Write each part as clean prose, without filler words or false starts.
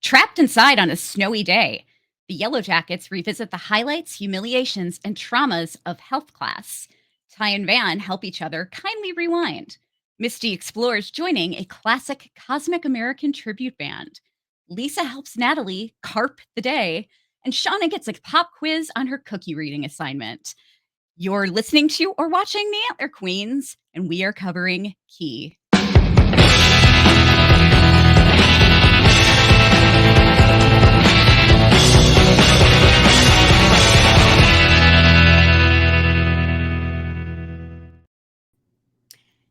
Trapped inside on a snowy day, the Yellowjackets revisit the highlights, humiliations, and traumas of health class. Ty and Van help each other kindly rewind. Misty explores joining a classic cosmic American tribute band. Lisa helps Natalie carp the day, and Shauna gets a pop quiz on her cookie reading assignment. You're listening to or watching The Antler Queens, and we are covering Key.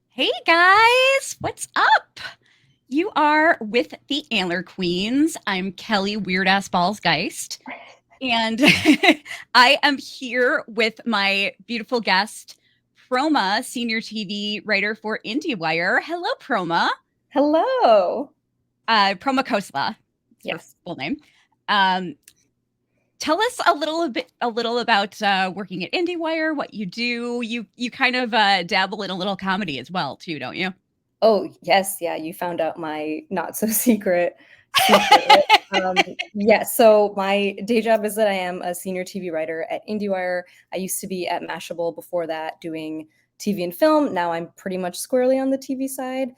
Hey guys, what's up? You are with the Antler Queens. I'm Kelly Weird Ass Balls Geist, and I am here with my beautiful guest, Proma, senior TV writer for IndieWire. Hello, Proma. Hello. Proma Khosla. Yes. Full name. Tell us a little about working at IndieWire, what you do. You kind of dabble in a little comedy as well, too, don't you? Oh, yes. Yeah, you found out my not so secret. So my day job is that I am a senior TV writer at IndieWire. I used to be at Mashable before that doing TV and film. Now I'm pretty much squarely on the TV side.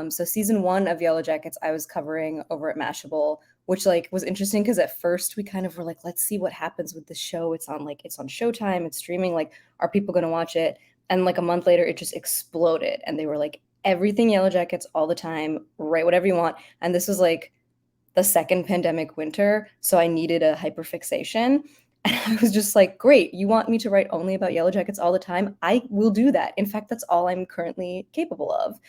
So season 1 of Yellowjackets, I was covering over at Mashable, which was interesting because at first we kind of were like, let's see what happens with the show. It's on Showtime, it's streaming. Are people going to watch it? And a month later, it just exploded. And they were like, everything Yellowjackets all the time, write whatever you want. And this was the second pandemic winter. So I needed a hyperfixation. And I was just like, great, you want me to write only about Yellowjackets all the time? I will do that. In fact, that's all I'm currently capable of.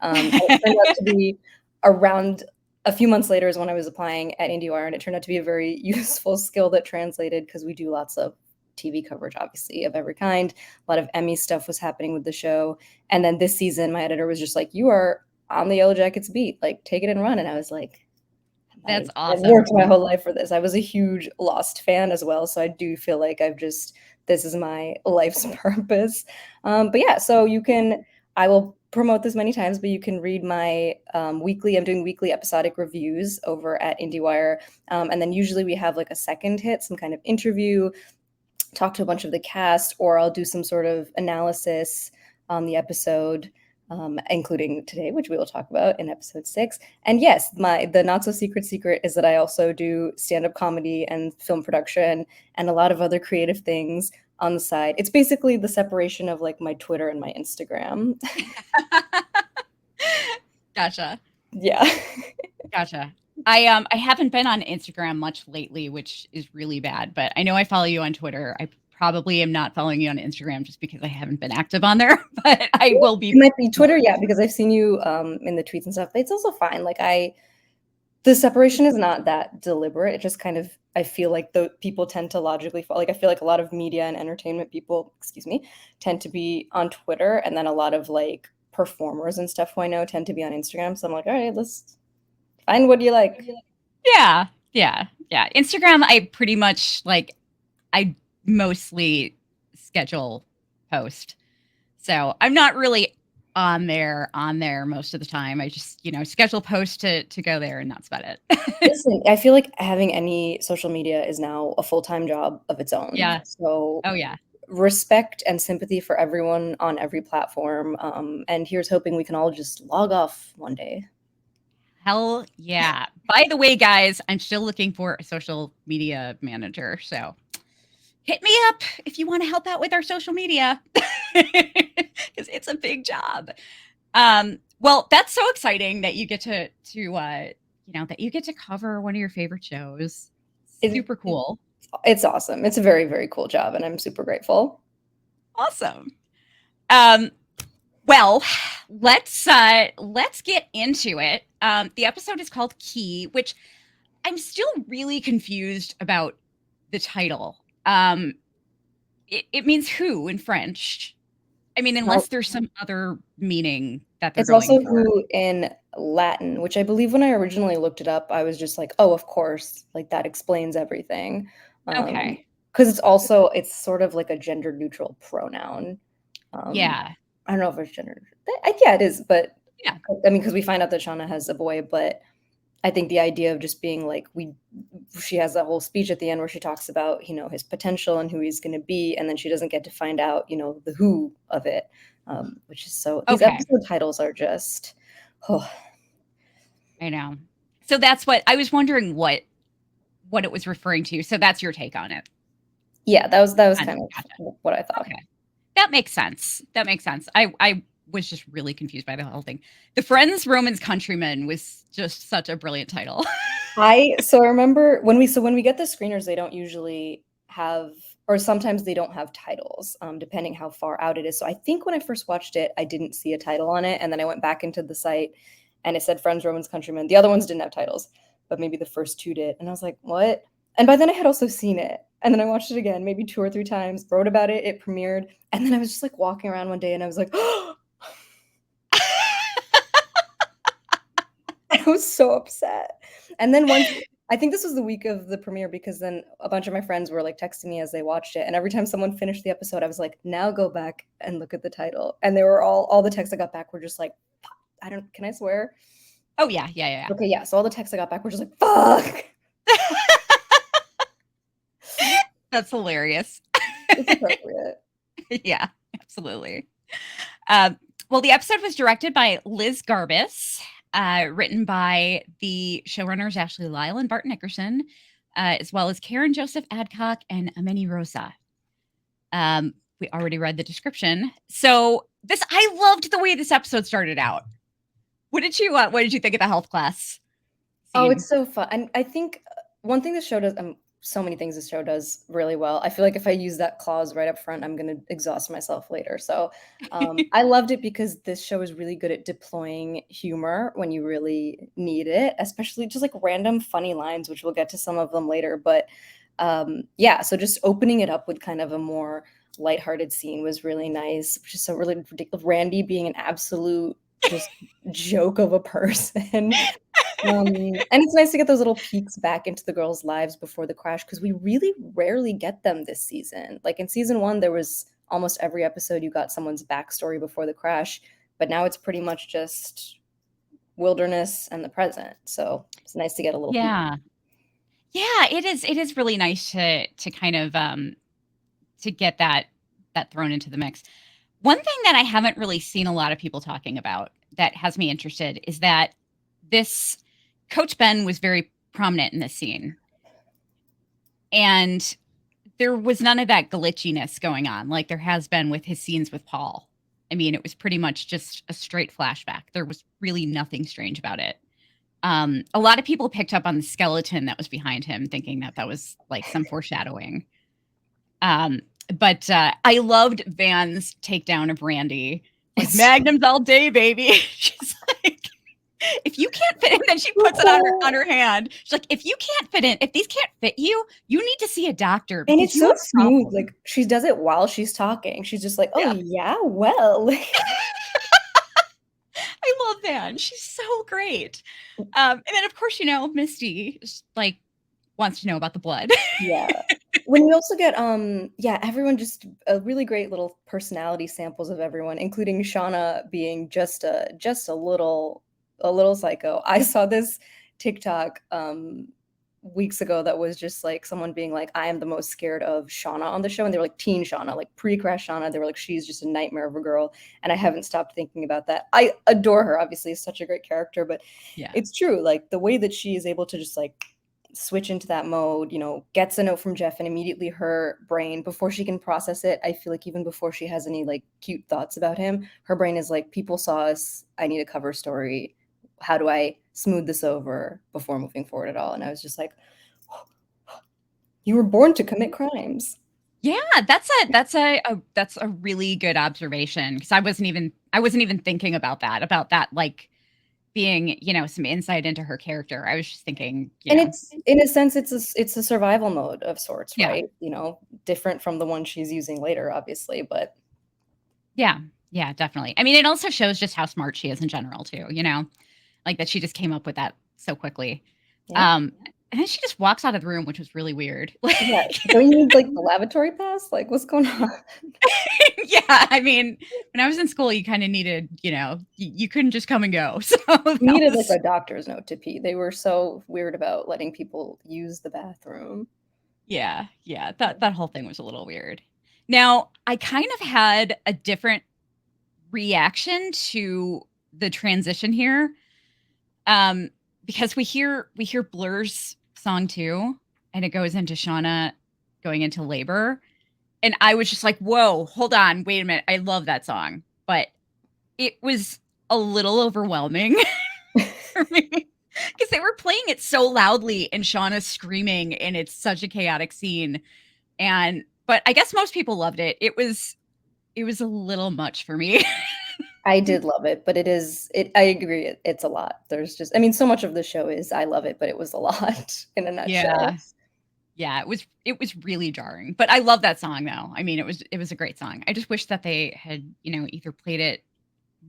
It turned out to be around a few months later is when I was applying at IndieWire, and it turned out to be a very useful skill that translated because we do lots of TV coverage, obviously, of every kind. A lot of Emmy stuff was happening with the show. And then this season, my editor was just like, you are on the Yellowjackets beat, take it and run. And I was like, that's awesome. I've worked my whole life for this. I was a huge Lost fan as well. So I do feel like this is my life's purpose. But yeah, so I will promote this many times, but you can read my I'm doing weekly episodic reviews over at IndieWire. And then usually we have a second hit, some kind of interview, talk to a bunch of the cast, or I'll do some sort of analysis on the episode, including today, which we will talk about in episode 6. And yes, the not so secret is that I also do stand-up comedy and film production and a lot of other creative things on the side. It's basically the separation of my Twitter and my Instagram. Gotcha. Yeah. Gotcha. I haven't been on Instagram much lately, which is really bad, but I know I follow you on Twitter. I probably am not following you on Instagram just because I haven't been active on there, but I will be. It might be Twitter, yeah, because I've seen you in the tweets and stuff, but it's also fine. The separation is not that deliberate. It just kind of, I feel like the people tend to logically fall. I feel like a lot of media and entertainment people, tend to be on Twitter, and then a lot of performers and stuff who I know tend to be on Instagram. So I'm like, all right, let's find what you like. Yeah. Instagram, I pretty much I mostly schedule post. So I'm not really on there most of the time. I just, schedule post to go there, and that's about it. Listen, I feel like having any social media is now a full-time job of its own. Yeah. So oh yeah. Respect and sympathy for everyone on every platform. And here's hoping we can all just log off one day. Hell yeah. By the way, guys, I'm still looking for a social media manager. So hit me up if you want to help out with our social media, because it's a big job. Well, that's so exciting that you get to that you get to cover one of your favorite shows. It's super cool. It's awesome. It's a very, very cool job, and I'm super grateful. Awesome. Well, let's get into it. The episode is called Key, which I'm still really confused about the title. It means who in French. I mean, unless there's some other meaning that they're going for. It's also who in Latin, which I believe when I originally looked it up, I was just like, oh, of course, that explains everything. Okay. Because it's sort of like a gender neutral pronoun. Yeah. I don't know if it's gender neutral. Yeah, it is, but yeah. I mean, because we find out that Shauna has a boy, but I think the idea of just being like, she has that whole speech at the end where she talks about, his potential and who he's going to be. And then she doesn't get to find out, the who of it, which is these Okay. episode titles are just, oh. I know. So that's what I was wondering what it was referring to. So that's your take on it. Yeah, that was kind of Gotcha. what I thought. Okay. That makes sense. I was just really confused by the whole thing. The Friends Romans Countrymen was just such a brilliant title. I remember when we get the screeners, they don't usually have, or sometimes they don't have titles, depending how far out it is. So I think when I first watched it, I didn't see a title on it, and then I went back into the site, and it said Friends Romans Countrymen. The other ones didn't have titles, but maybe the first two did, and I was like, what? And by then I had also seen it, and then I watched it again, maybe 2 or 3 times, wrote about it, it premiered, and then I was just like walking around one day, and I was like, oh. I was so upset. And then once, I think this was the week of the premiere, because then a bunch of my friends were like texting me as they watched it. And every time someone finished the episode, I was like, now go back and look at the title. And they were all the texts I got back were just like, can I swear? Oh, yeah. Yeah. Okay, yeah. So all the texts I got back were just like, fuck. That's hilarious. It's appropriate. Yeah, absolutely. Well, the episode was directed by Liz Garbus, written by the showrunners Ashley Lyle and Bart Nickerson, as well as Karen Joseph Adcock and Ameni Rosa. We already read the description. So I loved the way this episode started out. What did you think of the health class scene? Oh, it's so fun. And I think one thing this show does, so many things this show does really well. I feel like if I use that clause right up front, I'm going to exhaust myself later. So I loved it because this show is really good at deploying humor when you really need it, especially just like random funny lines, which we'll get to some of them later. But yeah, so just opening it up with kind of a more lighthearted scene was really nice, which is so really ridiculous. Randy being an absolute just joke of a person. And it's nice to get those little peeks back into the girls' lives before the crash, because we really rarely get them this season. Like in season 1, there was almost every episode you got someone's backstory before the crash, but now it's pretty much just wilderness and the present. So it's nice to get a little peek. Yeah, it is really nice to kind of to get that thrown into the mix. One thing that I haven't really seen a lot of people talking about that has me interested is that this Coach Ben was very prominent in this scene. And there was none of that glitchiness going on like there has been with his scenes with Paul. I mean, it was pretty much just a straight flashback. There was really nothing strange about it. A lot of people picked up on the skeleton that was behind him, thinking that was like some foreshadowing. But I loved Van's takedown of Randy. Like, magnums all day, baby. She's like, if you can't fit in, then she puts it on her hand. She's like, if you can't fit in, if these can't fit you, you need to see a doctor. And it's so smooth. Like she does it while she's talking. She's just like, oh yeah, well. I love Van. She's so great. And then of course, Misty like wants to know about the blood. Yeah. When you also get everyone just a really great little personality samples of everyone, including Shauna being just a little psycho. I saw this TikTok weeks ago that was just like someone being like, I am the most scared of Shauna on the show, and they were like teen Shauna, like pre-crash Shauna. They were like, she's just a nightmare of a girl, and I haven't stopped thinking about that. I adore her, obviously, is such a great character, but it's true, like the way that she is able to just like switch into that mode, gets a note from Jeff, and immediately her brain, before she can process it, I feel like even before she has any like cute thoughts about him, her brain is like, people saw us, I need a cover story. How do I smooth this over before moving forward at all? And I was just like, you were born to commit crimes. Yeah, that's a really good observation, because I wasn't even thinking about that like being, some insight into her character. I was just thinking, and it's, in a sense, it's a survival mode of sorts, right? Different from the one she's using later, obviously, but yeah, definitely. I mean, it also shows just how smart she is in general too, like that she just came up with that so quickly. And then she just walks out of the room, which was really weird. Yeah. Don't you need like the lavatory pass? Like, what's going on? Yeah, I mean, when I was in school, you kind of needed, you couldn't just come and go. So You needed like a doctor's note to pee. They were so weird about letting people use the bathroom. yeah, that whole thing was a little weird. Now, I kind of had a different reaction to the transition here, because we hear Blur's song too, and it goes into Shauna going into labor. And I was just like, whoa, hold on, wait a minute. I love that song. But it was a little overwhelming for me because they were playing it so loudly and Shauna's screaming and it's such a chaotic scene. But I guess most people loved it. It was a little much for me. I did love it, but I agree. It's a lot. There's just, I mean, so much of the show is, I love it, but it was a lot in a nutshell. Yeah, it was really jarring, but I love that song though. I mean, it was a great song. I just wish that they had, either played it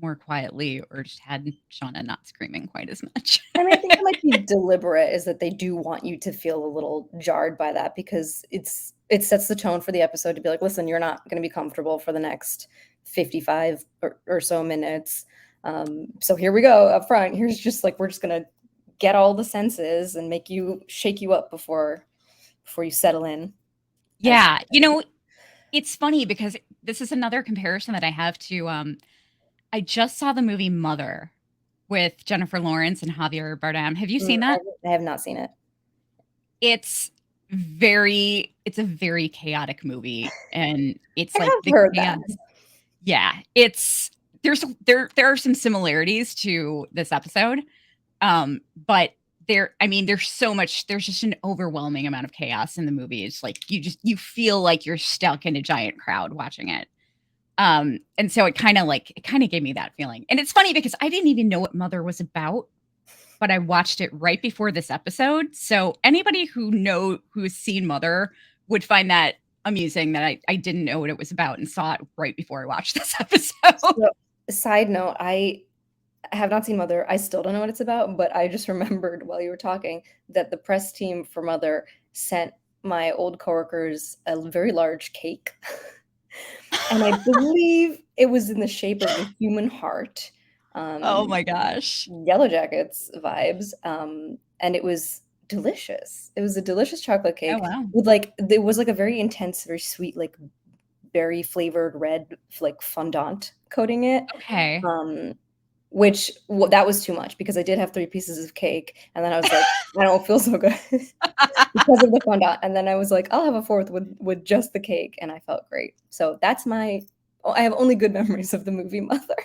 more quietly or just had Shauna not screaming quite as much. I mean, I think it might be deliberate, is that they do want you to feel a little jarred by that, because it sets the tone for the episode to be like, listen, you're not going to be comfortable for the next 55 or so minutes. So here we go up front. Here's just like, we're just going to get all the senses and shake you up before you settle in. Yeah. It's funny because this is another comparison that I have to, I just saw the movie Mother with Jennifer Lawrence and Javier Bardem. Have you seen that? I have not seen it. It's a very chaotic movie, and it's I like have heard that. Yeah, there are some similarities to this episode, but there's so much. There's just an overwhelming amount of chaos in the movie. It's like you feel like you're stuck in a giant crowd watching it. And so it kind of gave me that feeling. And it's funny because I didn't even know what Mother was about, but I watched it right before this episode. So anybody who's seen Mother would find that amusing that I didn't know what it was about and saw it right before I watched this episode. So, side note, I have not seen Mother. I still don't know what it's about, but I just remembered while you were talking that the press team for Mother sent my old coworkers a very large cake. And I believe it was in the shape of a human heart. Oh my gosh. Yellowjackets vibes. And it was delicious. It was a delicious chocolate cake. Oh, wow. With there was a very intense, very sweet, berry flavored red, fondant coating it. Okay. Which that was too much, because I did have 3 pieces of cake, and then I was like, I don't feel so good because of the fondant. And then I was like, I'll have a 4th with just the cake, and I felt great. So that's I have only good memories of the movie Mother.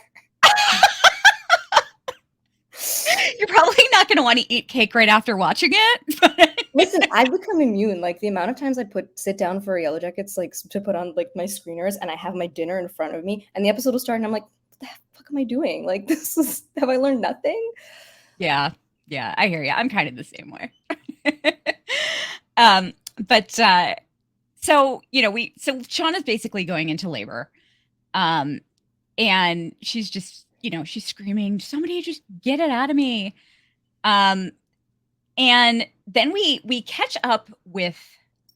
You're probably not going to want to eat cake right after watching it. Listen, I've become immune. The amount of times I sit down for Yellowjackets, to put on my screeners, and I have my dinner in front of me, and the episode will start, and I'm like, what the fuck am I doing? Have I learned nothing? Yeah, I hear you. I'm kind of the same way. So Shauna's basically going into labor, and she's just, she's screaming, somebody just get it out of me. And then we catch up with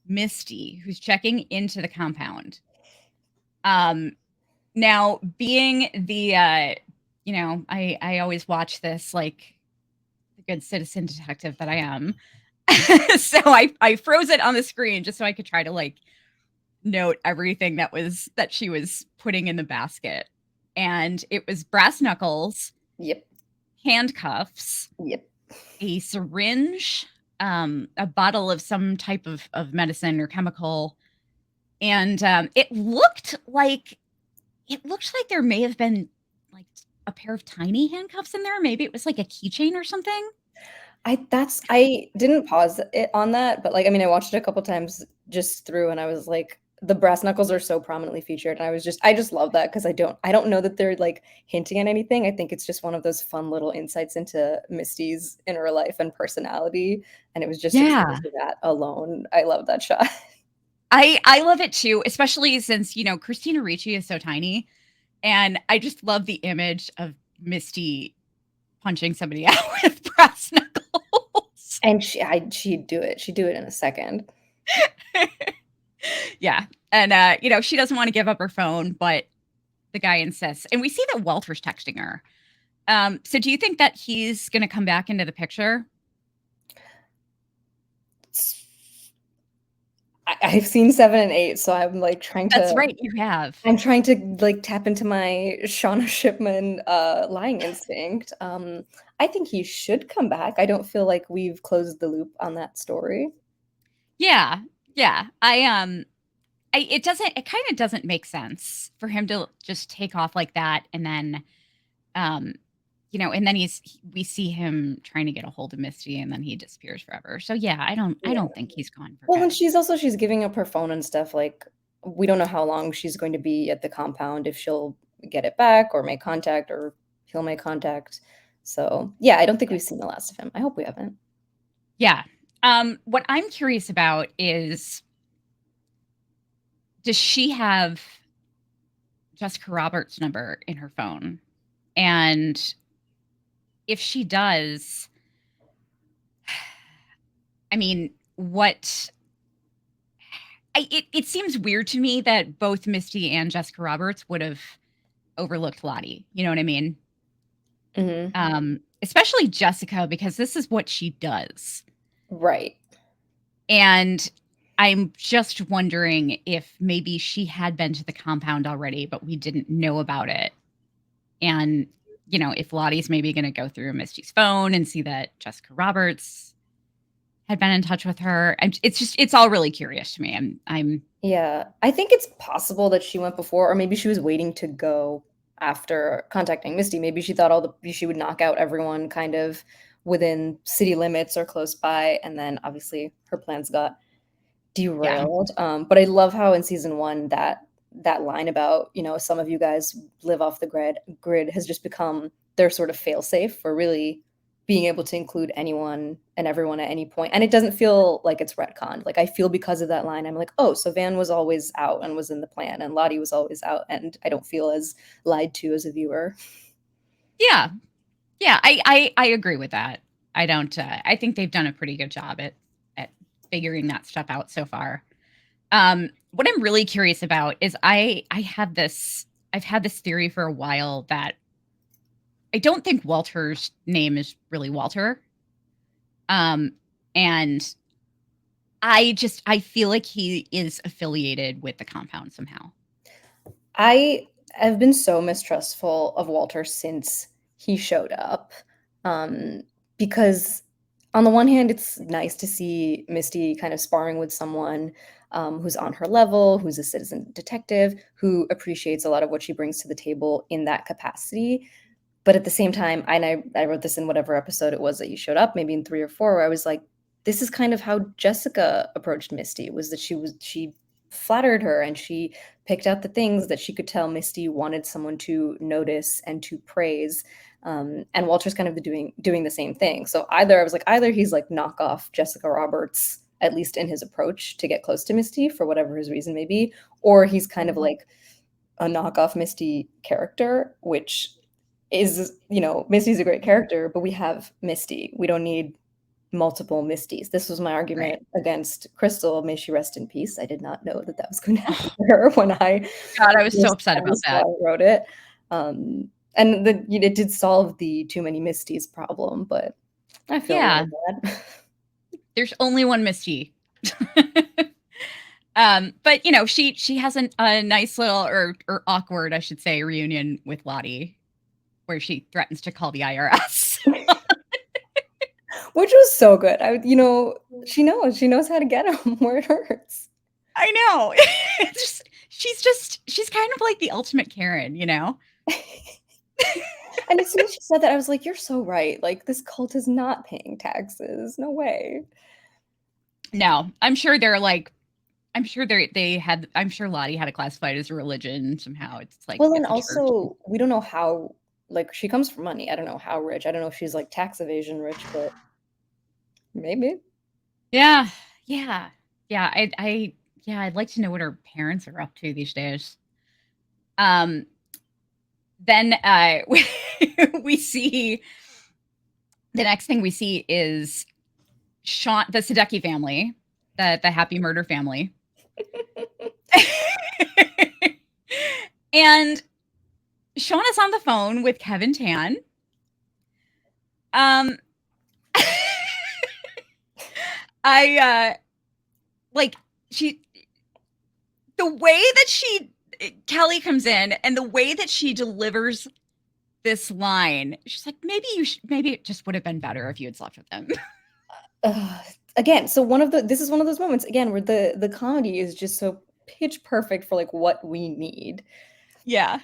Misty, who's checking into the compound. Now, being the, I always watch this like the good citizen detective that I am. So I froze it on the screen just so I could try to note everything that she was putting in the basket. And it was brass knuckles. Yep. Handcuffs. Yep. A syringe, a bottle of some type of medicine or chemical. And it looked like there may have been a pair of tiny handcuffs in there. Maybe it was a keychain or something. I didn't pause it on that, but I watched it a couple times just through, and I was like, the brass knuckles are so prominently featured, and I just love that, because I don't know that they're hinting at anything. I think it's just one of those fun little insights into Misty's inner life and personality, and it was just for that alone. I love that shot. I love it too, especially since Christina Ricci is so tiny, and I just love the image of Misty punching somebody out with brass knuckles. And she'd do it. She'd do it in a second. Yeah. And, she doesn't want to give up her phone, but the guy insists. And we see that Walter's texting her. So do you think that he's going to come back into the picture? I've seen 7 and 8, so I'm like trying to. That's right, you have. I'm trying to like tap into my Shauna Shipman lying instinct. I think he should come back. I don't feel like we've closed the loop on that story. Yeah. Yeah. It kind of doesn't make sense for him to just take off like that. And then, and then we see him trying to get a hold of Misty and then he disappears forever. So yeah, I don't think he's gone for Well, and good. she's giving up her phone and stuff. Like, we don't know how long she's going to be at the compound, if she'll get it back or make contact or he'll make contact. So yeah, I don't think we've seen the last of him. I hope we haven't. Yeah. What I'm curious about is, does she have Jessica Roberts' number in her phone? And if she does, I mean, it seems weird to me that both Misty and Jessica Roberts would have overlooked Lottie. You know what I mean? Especially Jessica, because this is what she does. Right. And I'm just wondering if maybe she had been to the compound already, but we didn't know about it. And, if Lottie's maybe going to go through Misty's phone and see that Jessica Roberts had been in touch with her. It's all really curious to me. Yeah, I think it's possible that she went before, or maybe she was waiting to go after contacting Misty. Maybe she thought she would knock out everyone kind of within city limits or close by, and then obviously her plans got derailed. But I love how in season 1 that line about, some of you guys live off the grid has just become their sort of fail-safe for really being able to include anyone and everyone at any point. And it doesn't feel like it's retconned. Like, I feel because of that line, I'm like, oh, so Van was always out and was in the plan, and Lottie was always out, and I don't feel as lied to as a viewer. Yeah. Yeah, I agree with that. I don't, I think they've done a pretty good job at figuring that stuff out so far. What I'm really curious about is I've had this theory for a while that I don't think Walter's name is really Walter. And I feel like he is affiliated with the compound somehow. I have been so mistrustful of Walter since he showed up. Because on the one hand, it's nice to see Misty kind of sparring with someone who's on her level, who's a citizen detective, who appreciates a lot of what she brings to the table in that capacity. But at the same time, and I wrote this in whatever episode it was that you showed up, maybe in 3 or 4, where I was like, this is kind of how Jessica approached Misty, was that she flattered her and she picked out the things that she could tell Misty wanted someone to notice and to praise. And Walter's kind of doing the same thing. So either he's like knockoff Jessica Roberts, at least in his approach to get close to Misty for whatever his reason may be, or he's kind of like a knockoff Misty character, which is, Misty's a great character, but we have Misty. We don't need multiple Misties. This was my argument against Crystal. May she rest in peace. I did not know that was going to happen to her when I was so upset about that. I wrote it. And it did solve the too many Misties problem, but I feel really bad. There's only one Misty. But she has a nice little or awkward, I should say, reunion with Lottie, where she threatens to call the IRS. Which was so good. She knows how to get him where it hurts. I know. She's kind of like the ultimate Karen, And as soon as she said that, I was like, you're so right. Like, this cult is not paying taxes. No way. No, I'm sure Lottie had it classified as a religion somehow. It's like, well, and also we don't know how, like, she comes from money. I don't know how rich. I don't know if she's like tax evasion rich, but maybe. Yeah. I'd like to know what her parents are up to these days. Then we see the next thing we see is the Sedaki family, the happy murder family. And Shauna's on the phone with Kevin Tan. I like she the way that Kelly comes in and the way that she delivers this line, she's like, maybe it just would have been better if you had slept with him. Again, so this is one of those moments again where the comedy is just so pitch perfect for like what we need. Yeah.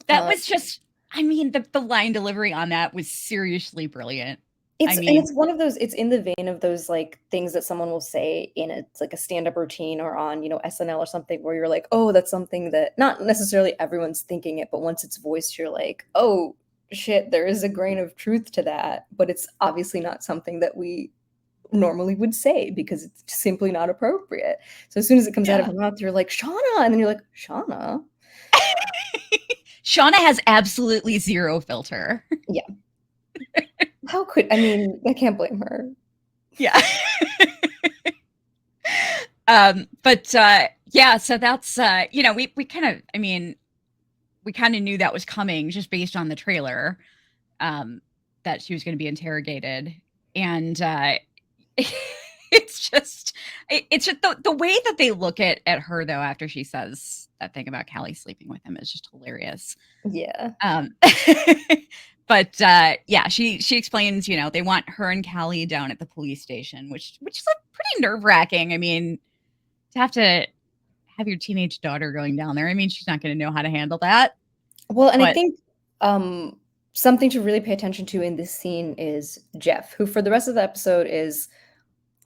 That was just, I mean, the line delivery on that was seriously brilliant. It's one of those, it's in the vein of those like things that someone will say in it's like a stand-up routine or on, SNL or something where you're like, oh, that's something that not necessarily everyone's thinking it, but once it's voiced, you're like, oh shit, there is a grain of truth to that, but it's obviously not something that we normally would say because it's simply not appropriate. So as soon as it comes out of her mouth, you're like, Shauna, and then you're like, Shauna. Shauna has absolutely zero filter. Yeah. I can't blame her. Yeah. So that's, we kind of knew that was coming just based on the trailer, that she was going to be interrogated. And, it's just the way that they look at her though, after she says that thing about Callie sleeping with him is just hilarious. Yeah. But she explains, they want her and Callie down at the police station, which is like pretty nerve-wracking. I mean, to have your teenage daughter going down there, I mean, she's not going to know how to handle that. Well, and I think something to really pay attention to in this scene is Jeff, who for the rest of the episode is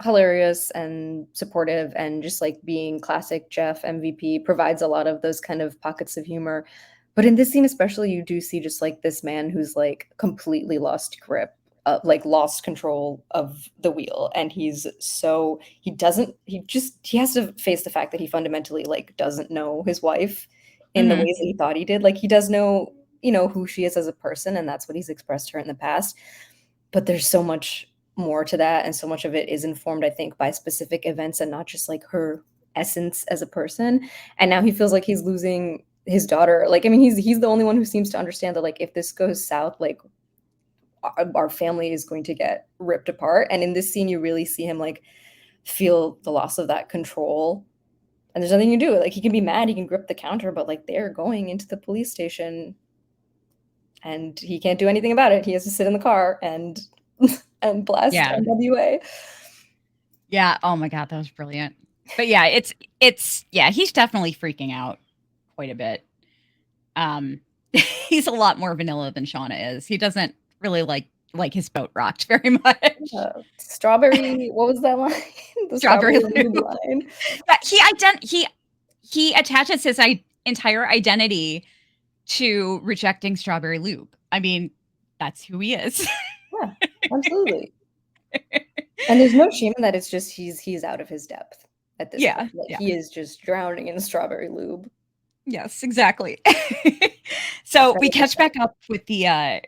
hilarious and supportive and just like being classic Jeff MVP, provides a lot of those kind of pockets of humor. But in this scene especially, you do see just like this man who's like completely lost grip, like lost control of the wheel. And he has to face the fact that he fundamentally like doesn't know his wife in the ways that he thought he did. Like he does know, who she is as a person, and that's what he's expressed to her in the past. But there's so much more to that, and so much of it is informed, I think, by specific events and not just like her essence as a person. And now he feels like he's losing his daughter. Like, I mean, he's the only one who seems to understand that like if this goes south, like our family is going to get ripped apart. And in this scene, you really see him like feel the loss of that control. And there's nothing you can do. Like he can be mad, he can grip the counter, but like they're going into the police station and he can't do anything about it. He has to sit in the car and blast NWA. Yeah. Oh my God, that was brilliant. But yeah, he's definitely freaking out quite a bit. He's a lot more vanilla than Shauna is. He doesn't really like his boat rocked very much. Strawberry, what was that line? The strawberry line. But he attaches his entire identity to rejecting strawberry lube. I mean, that's who he is. Yeah, absolutely. And there's no shame in that. It's just he's out of his depth at this point. Like, he is just drowning in strawberry lube. Yes, exactly. So we catch back up with the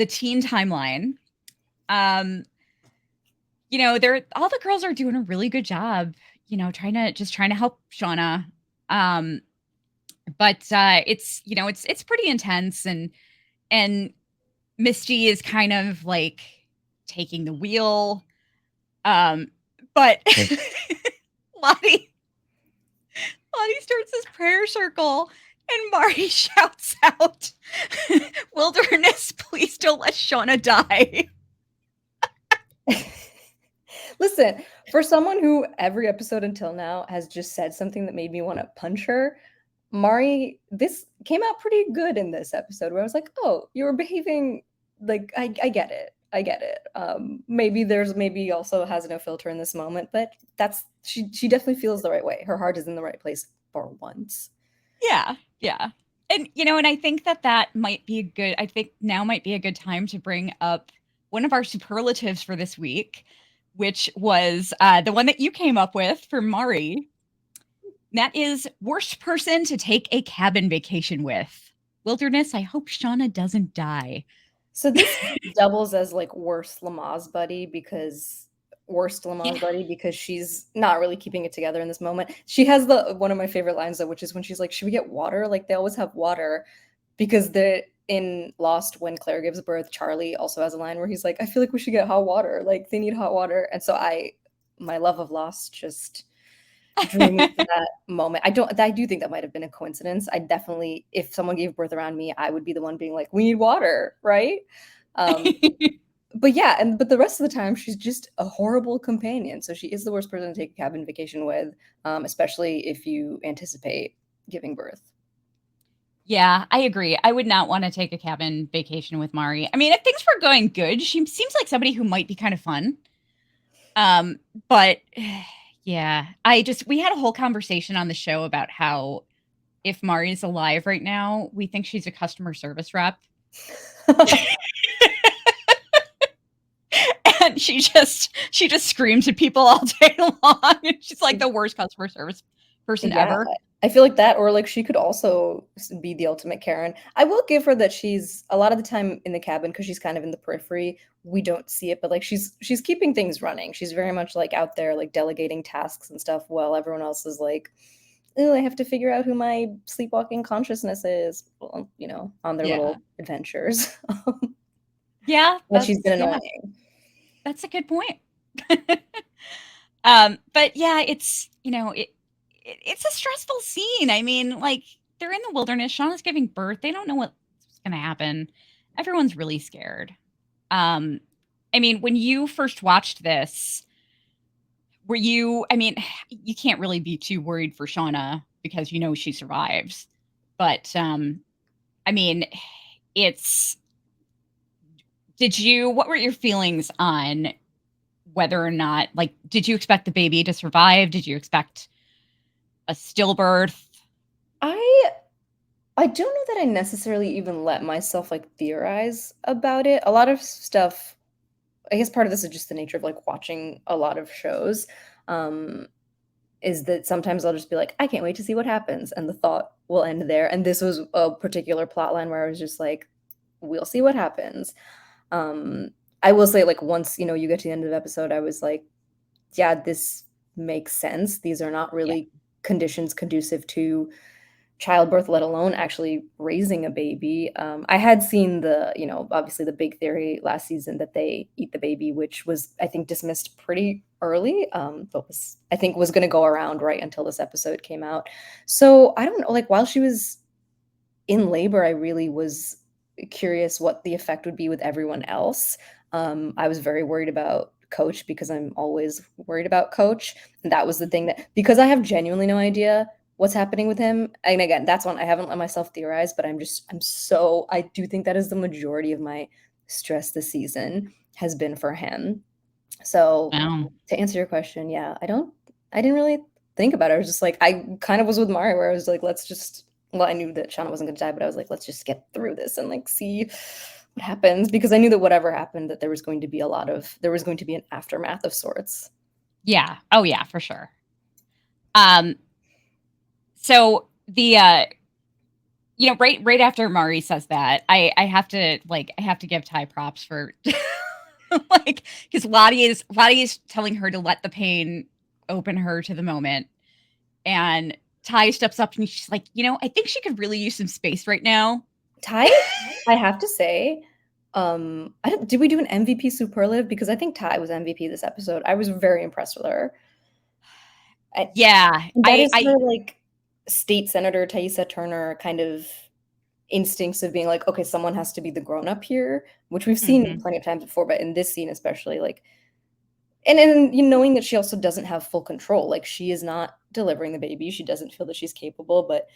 teen timeline. All the girls are doing a really good job, trying to help Shauna. But it's pretty intense, and Misty is kind of like taking the wheel. But Lottie starts this prayer circle, and Mari shouts out, "Wilderness, please don't let Shauna die." Listen, for someone who every episode until now has just said something that made me want to punch her, Mari, this came out pretty good in this episode where I was like, oh, you were behaving like, I get it. I get it. Maybe also has no filter in this moment, but she definitely feels the right way. Her heart is in the right place for once. Yeah. Yeah. And, and I think that might be now might be a good time to bring up one of our superlatives for this week, which was the one that you came up with for Mari. That is worst person to take a cabin vacation with. Wilderness, I hope Shauna doesn't die. So this doubles as like worst Lamaze buddy because worst Lamaze Yeah. buddy because she's not really keeping it together in this moment. She has the one of my favorite lines though, which is when she's like, "Should we get water?" Like they always have water because the in Lost when Claire gives birth, Charlie also has a line where he's like, "I feel like we should get hot water. Like they need hot water." And so my love of Lost just drew me to that moment. I do think that might have been a coincidence. I definitely, if someone gave birth around me, I would be the one being like, "We need water," right? Um, but yeah, but the rest of the time, she's just a horrible companion. So she is the worst person to take a cabin vacation with, especially if you anticipate giving birth. Yeah, I agree. I would not want to take a cabin vacation with Mari. I mean, if things were going good, she seems like somebody who might be kind of fun. But yeah, we had a whole conversation on the show about how if Mari's alive right now, we think she's a customer service rep. And she just screams at people all day long. She's like the worst customer service person Yeah, ever. I feel like that, or like she could also be the ultimate Karen. I will give her that she's a lot of the time in the cabin because she's kind of in the periphery. We don't see it, but like she's keeping things running. She's very much like out there, like delegating tasks and stuff, while everyone else is like, "Oh, I have to figure out who my sleepwalking consciousness is," well, on their Yeah. little adventures. Yeah, But she's been annoying. that's a good point. But yeah, it's a stressful scene. I mean, like they're in the wilderness. Shauna's giving birth. They don't know what's going to happen. Everyone's really scared. Um, I mean, when you first watched this, were you? I mean, you can't really be too worried for Shauna because you know she survives. But I mean, it's. Did you? What were your feelings on whether or not, like, did you expect the baby to survive? Did you expect a stillbirth? I I don't know that I necessarily even let myself like theorize about it. A lot of stuff, I guess part of this is just the nature of like watching a lot of shows. Um, is that sometimes I'll just be like, I can't wait to see what happens, and the thought will end there. And this was a particular plot line where I was just like, we'll see what happens. I will say, like, once you get to the end of the episode, I was like, yeah, this makes sense. These are not Yeah. really conditions conducive to childbirth, let alone actually raising a baby. I had seen obviously the big theory last season that they eat the baby, which was, I think, dismissed pretty early, but I think was going to go around right until this episode came out. So I don't know, like while she was in labor, I really was curious what the effect would be with everyone else. I was very worried about Coach because I'm always worried about Coach. And that was the thing that, because I have genuinely no idea what's happening with him. And again, that's one I haven't let myself theorize, but I do think that is the majority of my stress this season has been for him. So Wow. to answer your question, yeah, I didn't really think about it. I was just like, I kind of was with Mari where I was like, I knew that Shauna wasn't gonna die, but I was like, let's just get through this and like see what happens, because I knew that whatever happened, that there was going to be an aftermath of sorts. Yeah. Oh yeah, for sure. Um, so the right after Mari says that, I have to give Ty props for like, because Lottie is telling her to let the pain open her to the moment. And Ty steps up and she's like, I think she could really use some space right now. Ty, I have to say, did we do an MVP superlative? Because I think Ty was MVP this episode. I was very impressed with her. Yeah. That is I her like state senator Taissa Turner kind of instincts of being like, okay, someone has to be the grown up here, which we've seen mhm. plenty of times before, but in this scene especially, like, and knowing that she also doesn't have full control, like she is not delivering the baby, she doesn't feel that she's capable, but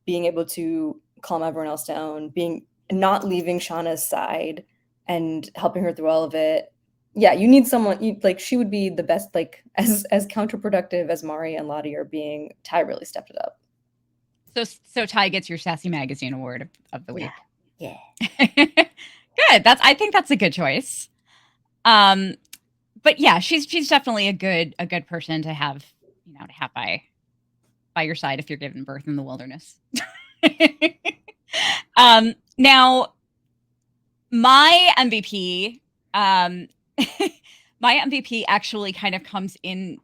being able to calm everyone else down, being not leaving Shauna's side and helping her through all of it. Yeah, you need someone like she would be the best, like as counterproductive as Mari and Lottie are being. Ty really stepped it up. So Ty gets your Sassy Magazine Award of the Yeah. week. Yeah. Good. I think that's a good choice. Um, but yeah, she's definitely a good person to have, to have by your side if you're giving birth in the wilderness. Now my MVP, um, My MVP actually kind of comes in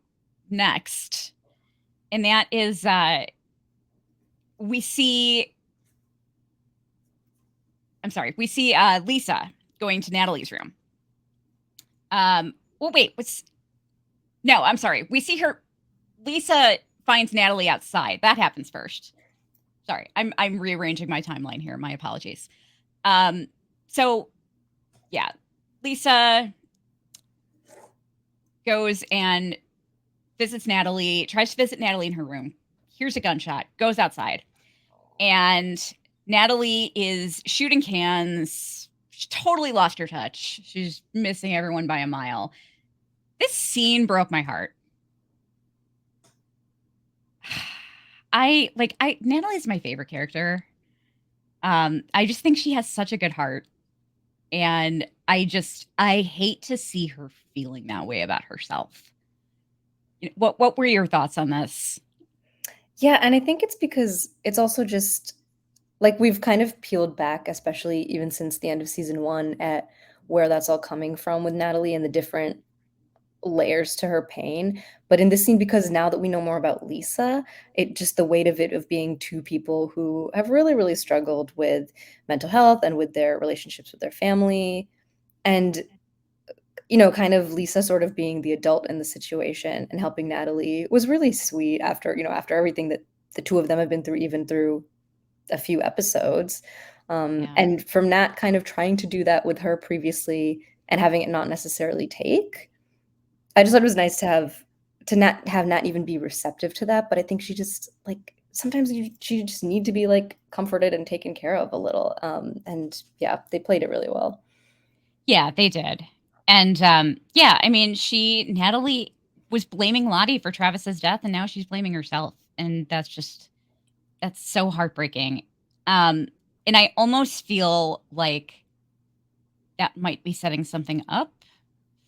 next, and that is we see Lisa going to Natalie's room. Well, wait, no, I'm sorry. We see her. Lisa finds Natalie outside. That happens first. Sorry, I'm rearranging my timeline here. My apologies. So yeah, Lisa goes and tries to visit Natalie in her room. Hears a gunshot, goes outside, and Natalie is shooting cans. She totally lost her touch. She's missing everyone by a mile. This scene broke my heart. Natalie's my favorite character. I just think she has such a good heart. And I hate to see her feeling that way about herself. What were your thoughts on this? Yeah, and I think it's because it's also just like we've kind of peeled back, especially even since the end of season 1, at where that's all coming from with Natalie and the different layers to her pain. But in this scene, because now that we know more about Lisa, it just the weight of it of being two people who have really, really struggled with mental health and with their relationships with their family. And kind of Lisa sort of being the adult in the situation and helping Natalie was really sweet after everything that the two of them have been through, even through a few episodes. Yeah. And from Nat kind of trying to do that with her previously and having it not necessarily take, I just thought it was nice to have Nat even be receptive to that. But I think she just sometimes she just need to be comforted and taken care of a little. And yeah, they played it really well. Yeah, they did. And yeah, I mean, Natalie was blaming Lottie for Travis's death, and now she's blaming herself, and that's so heartbreaking. And I almost feel like that might be setting something up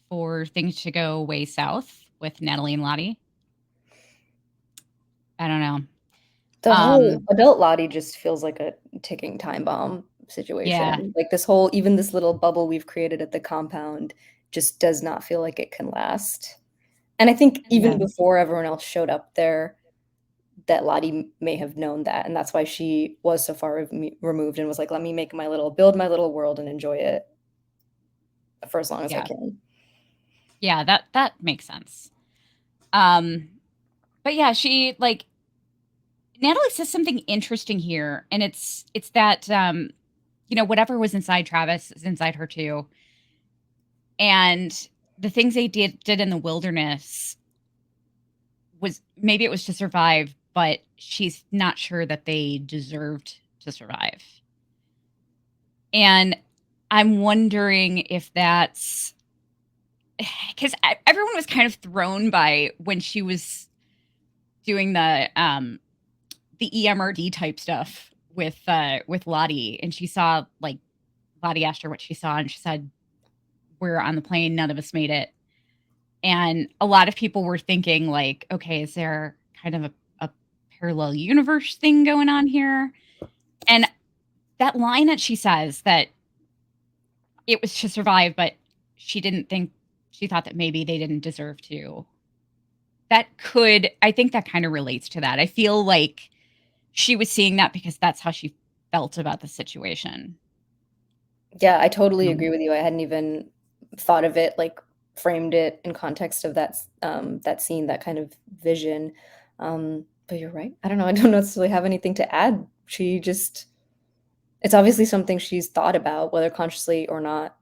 for things to go way south with Natalie and Lottie. I don't know. The whole adult Lottie just feels like a ticking time bomb situation. Yeah. Like even this little bubble we've created at the compound just does not feel like it can last. And I think even before everyone else showed up there, that Lottie may have known that, and that's why she was so far removed and was like, "Let me build my little world and enjoy it for as long as I can." Yeah, that makes sense. But yeah, Natalie says something interesting here, and it's that whatever was inside Travis is inside her too. And the things they did in the wilderness maybe it was to survive, but she's not sure that they deserved to survive. And I'm wondering if that's because everyone was kind of thrown by when she was doing the EMRD type stuff with Lottie, and she saw Lottie asked her what she saw, and she said, "We're on the plane, none of us made it." And a lot of people were thinking okay, is there kind of a parallel universe thing going on here? And that line that she says that it was to survive, but she thought that maybe they didn't deserve to. I think that kind of relates to that. I feel like she was seeing that because that's how she felt about the situation. Yeah, I totally agree with you. I hadn't even thought of it, framed it in context of that scene, that kind of vision. But you're right. I don't necessarily have anything to add. It's obviously something she's thought about, whether consciously or not.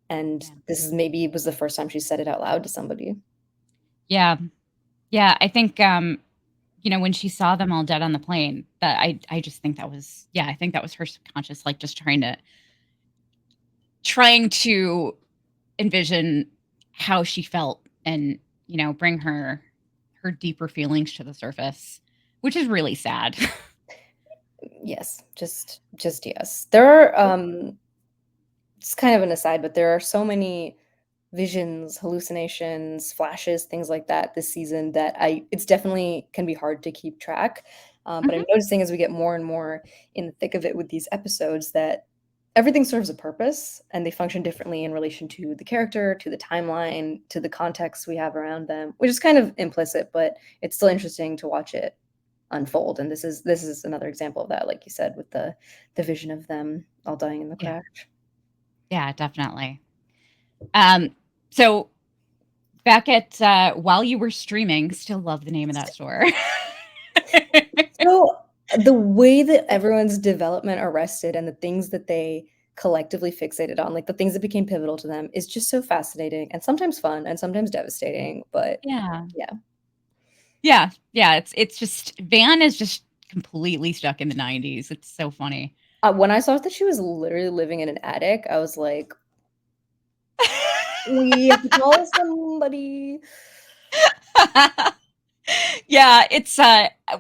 And this maybe was the first time she said it out loud to somebody. Yeah. Yeah. I think, when she saw them all dead on the plane, that I just think that was, I think that was her subconscious, just trying to envision how she felt and, bring her deeper feelings to the surface, which is really sad. Yes, just yes. There are it's kind of an aside, but there are so many visions, hallucinations, flashes, things like that this season that it's definitely can be hard to keep track. But I'm noticing as we get more and more in the thick of it with these episodes that everything serves a purpose, and they function differently in relation to the character, to the timeline, to the context we have around them, which is kind of implicit, but it's still interesting to watch it unfold. And this is another example of that, like you said, with the vision of them all dying in the Yeah. crash. Yeah, definitely. So back at while you were streaming, still love the name of that store. So the way that everyone's development arrested and the things that they collectively fixated on, like the things that became pivotal to them, is just so fascinating and sometimes fun and sometimes devastating. But Yeah. yeah. Yeah. Yeah. It's just Van is just completely stuck in the 90s. It's so funny. When I saw that she was literally living in an attic, I was like, we have to call somebody. Yeah, it's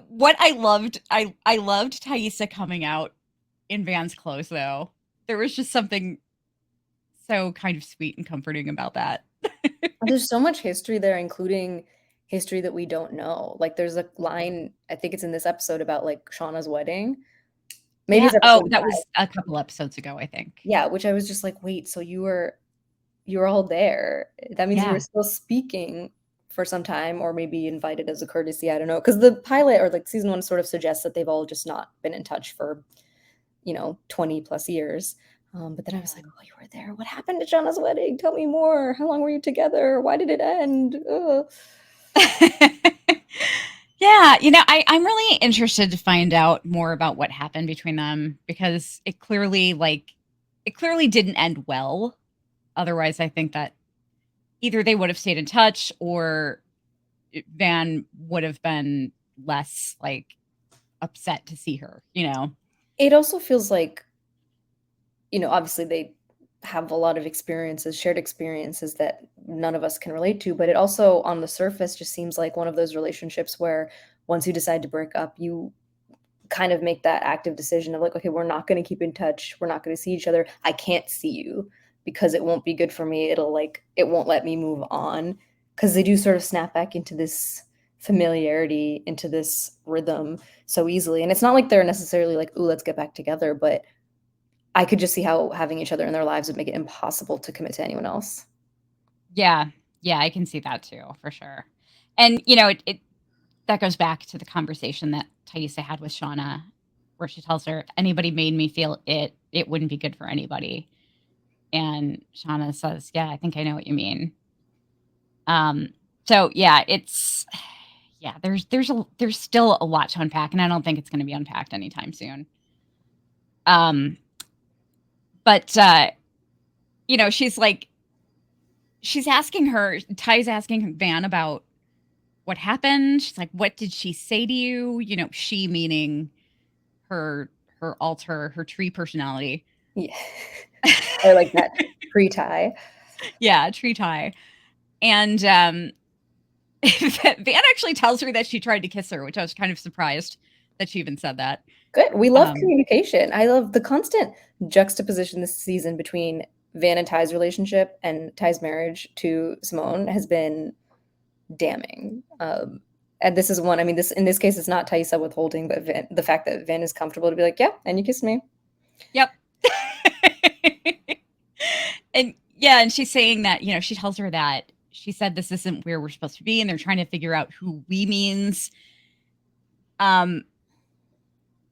what I loved Taissa coming out in Van's clothes though. There was just something so kind of sweet and comforting about that. There's so much history there, including history that we don't know. Like there's a line, I think it's in this episode, about like Shauna's wedding. Maybe Yeah. it's Oh, episode that 5. was a couple episodes ago, I think. Yeah, which I was just like, wait, so you were all there. That means you were Yeah. still speaking for some time, or maybe invited as a courtesy. I don't know. Because the pilot or like season 1 sort of suggests that they've all just not been in touch for, 20 plus years. But then I was like, oh, you were there. What happened to Shauna's wedding? Tell me more. How long were you together? Why did it end? Ugh. Yeah, I'm really interested to find out more about what happened between them because it clearly didn't end well. Otherwise, I think that either they would have stayed in touch or Van would have been less like upset to see her, you know? It also feels like, obviously they have a lot of experiences, shared experiences that none of us can relate to, but it also on the surface just seems like one of those relationships where once you decide to break up, you kind of make that active decision of like, okay, we're not going to keep in touch. We're not going to see each other. I can't see you because it won't be good for me. It won't let me move on, because they do sort of snap back into this familiarity, into this rhythm so easily. And it's not like they're necessarily like, ooh, let's get back together, but I could just see how having each other in their lives would make it impossible to commit to anyone else. Yeah. Yeah, I can see that too, for sure. And, it that goes back to the conversation that Taissa had with Shauna, where she tells her, if anybody made me feel it wouldn't be good for anybody. And Shauna says, yeah, I think I know what you mean. So yeah, yeah, there's still a lot to unpack, and I don't think it's going to be unpacked anytime soon. Um, but she's asking her, Ty's asking Van about what happened. She's like, what did she say to you? She meaning her alter, her tree personality. Yeah. Or like that pre-tie. Yeah, tree Ty. And Van actually tells her that she tried to kiss her, which I was kind of surprised that she even said that. Good. We love Um, communication. I love the constant juxtaposition this season between Van and Ty's relationship and Ty's marriage to Simone has been damning. And this is one, I mean, this in this case, it's not Taissa withholding, but the fact that Van is comfortable to be like, yeah, and you kissed me. Yep. And yeah, and she's saying that, she tells her that she said this isn't where we're supposed to be, and they're trying to figure out who we means.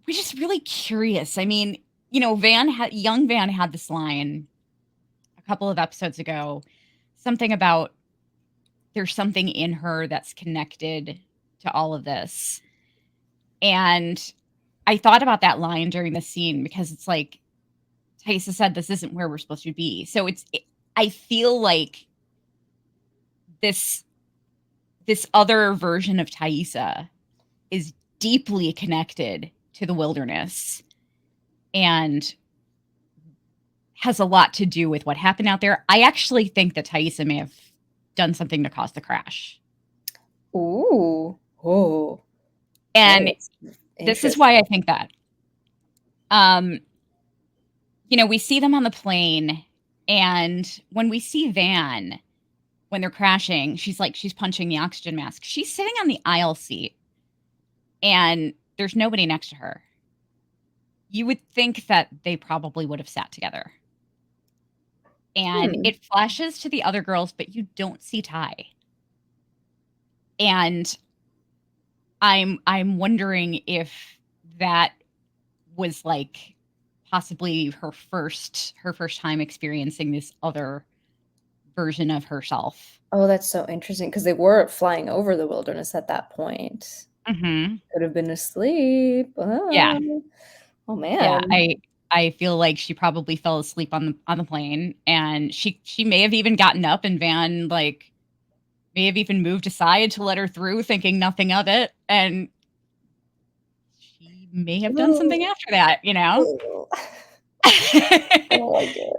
Which is really curious. I mean, young Van had this line a couple of episodes ago, something about there's something in her that's connected to all of this. And I thought about that line during the scene because it's like Taissa said this isn't where we're supposed to be. So I feel like this other version of Taissa is deeply connected to the wilderness and has a lot to do with what happened out there. I actually think that Taissa may have done something to cause the crash. Ooh. Oh. And That's this is interesting. why I think that. We see them on the plane, and when we see Van, when they're crashing, she's punching the oxygen mask. She's sitting on the aisle seat, and there's nobody next to her. you would think that they probably would have sat together. And Hmm. it flashes to the other girls, but you don't see Ty. And I'm wondering if that was like possibly her first time experiencing this other version of herself. Oh, that's so interesting because they were flying over the wilderness at that point. Mhm. Could have been asleep. Yeah. Oh Yeah, man. I feel like she probably fell asleep on the plane, and she may have even gotten up, and Van, like, may have even moved aside to let her through, thinking nothing of it, and she may have done Ooh, something after that, you know? ew. I don't like it.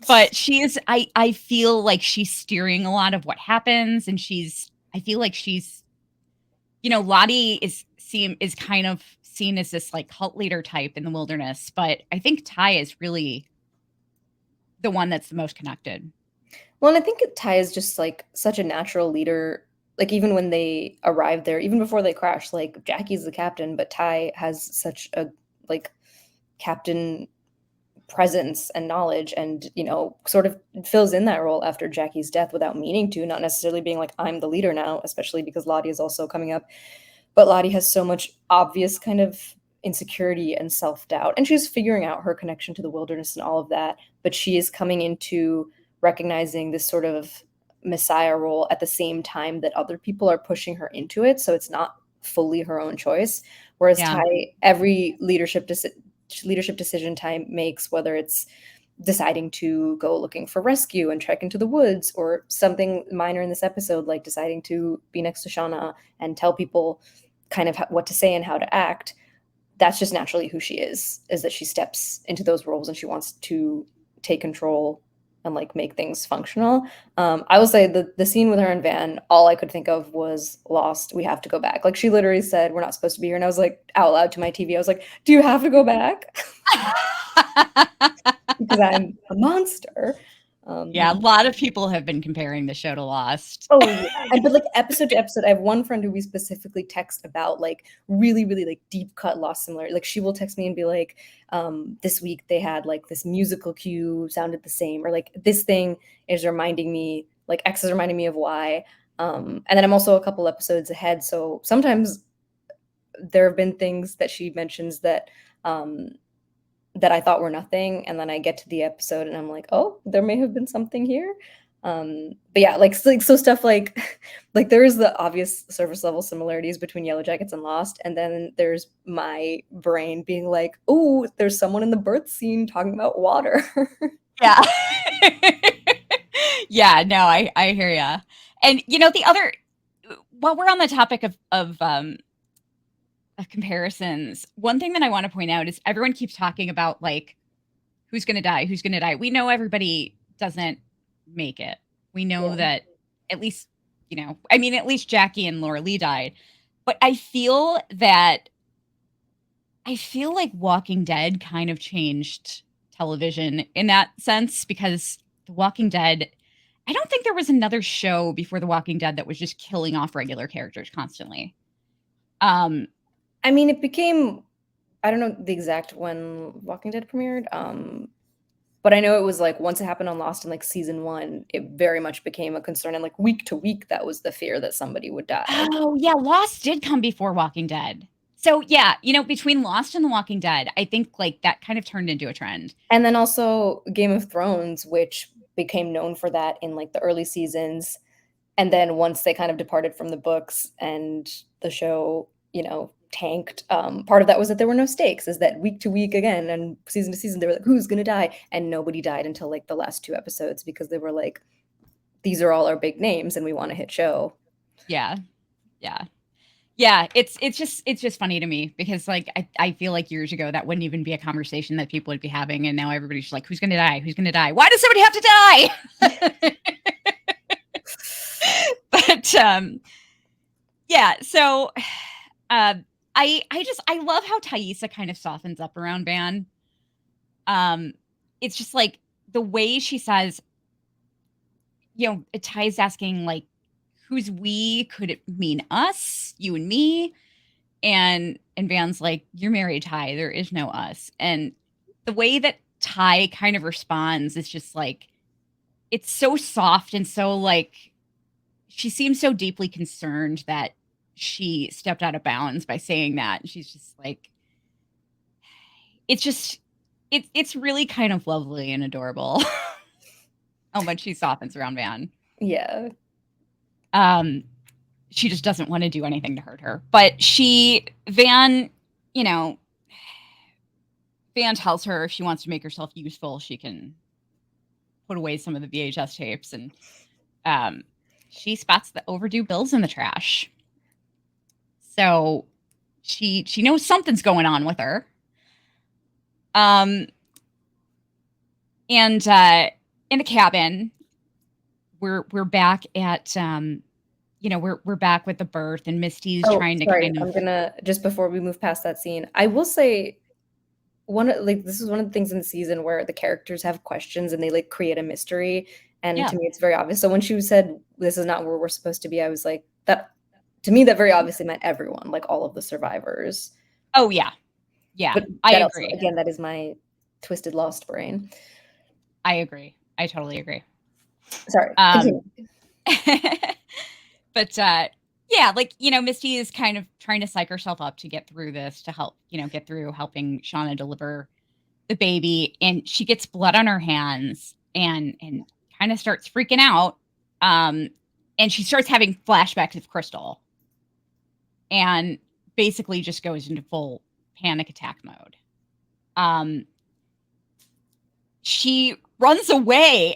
But she is I feel like she's steering a lot of what happens, and I feel like she's Lottie is kind of seen as this, like, cult leader type in the wilderness, but I think Ty is really the one that's the most connected. Well, and I think Ty is just like such a natural leader. Like even when they arrived there, even before they crashed, like Jackie's the captain, but Ty has such a like captain presence and knowledge and sort of fills in that role after Jackie's death without meaning to, not necessarily being like I'm the leader now, especially because Lottie is also coming up. But Lottie has so much obvious kind of insecurity and self-doubt, and she's figuring out her connection to the wilderness and all of that, but she is coming into recognizing this sort of messiah role at the same time that other people are pushing her into it, so it's not fully her own choice. Whereas Yeah. Ty, every leadership decision Ty makes, whether it's deciding to go looking for rescue and trek into the woods, or something minor in this episode like deciding to be next to Shauna and tell people kind of what to say and how to act, that's just naturally who she is that she steps into those roles and she wants to take control and like make things functional. I will say the scene with her and Van, all I could think of was Lost. We have to go back. Like she literally said, "We're not supposed to be here," and I was like out loud to my TV. I was like, "Do you have to go back?" Because I'm a monster. Yeah, a lot of people have been comparing the show to Lost. Oh yeah, but like episode to episode, I have one friend who we specifically text about like really, really like deep cut Lost similar. Like she will text me and be like, "This week they had like this musical cue sounded the same," or like this thing is reminding me, like X is reminding me of Y. And then I'm also a couple episodes ahead, so sometimes there have been things that she mentions that I thought were nothing, and then I get to the episode and I'm like, oh, there may have been something here. But yeah, like so stuff like like there is the obvious surface level similarities between Yellowjackets and Lost, and then there's my brain being like, oh, there's someone in the birth scene talking about water. Yeah. Yeah, no, I hear ya. And the other while we're on the topic of comparisons, one thing that I want to point out is everyone keeps talking about like who's going to die, who's going to die. We know everybody doesn't make it. We know Yeah. that at least, I mean, at least Jackie and Laura Lee died. But I feel like Walking Dead kind of changed television in that sense because The Walking Dead, I don't think there was another show before The Walking Dead that was just killing off regular characters constantly. I mean, it became, I don't know the exact when Walking Dead premiered, but I know it was like once it happened on Lost in like season 1, it very much became a concern, and like week to week, that was the fear that somebody would die. Oh, yeah, Lost did come before Walking Dead. So, yeah, between Lost and The Walking Dead, I think like that kind of turned into a trend. And then also Game of Thrones, which became known for that in like the early seasons. And then once they kind of departed from the books and the show, tanked, part of that was that there were no stakes, is that week to week again and season to season, they were like, who's going to die? And nobody died until like the last 2 episodes because they were like, these are all our big names and we want a hit show. Yeah. Yeah. Yeah, it's just funny to me because like I feel like years ago that wouldn't even be a conversation that people would be having, and now everybody's just like, who's gonna die? Who's gonna die? Why does somebody have to die? But yeah, so I love how Taissa kind of softens up around Van. It's just like the way she says, Ty's asking like, who's we? Could it mean us, you and me? And Van's like, "You're married, Ty. There is no us." And the way that Ty kind of responds is just like, it's so soft and so like, she seems so deeply concerned that she stepped out of bounds by saying that. She's just like, it's just, it's really kind of lovely and adorable how much she softens around Van. Yeah. Um, she just doesn't want to do anything to hurt her. But Van, you know, Van tells her if she wants to make herself useful, she can put away some of the VHS tapes. And she spots the overdue bills in the trash. So she knows something's going on with her. And in the cabin, we're back at we're back with the birth, and Misty's Oh, trying to sorry. kind of. I'm gonna just before we move past that scene, I will say this is one of the things in the season where the characters have questions and they like create a mystery. And to me, it's very obvious. So when she said this is not where we're supposed to be, I was like, that to me, that very obviously meant everyone, like all of the survivors. Oh yeah. Yeah. But I that agree. Also, again, that is my twisted lost brain. I agree. I totally agree. Sorry. But yeah, like, Misty is kind of trying to psych herself up to get through this, to help, get through helping Shauna deliver the baby. And she gets blood on her hands and kind of starts freaking out. And she starts having flashbacks of Crystal and basically just goes into full panic attack mode. She runs away.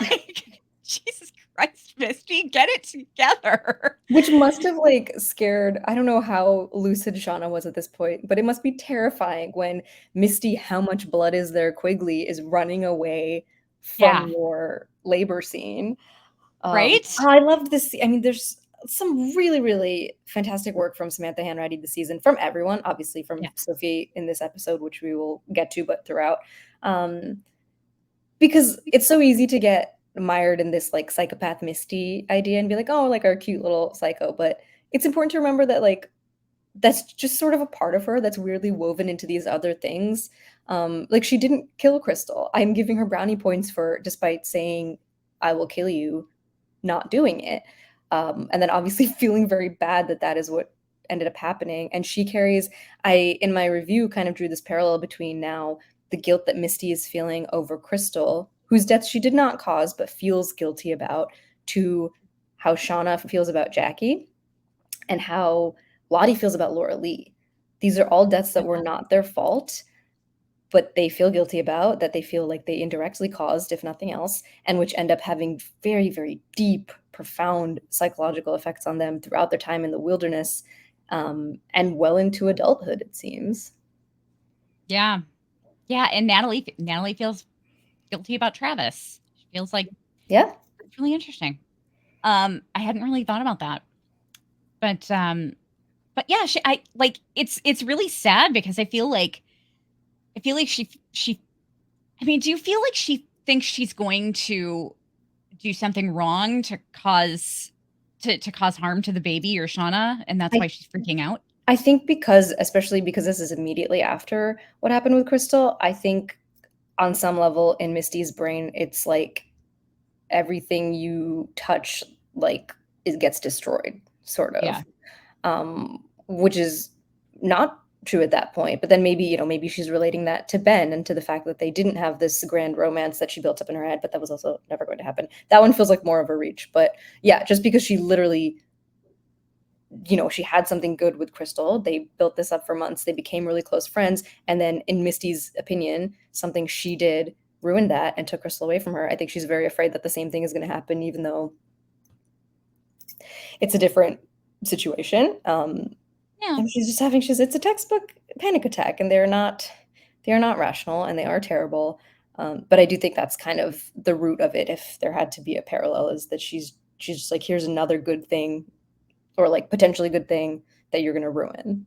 Like, Jesus Christ, Misty, get it together. Which must have like scared, I don't know how lucid Shauna was at this point, but it must be terrifying when Misty, how much blood is there, Quigley, is running away from your labor scene. Right? I loved this. I mean, there's some really, really fantastic work from Samantha Hanratty this season, from everyone, obviously from Sophie in this episode, which we will get to, but throughout. Because it's so easy to get mired in this like psychopath Misty idea and be like, oh, like our cute little psycho. But it's important to remember that like that's just sort of a part of her that's weirdly woven into these other things. Like she didn't kill Crystal. I'm giving her brownie points for, despite saying I will kill you, not doing it. And then obviously feeling very bad that is what ended up happening. And she carries, in my review kind of drew this parallel between now the guilt that Misty is feeling over Crystal, whose death she did not cause but feels guilty about, to how Shauna feels about Jackie and how Lottie feels about Laura Lee. These are all deaths that were not their fault, but they feel guilty about, that they feel like they indirectly caused, if nothing else, and which end up having very, very deep, profound psychological effects on them throughout their time in the wilderness, and well into adulthood, it seems. Yeah. Yeah, and Natalie feels guilty about Travis. She feels like, yeah, it's really interesting. I hadn't really thought about that, but yeah, it's really sad because I feel like she. I mean, do you feel like she thinks she's going to do something wrong to cause harm to the baby or Shauna, and that's why she's freaking out? I think especially because this is immediately after what happened with Crystal, I think on some level in Misty's brain, it's like everything you touch, like it gets destroyed, sort of. Yeah. Which is not true at that point. But then maybe she's relating that to Ben and to the fact that they didn't have this grand romance that she built up in her head, but that was also never going to happen. That one feels like more of a reach. But yeah, just because she literally, she had something good with Crystal. They built this up for months. They became really close friends. And then in Misty's opinion, something she did ruined that and took Crystal away from her. I think she's very afraid that the same thing is going to happen, even though it's a different situation. And it's a textbook panic attack, and they're not rational, and they are terrible. But I do think that's kind of the root of it. If there had to be a parallel, is that she's just like, here's another good thing, or like potentially good thing that you're going to ruin.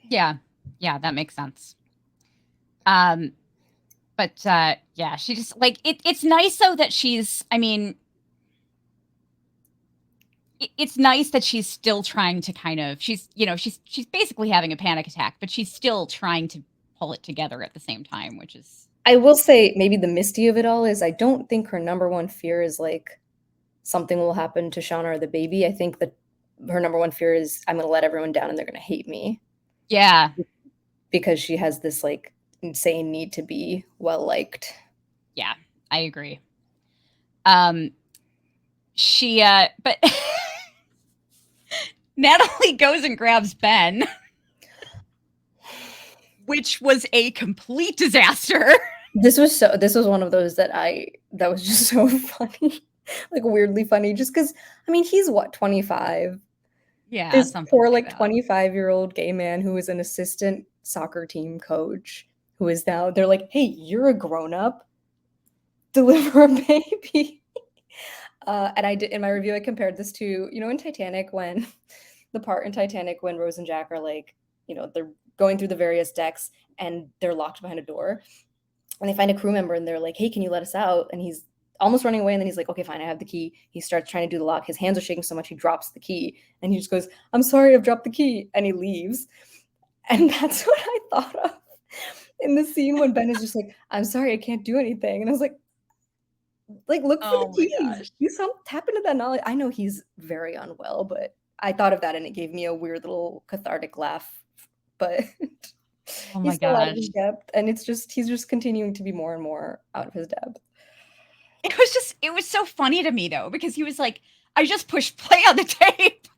Yeah, that makes sense. But yeah, she just like it's nice though that she's. I mean, it's nice that she's still trying to kind of she's basically having a panic attack, but she's still trying to pull it together at the same time, which is I will say maybe the Misty of it all is I don't think her number one fear is like something will happen to Shauna or the baby. I think that her number one fear is I'm going to let everyone down and they're going to hate me. Yeah. Because she has this like insane need to be well liked. Yeah, I agree. She but Natalie goes and grabs Ben, which was a complete disaster. This was one of those that was just so funny. Like weirdly funny just because I mean he's what 25. Yeah, this poor like that. 25-year-old gay man who is an assistant soccer team coach who is now they're like, hey, you're a grown-up, deliver a baby. And I did in my review I compared this to in Titanic when the part in Titanic when Rose and Jack are like they're going through the various decks and they're locked behind a door and they find a crew member and they're like, hey, can you let us out? And he's almost running away and then he's like, okay, fine, I have the key. He starts trying to do the lock. His hands are shaking so much he drops the key and he just goes, I'm sorry, I've dropped the key, and he leaves. And that's what I thought of in the scene when Ben is just like, I'm sorry, I can't do anything. And I was like look for the keys. You tap into that knowledge. I know he's very unwell, but I thought of that and it gave me a weird little cathartic laugh. But oh my he's still out of his gosh. depth, and he's just continuing to be more and more out of his depth. It was so funny to me though, because he was like, I just pushed play on the tape.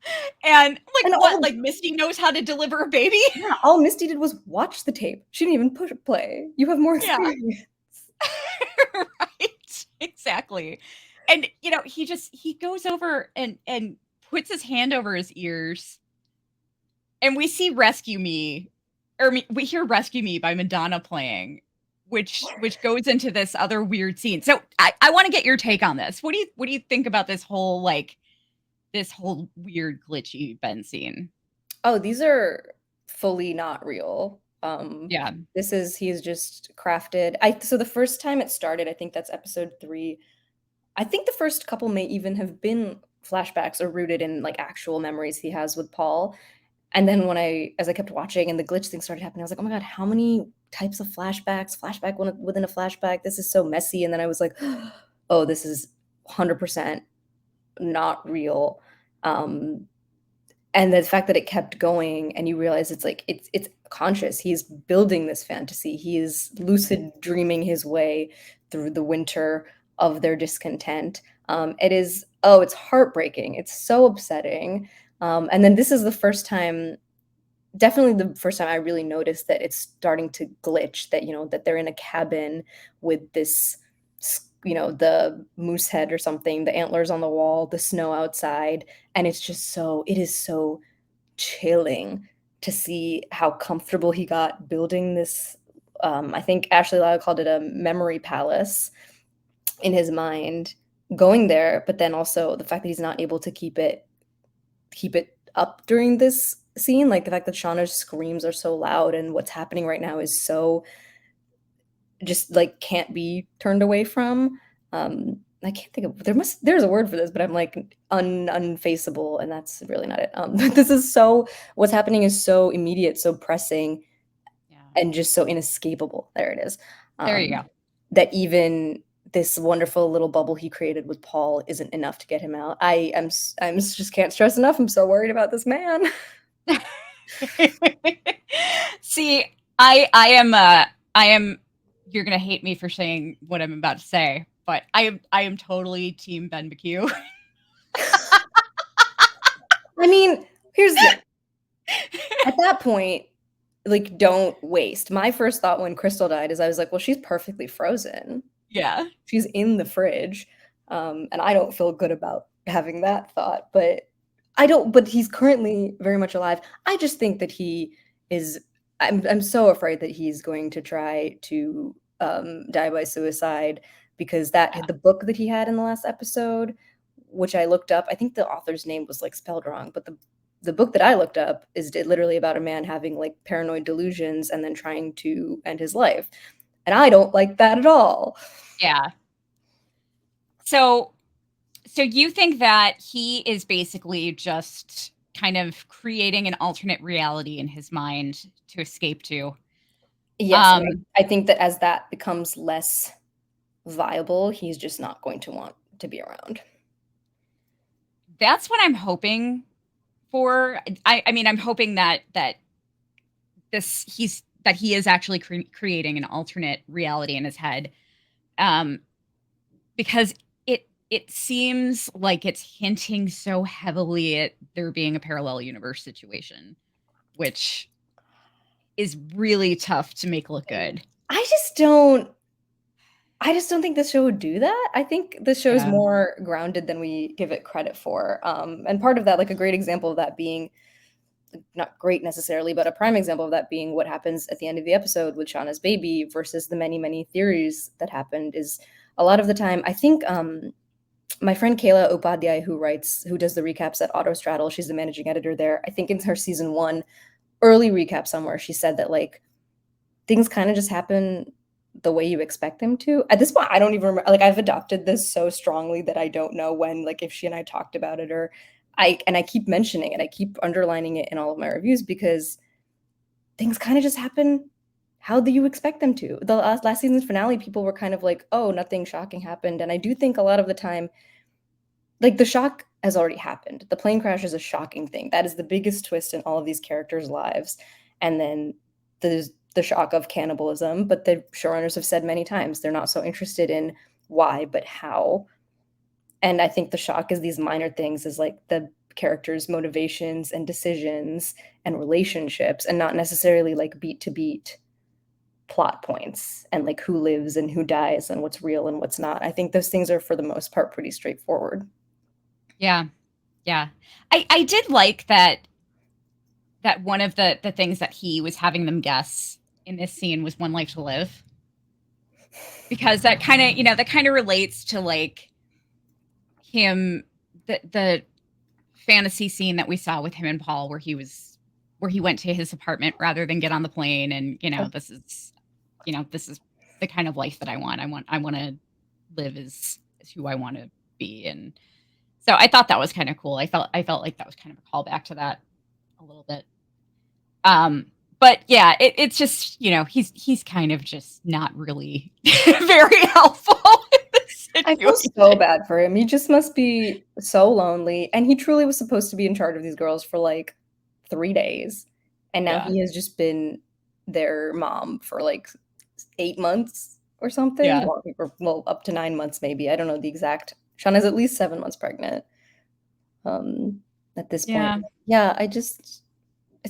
And what? Like Misty knows how to deliver a baby? Yeah, all Misty did was watch the tape. She didn't even push play. You have more experience. Yeah. Right. Exactly. And he goes over and puts his hand over his ears. And we see Rescue Me, or we hear Rescue Me by Madonna playing, which goes into this other weird scene. So I want to get your take on this. What do you think about this whole weird glitchy Ben scene? Oh, these are fully not real. Yeah. He's just crafted. So the first time it started, I think that's episode 3. I think the first couple may even have been flashbacks or rooted in like actual memories he has with Paul. And then as I kept watching and the glitch thing started happening, I was like, oh my God, how many types of flashback within a flashback? This is so messy. And then I was like, oh, this is 100% not real. And the fact that it kept going and you realize it's conscious. He's building this fantasy. He is lucid dreaming his way through the winter of their discontent. It's heartbreaking. It's so upsetting. And then this is definitely the first time I really noticed that it's starting to glitch, that they're in a cabin with this, the moose head or something, the antlers on the wall, the snow outside. And it is so chilling to see how comfortable he got building this. I think Ashley Lyle called it a memory palace in his mind going there, but then also the fact that he's not able to keep it up during this scene, like the fact that Shauna's screams are so loud and what's happening right now is so just like can't be turned away from. I can't think of there's a word for this, but I'm like unfaceable, and that's really not it. What's happening is so immediate, so pressing, and just so inescapable. There it is. There you go. That even this wonderful little bubble he created with Paul isn't enough to get him out. I just can't stress enough. I'm so worried about this man. See, I am. You're gonna hate me for saying what I'm about to say, but I am totally team Ben McHugh. I mean, at that point, like, don't waste. My first thought when Crystal died is I was like, well, she's perfectly frozen. Yeah. She's in the fridge. And I don't feel good about having that thought, but he's currently very much alive. I just think that I'm so afraid that he's going to try to die by suicide, because the book that he had in the last episode, which I looked up, I think the author's name was like spelled wrong, but the book that I looked up is literally about a man having like paranoid delusions and then trying to end his life. And I don't like that at all. Yeah. So So you think that he is basically just kind of creating an alternate reality in his mind to escape to? Yes, and Um, I think that as that becomes less viable, he's just not going to want to be around. that's what I'm hoping for. I mean, I'm hoping that he is actually creating an alternate reality in his head, um, because it seems like it's hinting so heavily at there being a parallel universe situation, which is really tough to make look good. I just don't I just don't think the show would do that. I think the show is Yeah. more grounded than we give it credit for. And part of that, like a great example of that being not great necessarily, but a prime example of that being what happens at the end of the episode with Shauna's baby versus the many, many theories that happened is a lot of the time, I think my friend Kayla Upadhyay, who does the recaps at Autostraddle, she's the managing editor there. I think in her season 1 early recap somewhere, she said that like things kind of just happen the way you expect them to. At this point, I don't even remember. Like I've adopted this so strongly that I don't know when, like if she and I talked about it or I keep mentioning it. I keep underlining it in all of my reviews because things kind of just happen how do you expect them to. The last season's finale, people were kind of like, oh, nothing shocking happened. And I do think a lot of the time, like the shock has already happened. The plane crash is a shocking thing. That is the biggest twist in all of these characters' lives. And then there's the shock of cannibalism, but the showrunners have said many times they're not so interested in why, but how. And I think the shock is these minor things, is like the characters' motivations and decisions and relationships, and not necessarily like beat to beat plot points and like who lives and who dies and what's real and what's not. I think those things are for the most part pretty straightforward. Yeah. Yeah. I did like that one of the things that he was having them guess in this scene was One Life to Live. Because that kind of, that kind of relates to like him, the fantasy scene that we saw with him and Paul where he went to his apartment rather than get on the plane, and this is the kind of life that I want. I want to live as who I want to be. And so I thought that was kind of cool. I felt like that was kind of a callback to that a little bit. But yeah, it's just, he's kind of just not really very helpful in this I feel situation. so bad for him. He just must be so lonely. And he truly was supposed to be in charge of these girls for like 3 days. And now Yeah. he has just been their mom for like 8 months or something. Yeah. Well, up to 9 months maybe. I don't know the exact. Shauna's at least 7 months pregnant. At this Yeah. point. Yeah, it's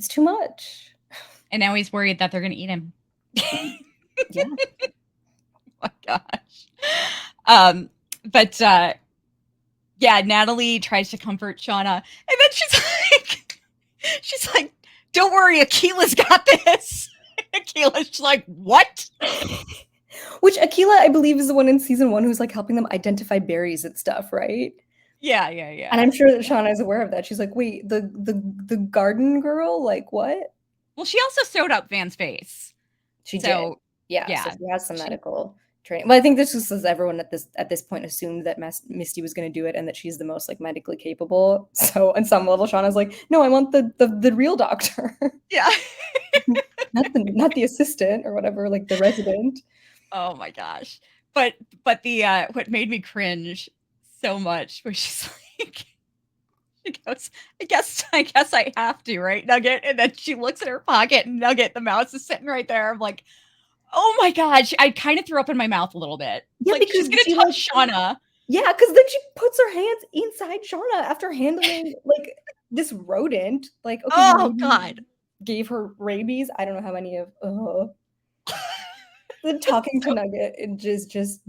too much. And now he's worried that they're going to eat him. Yeah. Oh my gosh. But yeah, Natalie tries to comfort Shauna, and then she's like, don't worry, Akilah's got this. Akilah's like, what? Which Akilah, I believe, is the one in season 1 who's like helping them identify berries and stuff, right? Yeah. And I'm sure that Shauna is aware of that. She's like, wait, the garden girl? Like what? Well, she also sewed up Van's face. She did. Yeah. So Yeah. she has some medical training. Well, I think this just says everyone at this point assumed that Misty was going to do it and that she's the most like medically capable. So on some level, Shauna's like, no, I want the real doctor. Yeah. not the assistant or whatever, like the resident. Oh my gosh. But the what made me cringe so much was she's like, she goes, I guess I have to, right, Nugget? And then she looks in her pocket and Nugget, the mouse, is sitting right there. I'm like, oh my god, I kind of threw up in my mouth a little bit. Yeah, like she's gonna touch Shauna. Yeah, because then she puts her hands inside Shauna after handling like this rodent. Like, okay, oh god, gave her rabies. I don't know how many of the talking to Nugget. It just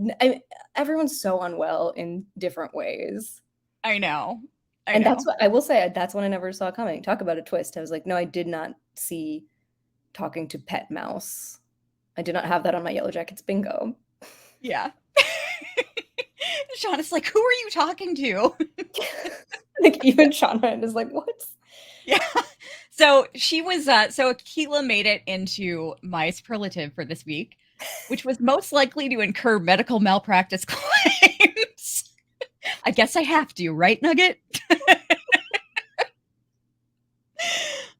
everyone's so unwell in different ways. I know. And that's what I will say. That's one I never saw coming. Talk about a twist. I was like, no, I did not see talking to pet mouse. I did not have that on my Yellowjackets bingo. Yeah. Shauna's like, who are you talking to? Like even Shauna is like, what? Yeah. So she was so Akilah made it into my superlative for this week, which was most likely to incur medical malpractice claims. I guess I have to, right, Nugget?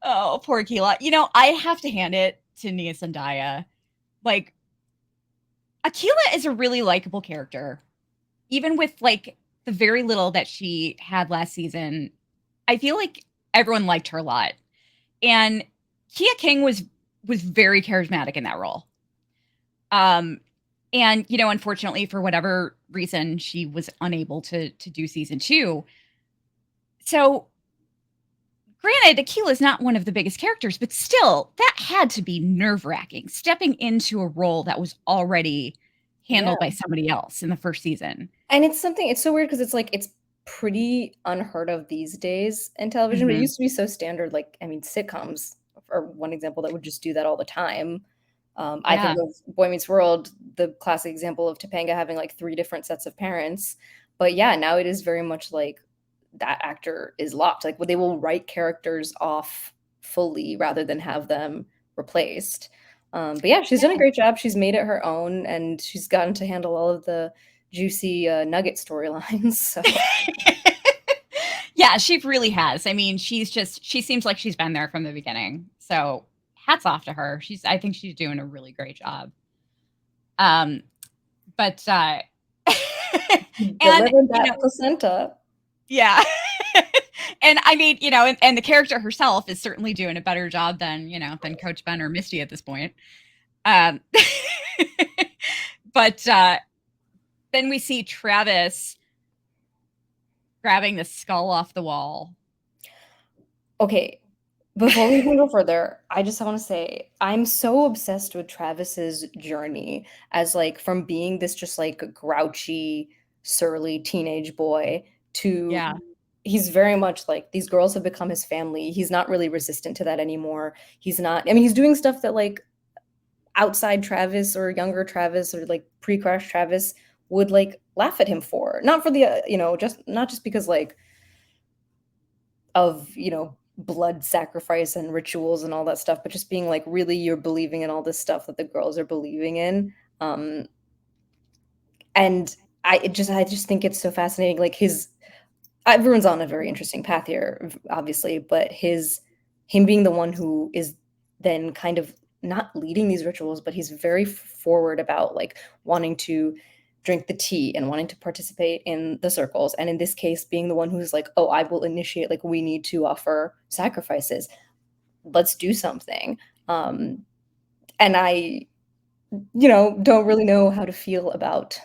Oh, poor Akilah. I have to hand it to Nia Zendaya. Like, Akilah is a really likable character. Even with, like, the very little that she had last season, I feel like everyone liked her a lot. And Kia King was very charismatic in that role. And unfortunately, for whatever reason, she was unable to do season 2. So, granted, Akilah is not one of the biggest characters, but still, that had to be nerve-wracking, stepping into a role that was already Yeah. handled by somebody else in the first season. And it's so weird because it's like it's pretty unheard of these days in television, but it Mhm. used to be so standard. Like, I mean, sitcoms are one example that would just do that all the time. I think Yeah. of Boy Meets World, the classic example of Topanga having like 3 different sets of parents. But yeah, now it is very much like that actor is locked. Like, well, they will write characters off fully rather than have them replaced. But yeah, she's done a Yeah. great job. She's made it her own, and she's gotten to handle all of the juicy Nugget storylines. So Yeah, she really has. I mean, she seems like she's been there from the beginning. So, hats off to her. I think she's doing a really great job. Um, but and delivered that placenta. yeah. And I mean, and the character herself is certainly doing a better job than Coach Ben or Misty at this point. Um, but then we see Travis grabbing the skull off the wall. Okay, before we even go further, I just want to say I'm so obsessed with Travis's journey as like from being this just like grouchy, surly teenage boy to Yeah. he's very much like these girls have become his family. He's not really resistant to that anymore. He's not, I mean, he's doing stuff that like outside Travis or younger Travis or like pre-crash Travis would like laugh at him for. Not for the, just not just because like of, blood sacrifice and rituals and all that stuff, but just being like, really, you're believing in all this stuff that the girls are believing in. And I just think it's so fascinating. Like everyone's on a very interesting path here, obviously, but him being the one who is then kind of not leading these rituals, but he's very forward about like wanting to drink the tea and wanting to participate in the circles. And in this case, being the one who's like, oh, I will initiate, like, we need to offer sacrifices. Let's do something. And I, don't really know how to feel about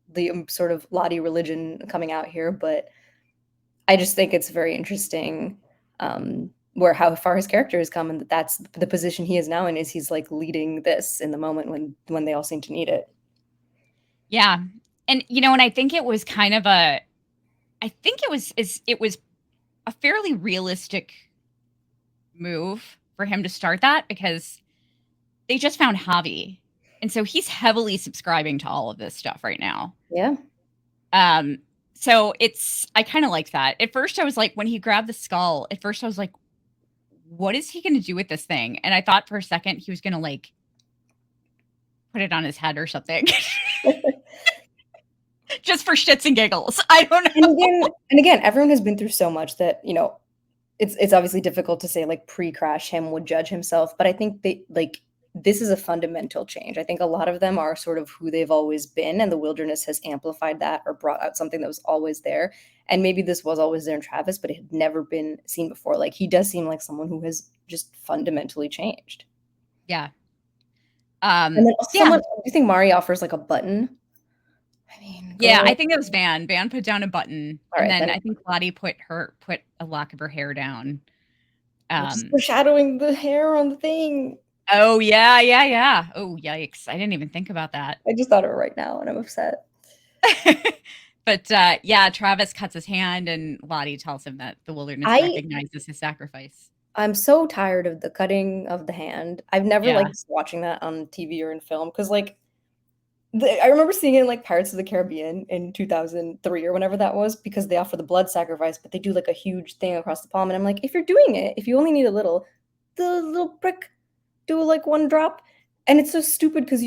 the sort of Lottie religion coming out here, but I just think it's very interesting how far his character has come, and that's the position he is now in, is he's like leading this in the moment when they all seem to need it. Yeah. And and I think it was kind of it was a fairly realistic move for him to start that, because they just found Javi. And so he's heavily subscribing to all of this stuff right now. Yeah. So I kind of liked that. At first I was like, when he grabbed the skull, at first I was like, what is he going to do with this thing? And I thought for a second he was going to like put it on his head or something. Just for shits and giggles. I don't know. And again, everyone has been through so much that, it's obviously difficult to say like pre-crash him would judge himself, but I think this is a fundamental change. I think a lot of them are sort of who they've always been, and the wilderness has amplified that or brought out something that was always there. And maybe this was always there in Travis, but it had never been seen before. Like, he does seem like someone who has just fundamentally changed. Yeah. And then do you think Mari offers like a button? I mean, yeah, I think it was Van. Van put down a button, and then I think Lottie put a lock of her hair down. Just foreshadowing the hair on the thing. Oh yeah. Oh yikes! I didn't even think about that. I just thought of it right now, and I'm upset. But yeah, Travis cuts his hand, and Lottie tells him that the wilderness recognizes his sacrifice. I'm so tired of the cutting of the hand. I've never liked watching that on TV or in film, because like I remember seeing it in like Pirates of the Caribbean in 2003 or whenever that was, because they offer the blood sacrifice, but they do like a huge thing across the palm, and I'm like, if you're doing it, if you only need a little, the little prick, do like one drop. And it's so stupid because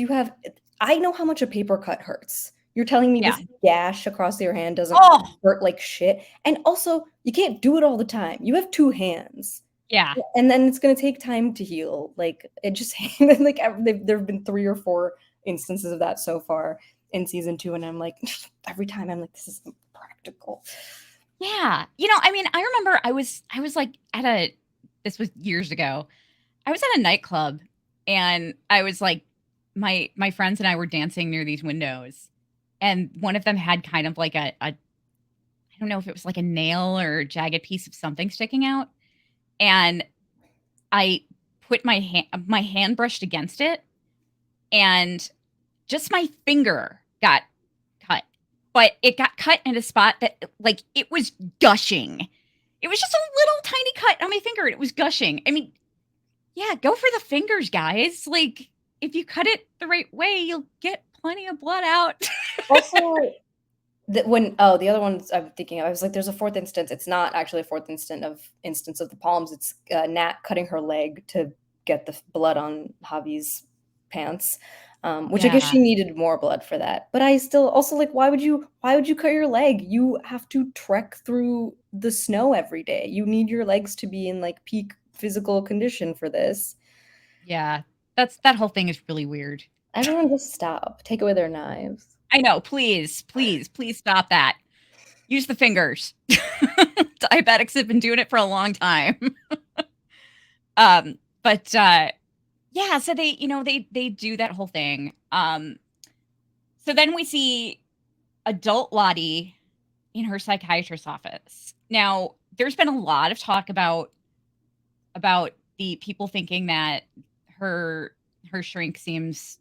I know how much a paper cut hurts. You're telling me Yeah. this gash across your hand doesn't Oh, hurt like shit? And also, you can't do it all the time. You have two hands. yeah. And then it's gonna take time to heal. Like it just like there have been 3 or 4 instances of that so far in season 2, and I'm like, every time I'm like, this is impractical. Yeah. You know, I mean, I remember I was like at a this was years ago. I was at a nightclub and I was like my friends and I were dancing near these windows and one of them had kind of like a I don't know if it was like a nail or a jagged piece of something sticking out and I put my hand brushed against it and just my finger got cut. But it got cut in a spot that like it was gushing. It was just a little tiny cut on my finger and it was gushing. I mean, yeah, go for the fingers, guys. Like if you cut it the right way, you'll get plenty of blood out. Also, the other ones I'm thinking of, I was like, there's a fourth instance. It's not actually a fourth instance of the palms. It's Nat cutting her leg to get the blood on Javi's pants, which I guess Yeah. she needed more blood for that. But I still also like, why would you cut your leg? You have to trek through the snow every day. You need your legs to be in like peak physical condition for this. Yeah. That whole thing is really weird. Everyone just stop. Take away their knives. I know. Please, please, please stop that. Use the fingers. Diabetics have been doing it for a long time. But yeah, so they, you know, they do that whole thing. So then we see adult Lottie in her psychiatrist's office. Now, there's been a lot of talk about the people thinking that her shrink seems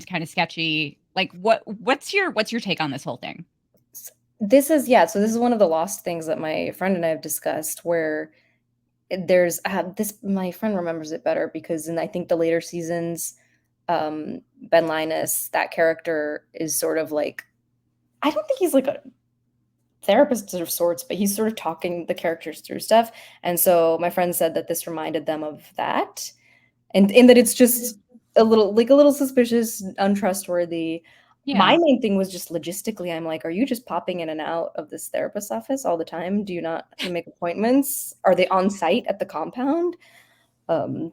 kind of sketchy. Like what's your take on this whole thing? This is yeah, so this is one of the lost things that my friend and I have discussed where there's this my friend remembers it better because in I think the later seasons, Ben Linus, that character is sort of like I don't think he's like a therapist of sorts, but he's sort of talking the characters through stuff. And so my friend said that this reminded them of that. And in that it's just a little suspicious, untrustworthy. My Yeah. main thing was just logistically, I'm like, are you just popping in and out of this therapist's office all the time? Do you not make appointments? Are they on site at the compound? Um,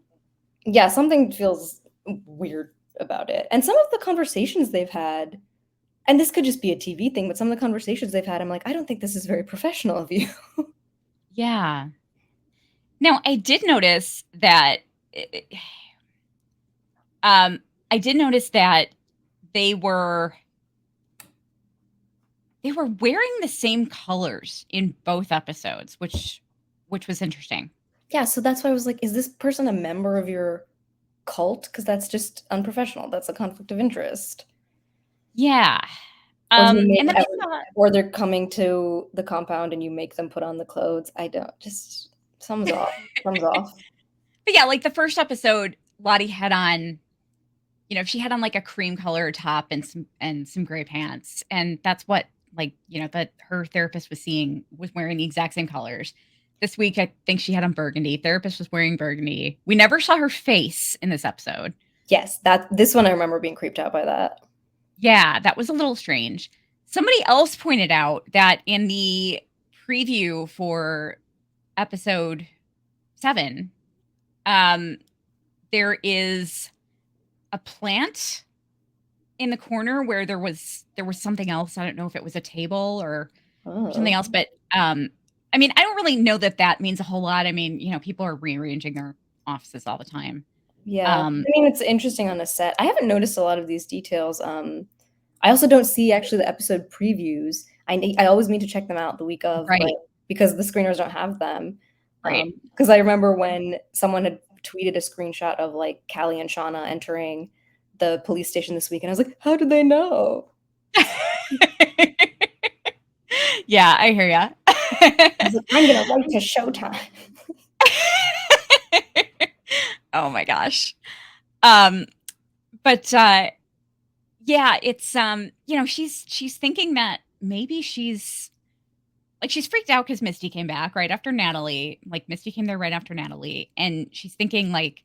yeah, something feels weird about it. And some of the conversations they've had, and this could just be a TV thing, but some of the conversations they've had, I'm like, I don't think this is very professional of you. Yeah. Now, um I did notice that they were they were wearing the same colors in both episodes, which was interesting. Yeah, so that's why I was like, is this person a member of your cult? Because that's just unprofessional. That's a conflict of interest. Yeah. Or do you make And then I saw or they're coming to the compound and you make them put on the clothes. I don't just thumbs off. Thumbs off. but yeah, like the first episode, Lottie had on, you know, she had on like a cream color top and some gray pants. And that's what like, you know, that her therapist was wearing the exact same colors. This week I think she had on burgundy. Therapist was wearing burgundy. We never saw her face in this episode. Yes, this one I remember being creeped out by that. Yeah, that was a little strange. Somebody else pointed out that in the preview for episode 7, um, there is a plant in the corner where there was something else. I don't know if it was a table or something Oh. else, but I mean, I don't really know that that means a whole lot. I mean, you know, people are rearranging their offices all the time. Yeah. Um, I mean, it's interesting on a set. I haven't noticed a lot of these details. I also don't see actually the episode previews. I always mean to check them out the week of, but right, because the screeners don't have them. right. Because I remember when someone had tweeted a screenshot of like Callie and Shauna entering the police station this week, and I was like, how did they know? Yeah, I hear ya. I was like, I'm gonna write to Showtime. Oh my gosh. Um, but yeah, it's you know, she's thinking that maybe she's freaked out because Misty came back right after Natalie. Like Misty came there right after Natalie, and she's thinking like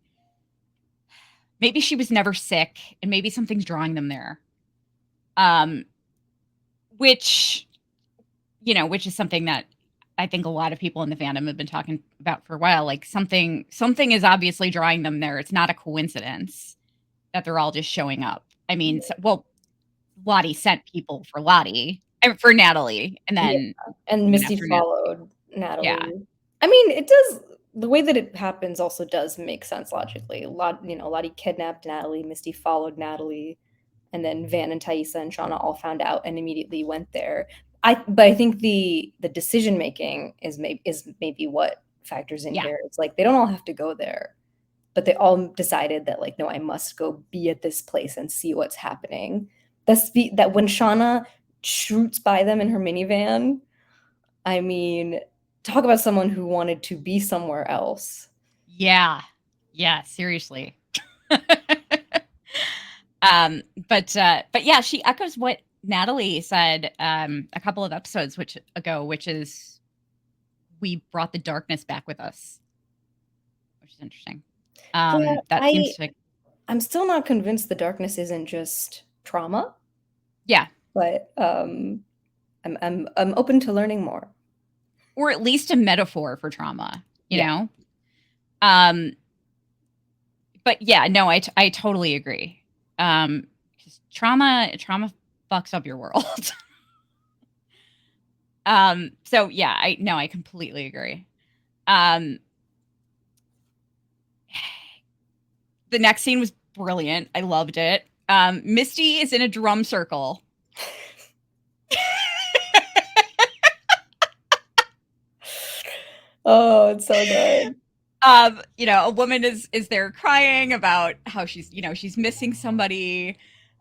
maybe she was never sick, and maybe something's drawing them there. Um, which, which is something that I think a lot of people in the fandom have been talking about for a while. Like something is obviously drawing them there. It's not a coincidence that they're all just showing up. I mean, Lottie sent people for for Natalie, and Yeah, then and Misty after Natalie. followed Yeah. Natalie. I mean, it does the way that it happens also does make sense logically. Lottie kidnapped Natalie, Misty followed Natalie, and then Van and Taissa and Shauna all found out and immediately went there. But I think the decision making is maybe what factors in Yeah. here. It's like they don't all have to go there, but they all decided that like, no, I must go be at this place and see what's happening. That when Shauna shoots by them in her minivan, I mean, talk about someone who wanted to be somewhere else. Yeah. Yeah, seriously. But yeah, she echoes what Natalie said a couple of episodes ago, which is we brought the darkness back with us, which is interesting. Yeah, That seems to I'm still not convinced the darkness isn't just trauma, yeah, but I'm open to learning more. or at least a metaphor for trauma, you Yeah. know. But yeah, no, I totally agree. 'Cause trauma fucks up your world. So yeah, I completely agree. Um, the next scene was brilliant. I loved it. Misty is in a drum circle. Oh, it's so good. A woman is there crying about how she's missing somebody.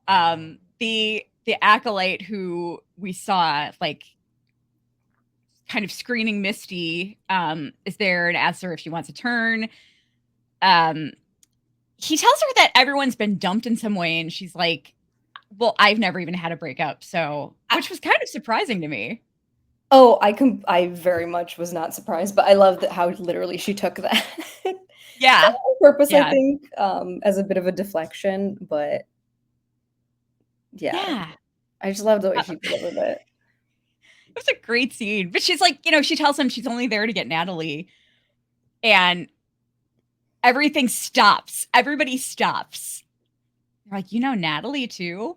The acolyte who we saw like kind of screening Misty is there and asks her if she wants a turn. He tells her that everyone's been dumped in some way, and she's like, well, I've never even had a breakup, so which was kind of surprising to me. Oh, I very much was not surprised, but I love that how literally she took that. Yeah. On purpose, I Yeah. think, as a bit of a deflection, but yeah. Yeah. I just love the way she delivered it. It was a great scene. But she's like, she tells him she's only there to get Natalie. And everything stops. Everybody stops. They're like, Natalie too?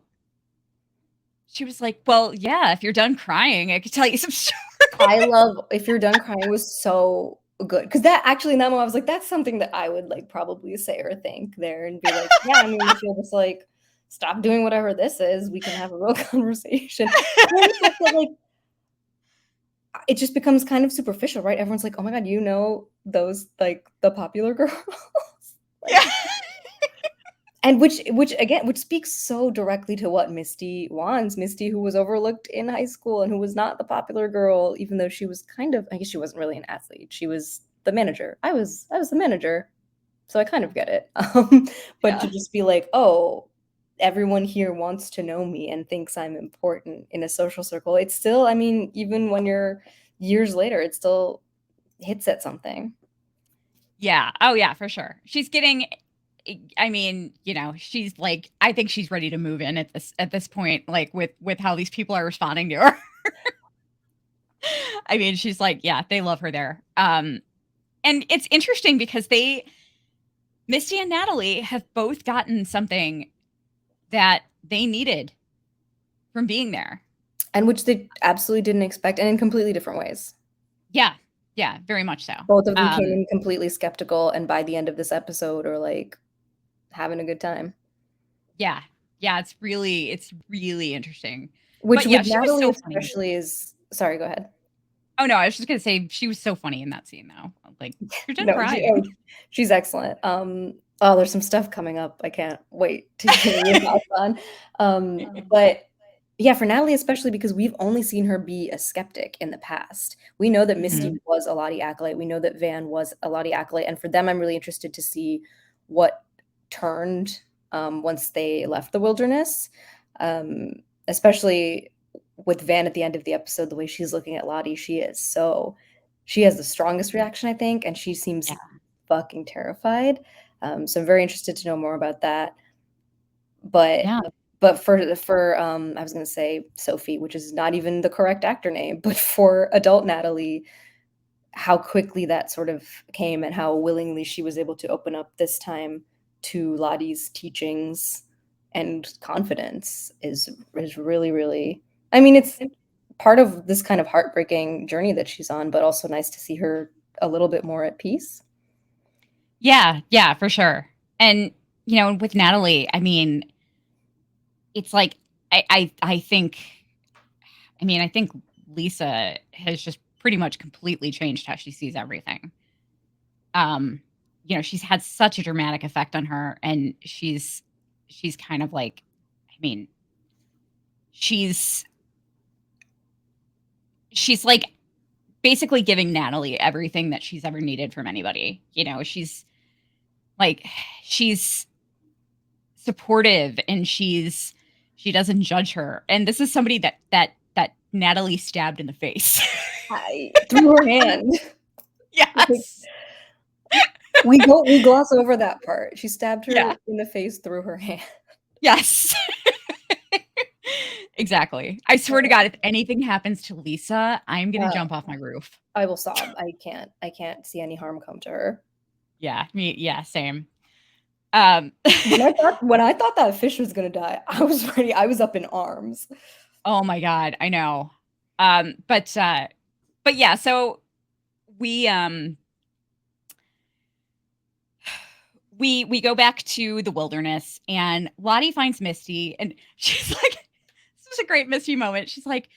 She was like, well, yeah, if you're done crying, I could tell you some stories. I love If You're Done Crying was so good. Because that actually in that moment, I was like, that's something that I would like probably say or think there and be like, yeah, I mean, if you'll just like stop doing whatever this is, we can have a real conversation. Like, it just becomes kind of superficial, right? Everyone's like, oh my God, those like the popular girls. Like, Yeah. and which speaks so directly to what Misty wants. Misty, who was overlooked in high school and who was not the popular girl, even though she was I guess she wasn't really an athlete. She was the manager. I was the manager, so I kind of get it. But Yeah. to just be like, oh, everyone here wants to know me and thinks I'm important in a social circle. It's still, I mean, even when you're years later, it still hits at something. Yeah. Oh, yeah, for sure. She's getting, I mean, she's like, I think she's ready to move in at this point, like with how these people are responding to her. I mean, she's like, yeah, they love her there. And it's interesting because Misty and Natalie have both gotten something that they needed from being there. And which they absolutely didn't expect, and in completely different ways. Yeah. Yeah, very much so. Both of them came in completely skeptical, and by the end of this episode are like having a good time. Yeah. Yeah, it's really interesting. Which But yeah, with she was Natalie so funny. especially is sorry, go ahead. Oh no, I was just gonna say she was so funny in that scene though. Like you're done No, crying. she's excellent. Oh, there's some stuff coming up. I can't wait to hear your thoughts on. But yeah, for Natalie especially because we've only seen her be a skeptic in the past. We know that Misty Mhm. was a Lottie acolyte. We know that Van was a Lottie acolyte, and for them, I'm really interested to see what turned once they left the wilderness, especially with Van at the end of the episode. The way she's looking at Lottie, she has the strongest reaction, I think, and she seems Yeah. fucking terrified. So I'm very interested to know more about that. But Yeah. But for I was gonna say Sophie, which is not even the correct actor name, but for adult Natalie, how quickly that sort of came and how willingly she was able to open up this time to Lottie's teachings and confidence is really, really, I mean, it's part of this kind of heartbreaking journey that she's on, but also nice to see her a little bit more at peace. Yeah, yeah, for sure. And with Natalie, I mean, it's like I think, I think Lisa has just pretty much completely changed how she sees everything. Um, she's had such a dramatic effect on her, and she's kind of like, I mean, she's like basically giving Natalie everything that she's ever needed from anybody. She's like, she's supportive, and she doesn't judge her. And this is somebody that Natalie stabbed in the face. Through her hand. Yes. We gloss over that part. She stabbed her in the face through her hand. Yes. Exactly. I swear to God, if anything happens to Lisa, I'm gonna jump off my roof. I will sob. I can't see any harm come to her. Yeah, same. When I thought that fish was gonna die, I was ready. I was up in arms. Oh my God, I know. But yeah, so we we go back to the wilderness, and Lottie finds Misty, and she's like, this was a great Misty moment. She's like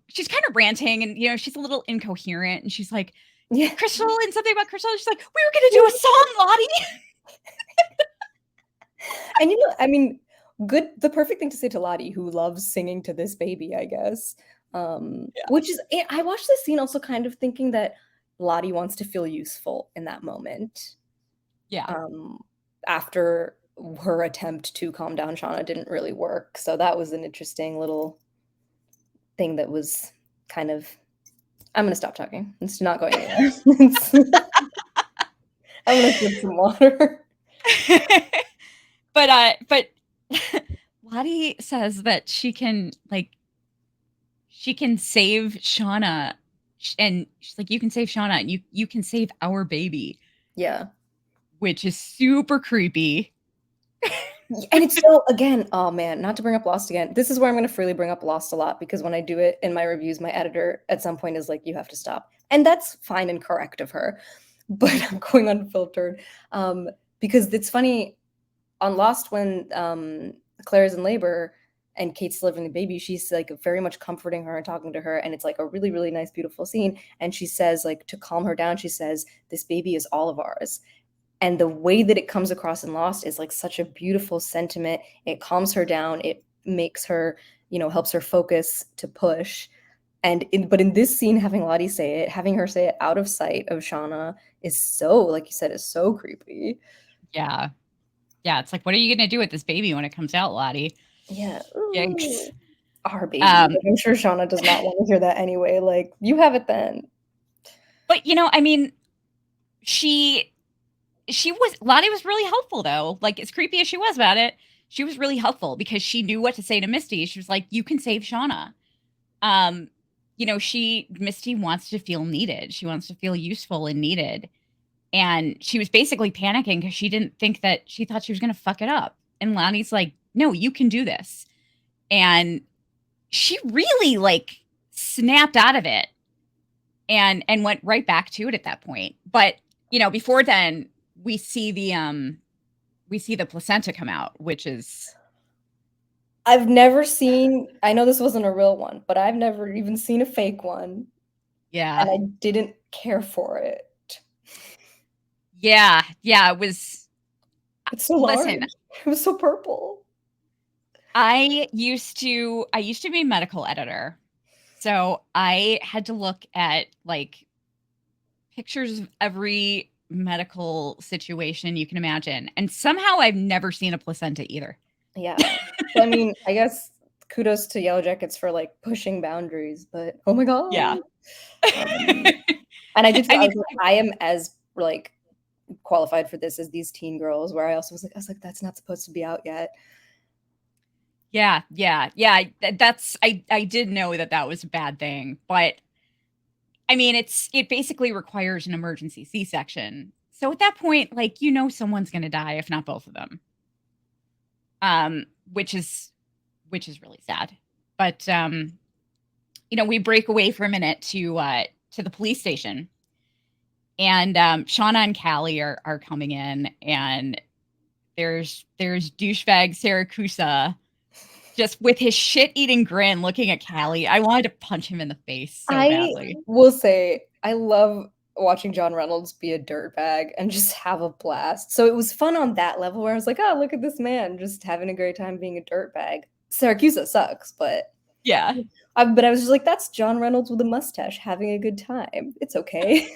she's kind of ranting, and she's a little incoherent, and she's like, yeah, Crystal, and something about Crystal. She's like, we were gonna do a song, Lottie. And I mean, good. The perfect thing to say to Lottie, who loves singing to this baby, I guess. Which is, I watched this scene also kind of thinking that Lottie wants to feel useful in that moment. Yeah. After her attempt to calm down Shauna didn't really work, so that was an interesting little thing that was kind of. I'm gonna stop talking. It's not going anywhere. I'm gonna sip some water. But Lottie says that she can save Shauna, and she's like, you can save Shauna, and you can save our baby. Yeah. Which is super creepy. And it's so, again, oh man, not to bring up Lost again. This is where I'm going to freely bring up Lost a lot, because when I do it in my reviews, my editor at some point is like, you have to stop. And that's fine and correct of her. But I'm going unfiltered. Because it's funny, on Lost, when Claire is in labor and Kate's delivering the baby, she's like very much comforting her and talking to her. And it's like a really, really nice, beautiful scene. And she says, like, to calm her down, she says, this baby is all of ours. And the way that it comes across in Lost is like such a beautiful sentiment. It calms her down. It makes her, helps her focus to push. But in this scene, having Lottie say it, having her say it out of sight of Shauna is so, like you said, is so creepy. Yeah. Yeah. It's like, what are you going to do with this baby when it comes out, Lottie? Yeah. Yikes. Our baby. I'm sure Shauna does not want to hear that anyway. Like, you have it then. But, I mean, Lottie was really helpful, though. Like, as creepy as she was about it, she was really helpful because she knew what to say to Misty. She was like, you can save Shauna. Misty wants to feel needed. She wants to feel useful and needed. And she was basically panicking because she thought she was going to fuck it up. And Lottie's like, no, you can do this. And she really snapped out of it and went right back to it at that point. But, before then, we see the placenta come out, which is. I've never seen, I know this wasn't a real one, but I've never even seen a fake one. Yeah. And I didn't care for it. Yeah. Yeah. It's so large. Listen, it was so purple. I used to be a medical editor. So I had to look at pictures of every medical situation you can imagine. And somehow I've never seen a placenta either. Yeah. So, I mean, I guess kudos to Yellowjackets for pushing boundaries, but oh my God. Yeah. And I am as qualified for this as these teen girls, where I was like, that's not supposed to be out yet. Yeah, yeah, yeah. I did know that that was a bad thing, but I mean, it basically requires an emergency C-section. So at that point, like, someone's going to die, if not both of them. Um, which is which is really sad. But we break away for a minute to the police station, and Shauna and Callie are coming in, and there's douchebag Saracusa just with his shit-eating grin looking at Callie. I wanted to punch him in the face so I badly. will say I love watching John Reynolds be a dirtbag and just have a blast. So it was fun on that level where I was like, oh, look at this man just having a great time being a dirtbag. Syracuse sucks, but Yeah. but I was just like, that's John Reynolds with a mustache having a good time. It's okay.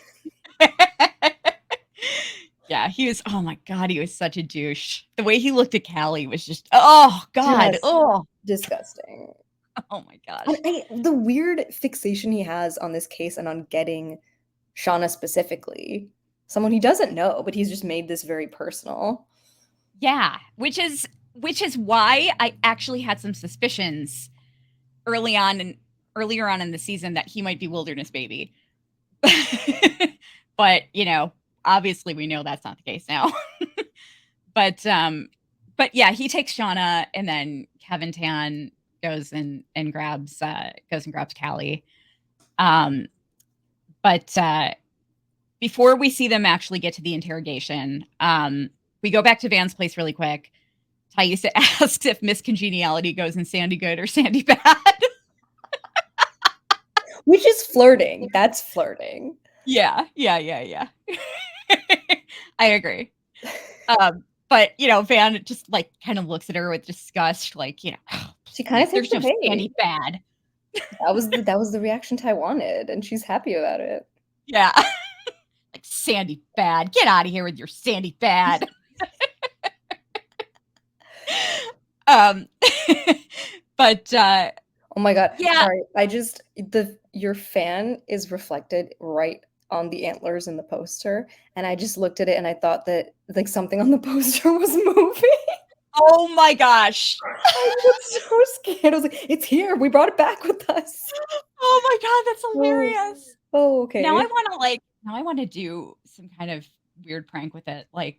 Yeah, he was, oh my God, he was such a douche. The way he looked at Callie was just, oh God, Just oh, disgusting. oh my And gosh. the weird fixation he has on this case and on getting Shauna specifically, someone he doesn't know, but he's just made this very personal. Yeah, which is why I actually had some suspicions earlier on in the season that he might be Wilderness Baby. But, obviously we know that's not the case now. But yeah, he takes Shauna, and then Kevin Tan goes and grabs Callie. Um but before we see them actually get to the interrogation, we go back to Van's place really quick. Taissa asks if Miss Congeniality goes in Sandy Good or Sandy Bad. Which is flirting. That's flirting. Yeah, yeah, yeah, yeah. I agree. But Van just like kind of looks at her with disgust, like, She kind of there's takes the no bait. Sandy Bad. That was the reaction Ty wanted, and she's happy about it. Yeah. Like, Sandy Bad. Get out of here with your Sandy Bad. um but Oh my god. yeah. Sorry. Your fan is reflected right on the antlers in the poster, and I just looked at it and I thought that like something on the poster was moving. Oh my gosh. I was so scared. I was like, it's here. We brought it back with us. Oh my God, that's Oh, hilarious. oh Now okay. I want to do some kind of weird prank with it, like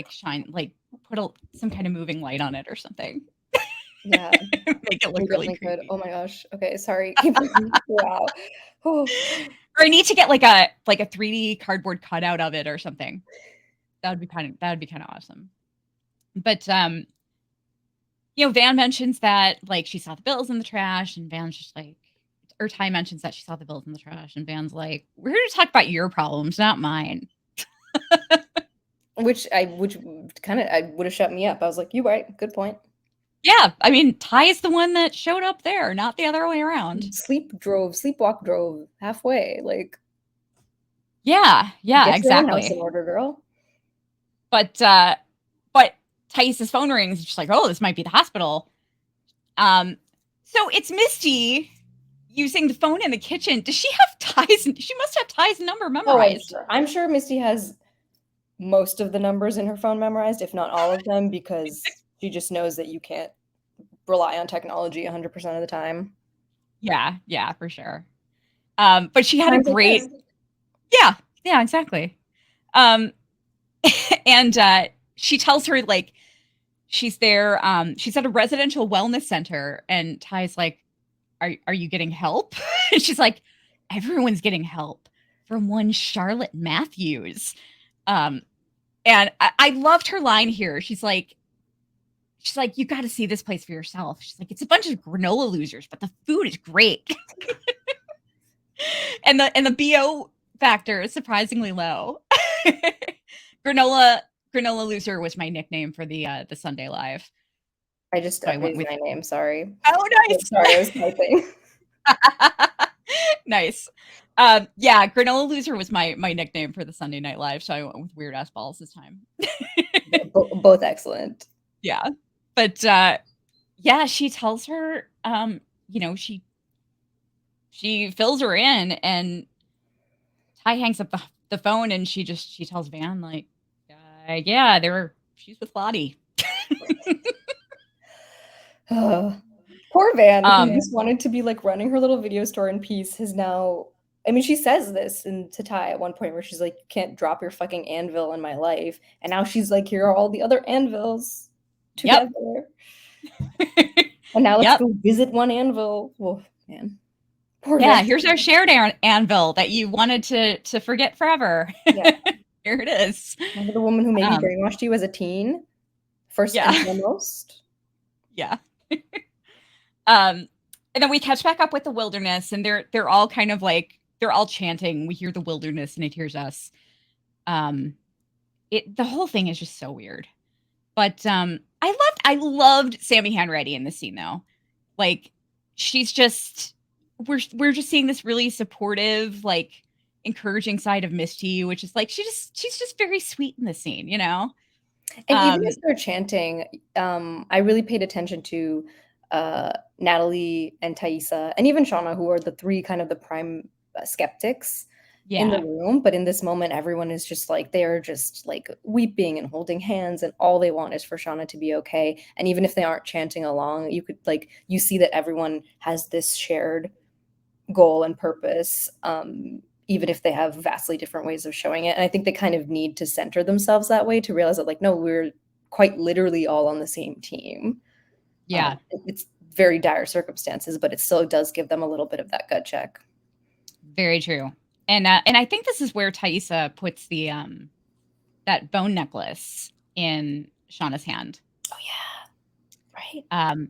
shine, like put some kind of moving light on it or something. Yeah, Make it look we really definitely could. creepy. Oh my gosh. Okay, sorry. Keep going. Wow. Oh. Or I need to get like a 3D cardboard cutout of it or something. That would be kind of awesome. But Van mentions that like she saw the bills in the trash, and Van's just like, or Ty mentions that she saw the bills in the trash, and Van's like, we're here to talk about your problems, not mine. Which kind of I would have shut me up. I was like, "You right, good point." Yeah, I mean, Ty is the one that showed up there, not the other way around. Sleepwalk drove halfway. Like, Yeah, yeah, get your own house exactly. in order, girl. But Taissa's phone rings, and she's like, oh, this might be the hospital. So it's Misty using the phone in the kitchen. Does she have Ty's? She must have Ty's number Oh, memorized. I'm sure Misty has most of the numbers in her phone memorized, if not all of them, because she just knows that you can't rely on technology 100% of the time. Yeah, yeah, for sure. But she had a great, yeah, yeah, exactly. Um, and she tells her like she's there. She's at a residential wellness center, and Ty's like, "Are you getting help?" And she's like, "Everyone's getting help from one Charlotte Matthews." Um, and I loved her line here. She's like, you got to see this place for yourself. She's like, it's a bunch of granola losers, but the food is great. And the BO factor is surprisingly low. granola granola loser was my nickname for the Sunday Live. I just So I went updated with, my name. Sorry. oh, Sorry, I was typing. nice. Nice. Yeah, granola loser was my nickname for the Sunday Night Live, so I went with weird ass balls this time. Both excellent. Yeah. But yeah, she tells her, she fills her in, and Ty hangs up the phone, and she tells Van like, yeah, she's with Lottie. Poor Van, who Um, just wanted to be like running her little video store in peace, has now. I mean, she says this to Ty at one point where she's like, "You can't drop your fucking anvil in my life," and now she's like, "Here are all the other anvils yep. together." And now let's Yep. go visit one anvil. Oh, man. Poor Yeah, Van. here's our shared anvil that you wanted to forget forever. Yeah. Here it is. Remember the woman who maybe Um, brainwashed you as a teen? First and yeah. foremost. Yeah. Um, and then we catch back up with the wilderness, and they're all kind of like they're all chanting. We hear the wilderness, and it hears us. Um, the whole thing is just so weird. But I loved Sammy Hanratty in this scene though. Like she's just we're just seeing this really supportive, like encouraging side of Misty, which is like she's just very sweet in this scene, you know? And even Um, as they're chanting, I really paid attention to Natalie and Taissa, and even Shauna, who are the three kind of the prime skeptics in the yeah. room. But in this moment, everyone is just like, they're just like weeping and holding hands, and all they want is for Shauna to be okay. And even if they aren't chanting along, you could like, you see that everyone has this shared goal and purpose, even if they have vastly different ways of showing it. And I think they kind of need to center themselves that way to realize that, like, no, we're quite literally all on the same team. Yeah. It's very dire circumstances, but it still does give them a little bit of that gut check. Very true. And I think this is where Taissa puts the that bone necklace in Shauna's hand. Oh yeah. Right.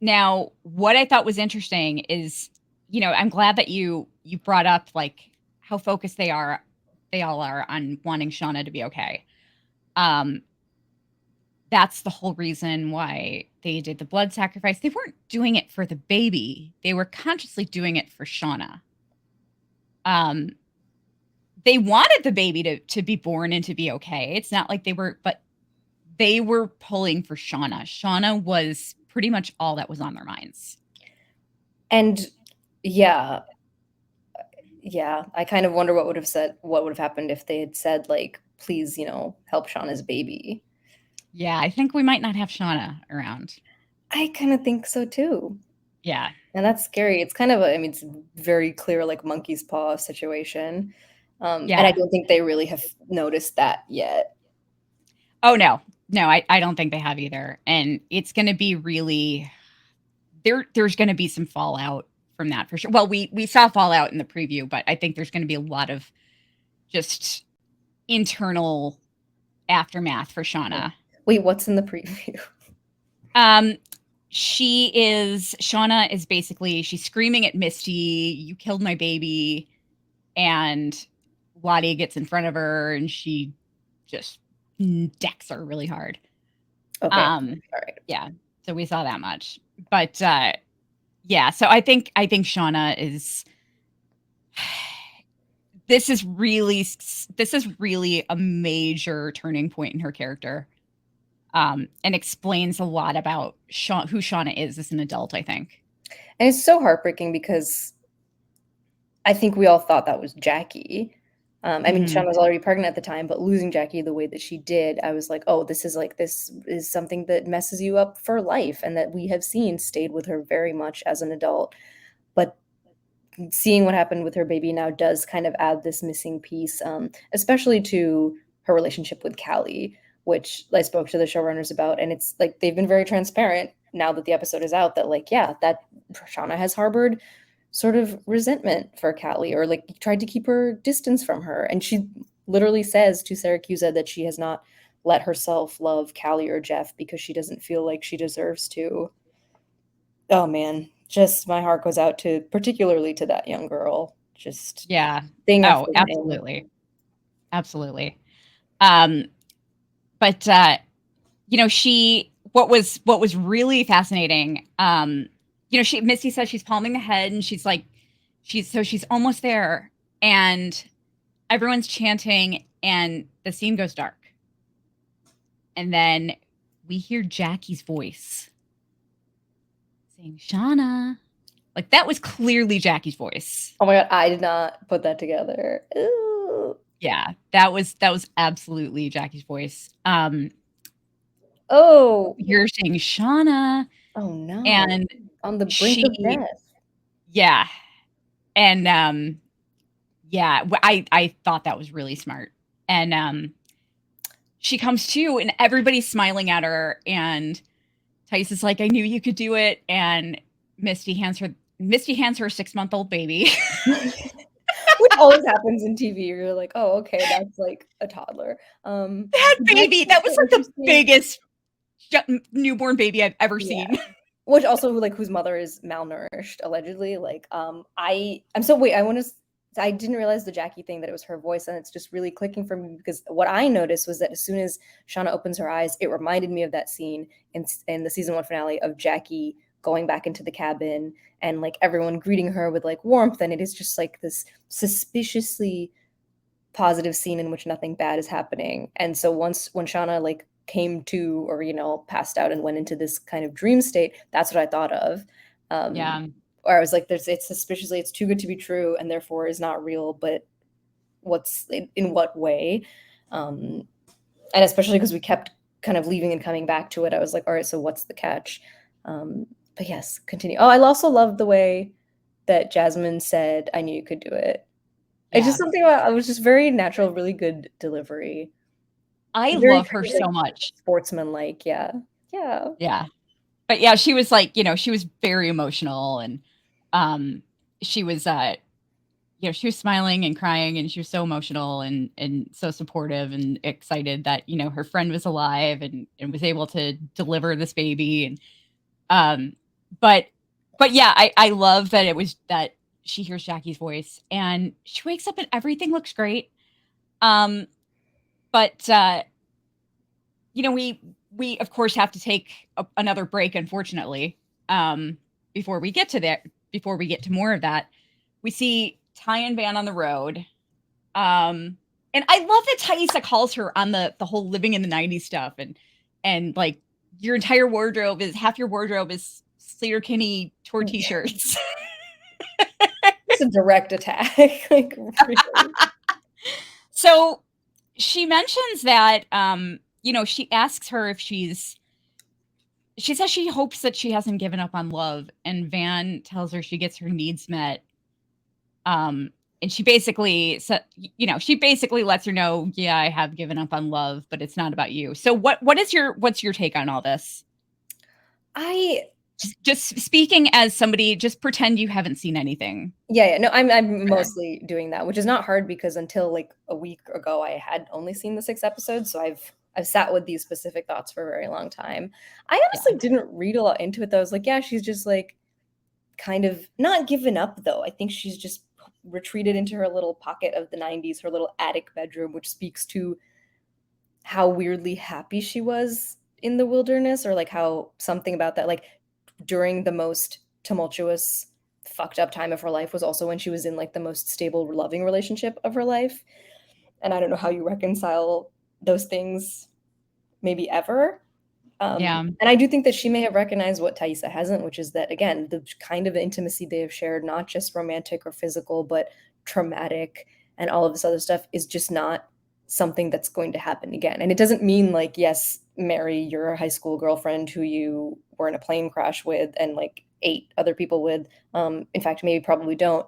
Now, what I thought was interesting is, I'm glad that you brought up like how focused they all are on wanting Shauna to be okay. Um, that's the whole reason why they did the blood sacrifice. They weren't doing it for the baby; they were consciously doing it for Shauna. Um, they wanted the baby to be born and to be okay. It's not like but they were pulling for Shauna. Shauna was pretty much all that was on their minds. And yeah, I kind of wonder what would have happened if they had said like, please, help Shauna's baby. Yeah, I think we might not have Shauna around. I kind of think so too. Yeah. And that's scary. It's kind of I mean, it's very clear, like monkey's paw situation. And I Yeah. don't think they really have noticed that yet. Oh no. No, I don't think they have either. And it's gonna be really there's gonna be some fallout from that for sure. Well, we saw fallout in the preview, but I think there's gonna be a lot of just internal aftermath for Shauna. Wait, what's in the preview? Um Shauna is basically she's screaming at Misty, "You killed my baby," and Lottie gets in front of her and she just decks her really hard. Okay. All right. Yeah. So we saw that much. But yeah, so I think Shauna is this is really a major turning point in her character. And explains a lot about who Shauna is as an adult, I think. And it's so heartbreaking because I think we all thought that was Jackie. I mean, Shauna was already pregnant at the time, but losing Jackie the way that she did, I was like, oh, this is something that messes you up for life, and that we have seen stayed with her very much as an adult. But seeing what happened with her baby now does kind of add this missing piece, especially to her relationship with Callie, which I spoke to the showrunners about, and it's like they've been very transparent now that the episode is out that like, yeah, that Shauna has harbored sort of resentment for Callie, or like tried to keep her distance from her. And she literally says to Syracuse that she has not let herself love Callie or Jeff because she doesn't feel like she deserves to. Oh man, just my heart goes out to particularly to that young girl. Just Yeah. thing Oh, after thing. absolutely. Absolutely. Um, but she what was really fascinating, Misty says she's palming the head and she's like she's almost there and everyone's chanting and the scene goes dark. And then we hear Jackie's voice saying, "Shauna." Like that was clearly Jackie's voice. Oh my god, I did not put that together. Ooh. Yeah, that was absolutely Jackie's voice. Oh. You're saying Shauna, Oh, no. and On the brink of she death. yeah, and, yeah, I thought that was really smart, and, she comes to, and everybody's smiling at her, and Tice is like, "I knew you could do it," and Misty hands her a 6-month-old baby. Which always happens in TV. You're like, "Oh, okay, that's like a toddler." That That's baby, that was, so like, the interesting. biggest newborn baby I've ever Yeah. seen. Which also, like, whose mother is malnourished, allegedly, like, I'm so wait, I didn't realize the Jackie thing, that it was her voice, and it's just really clicking for me because what I noticed was that as soon as Shauna opens her eyes, it reminded me of that scene in the season 1 finale of Jackie going back into the cabin and, like, everyone greeting her with, like, warmth, and it is just, like, this suspiciously positive scene in which nothing bad is happening. And so when Shauna like came to or passed out and went into this kind of dream state, that's what I thought of. Yeah, Or I was like, it's suspiciously, it's too good to be true and therefore is not real, but what's in what way? Um, and especially because we kept kind of leaving and coming back to it, I was like, all right, so what's the catch? But yes, continue. Oh, I also loved the way that Jasmine said, I knew you could do it. It's just yeah. something about it was just very natural, really good delivery. I Very, love her very, like, so much. sportsmanlike, yeah. Yeah. Yeah. But, yeah, she was, like, she was very emotional, and, um, she was, she was smiling and crying, and she was so emotional and so supportive and excited that, her friend was alive and was able to deliver this baby, and, um, but yeah, I love that it was that she hears Jackie's voice, and she wakes up and everything looks great. Um, but, we of course have to take another break, unfortunately, um, before we get to that. Before we get to more of that, we see Ty and Van on the road. And I love that Taissa calls her on the whole living in the '90s stuff, and like your entire wardrobe is half your wardrobe is Slater Kinney tour T-shirts. It's a direct attack, like, really. So she mentions that she asks her if she says she hopes that she hasn't given up on love, and Van tells her she gets her needs met. And she basically she basically lets her know, yeah, I have given up on love, but it's not about you. So what's your take on all this? I Just speaking as somebody, just pretend you haven't seen anything. Yeah, no, I'm mostly doing that, which is not hard because until, like, a week ago, I had only seen the 6 episodes, so I've sat with these specific thoughts for a very long time. I Yeah. honestly didn't read a lot into it, though. I was like, yeah, she's just, like, kind of not given up, though. I think she's just retreated into her little pocket of the '90s, her little attic bedroom, which speaks to how weirdly happy she was in the wilderness, or, like, how something about that, like, during the most tumultuous, fucked up time of her life was also when she was in, like, the most stable, loving relationship of her life, and I don't know how you reconcile those things maybe ever. Yeah. And I do think that she may have recognized what Taissa hasn't, which is that, again, the kind of intimacy they have shared, not just romantic or physical, but traumatic and all of this other stuff, is just not something that's going to happen again. And it doesn't mean, like, yes, marry your high school girlfriend who you were in a plane crash with and, like, 8 other people with. In fact, maybe probably don't.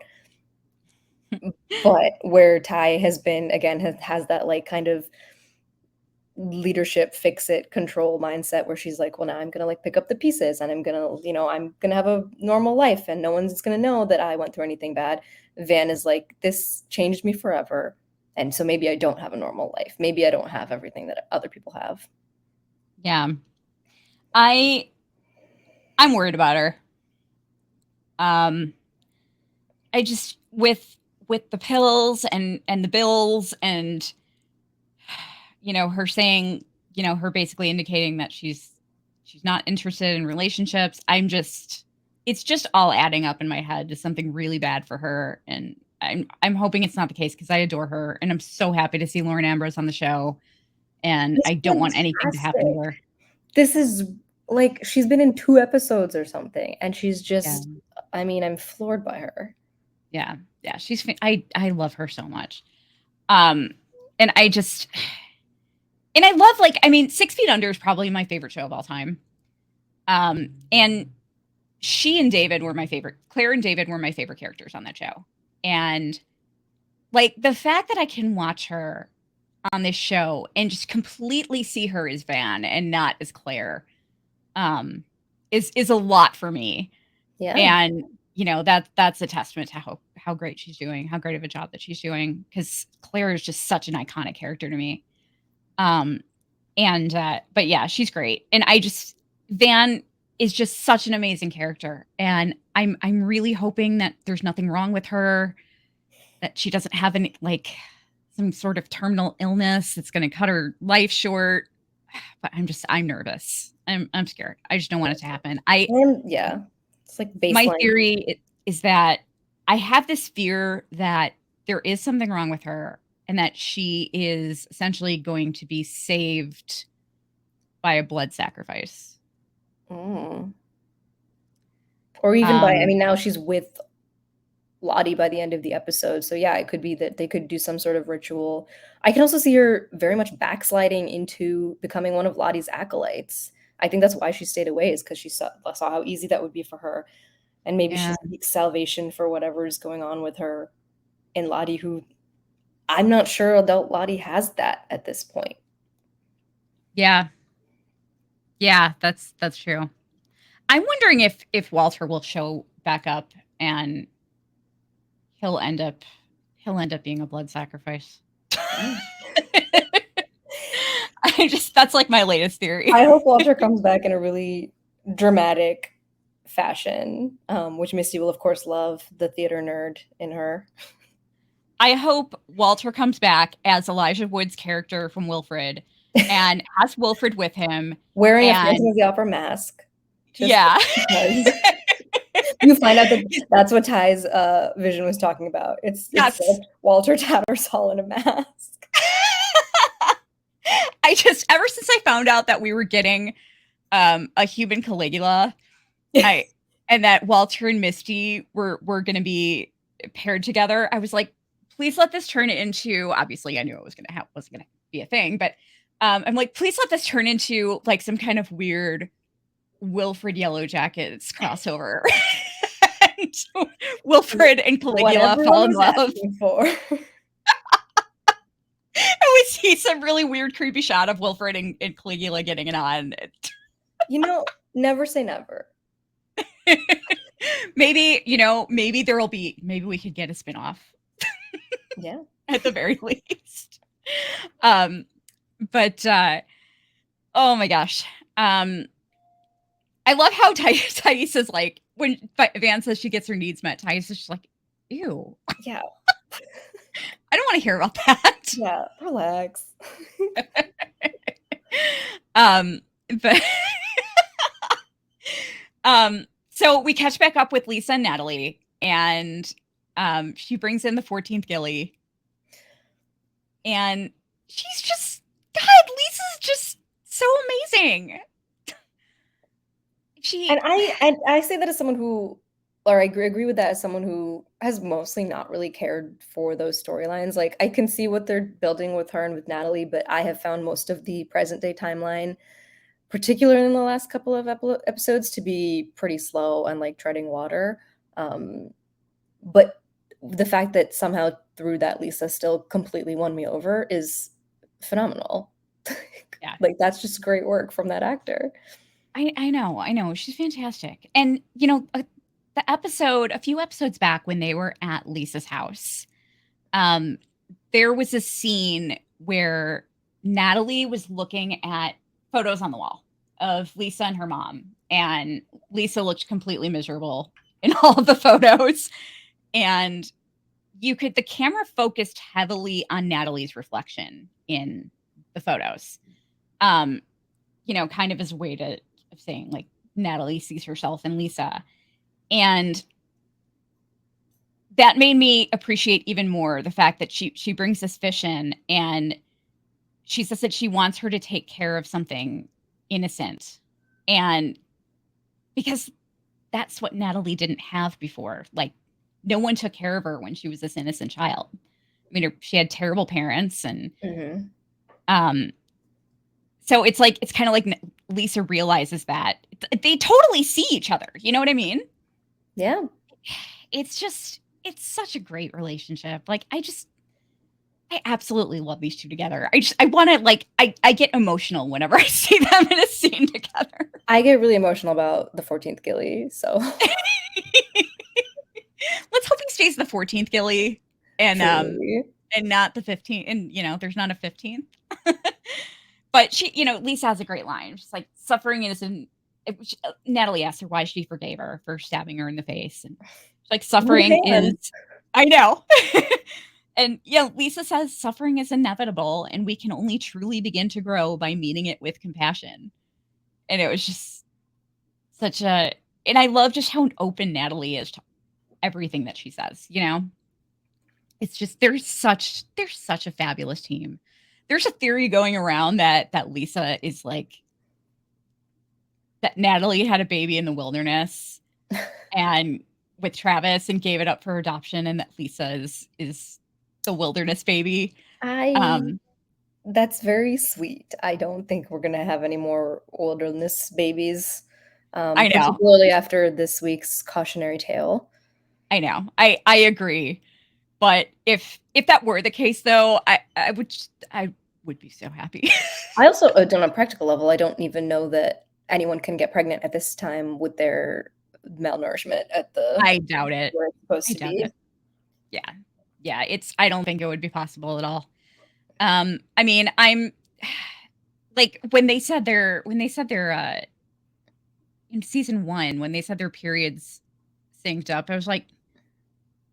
But where Ty has been, again, has that, like, kind of leadership fix it control mindset where she's like, well, now I'm gonna, like, pick up the pieces and I'm gonna have a normal life and no one's gonna know that I went through anything bad. Van is like, this changed me forever, and so maybe I don't have a normal life, maybe I don't have everything that other people have. Yeah. I I'm worried about her. Um I just with the pills and the bills and her saying, her basically indicating that she's not interested in relationships. It's just all adding up in my head to something really bad for her, and I'm hoping it's not the case because I adore her and I'm so happy to see Lauren Ambrose on the show, and It's I don't want anything to happen fantastic. to her. This is, like, she's been in 2 episodes or something and she's Yeah. just, I mean, I'm floored by her. Yeah. Yeah, I love her so much. Um and I just And I love, like, I mean, 6 Feet Under is probably my favorite show of all time. And she and David were my favorite. Claire and David were my favorite characters on that show. And like the fact that I can watch her on this show and just completely see her as Van and not as Claire, is a lot for me. Yeah. And you know, that's a testament to how great she's doing, how great of a job that she's doing, because Claire is just such an iconic character to me. But yeah, she's great. And Van is just such an amazing character. And I'm really hoping that there's nothing wrong with her, that she doesn't have any, like, some sort of terminal illness that's going to cut her life short. But I'm nervous. I'm scared. I just don't want it to happen. Yeah. It's like baseline. My theory is that I have this fear that there is something wrong with her and that she is essentially going to be saved by a blood sacrifice. Or even by, I mean, now she's with Lottie by the end of the episode. So yeah, it could be that they could do some sort of ritual. I can also see her very much backsliding into becoming one of Lottie's acolytes. I think that's why she stayed away, is because she saw how easy that would be for her. And maybe she seeks salvation for whatever is going on with her and Lottie, who I'm not sure adult Lottie has that at this point. Yeah. Yeah, that's true. I'm wondering if Walter will show back up and he'll end up being a blood sacrifice. That's like my latest theory. I hope Walter comes back in a really dramatic fashion, which Misty will of course love, the theater nerd in her. I hope Walter comes back as Elijah Wood's character from Wilfred and has Wilfred with him. Wearing a Phantom of the Opera mask. Yeah. You find out that's what Ty's vision was talking about. It's Walter Tattersall in a mask. Ever since I found out that we were getting a human Caligula, and that Walter and Misty were going to be paired together, I was like, please let this turn into, obviously I knew it wasn't going to be a thing, but I'm like, please let this turn into like some kind of weird Wilfred Yellowjackets crossover. And Wilfred and Caligula fall in love. We see some really weird, creepy shot of Wilfred and Caligula getting it on. You know, never say never. Maybe we could get a spinoff. Yeah. At the very least. But oh my gosh. I love how Taissa's like, when Van says she gets her needs met, Taissa's just like, ew. Yeah. I don't want to hear about that. Yeah, relax. So we catch back up with Lisa and Natalie, and she brings in the 14th Gilly. And she's just, God, Lisa's just so amazing. And I say that as someone who, or I agree with that as someone who has mostly not really cared for those storylines. Like, I can see what they're building with her and with Natalie, but I have found most of the present day timeline, particularly in the last couple of episodes, to be pretty slow and like treading water. But the fact that somehow through that Lisa still completely won me over is phenomenal. Yeah. Like, that's just great work from that actor. I know. She's fantastic. And, you know, a few episodes back when they were at Lisa's house, there was a scene where Natalie was looking at photos on the wall of Lisa and her mom. And Lisa looked completely miserable in all of the photos. And the camera focused heavily on Natalie's reflection in the photos. You know, kind of as a way of saying, like, Natalie sees herself in Lisa. And that made me appreciate even more the fact that she brings this fish in, and she says that she wants her to take care of something innocent. And because that's what Natalie didn't have before. Like, no one took care of her when she was this innocent child. I mean, she had terrible parents, and So it's like, it's kind of like Lisa realizes that they totally see each other. You know what I mean? Yeah. It's just, it's such a great relationship. Like, I absolutely love these two together. I want to, like, I get emotional whenever I see them in a scene together. I get really emotional about the 14th Gilly, so. Let's hope he stays the 14th Gilly and Truly. not the 15th. And, you know, there's not a 15th. But she, you know, Lisa has a great line. She's like, suffering isn't. Natalie asked her why she forgave her for stabbing her in the face, and she's like, suffering is. I know. And yeah, Lisa says suffering is inevitable, and we can only truly begin to grow by meeting it with compassion. And it was just such a. And I love just how open Natalie is to everything that she says. You know, it's just they're such a fabulous team. There's a theory going around that Lisa is like that Natalie had a baby in the wilderness and with Travis and gave it up for adoption, and that Lisa is the wilderness baby. That's very sweet. I don't think we're gonna have any more wilderness babies. I know. Particularly after this week's cautionary tale. I know. I agree. But if that were the case, though, I would be so happy. I also, on a practical level, I don't even know that anyone can get pregnant at this time with their malnourishment at the. I doubt it. Where it's supposed to be. Yeah. I don't think it would be possible at all. I mean, I'm like when they said their in season 1 when they said their periods synced up, I was like,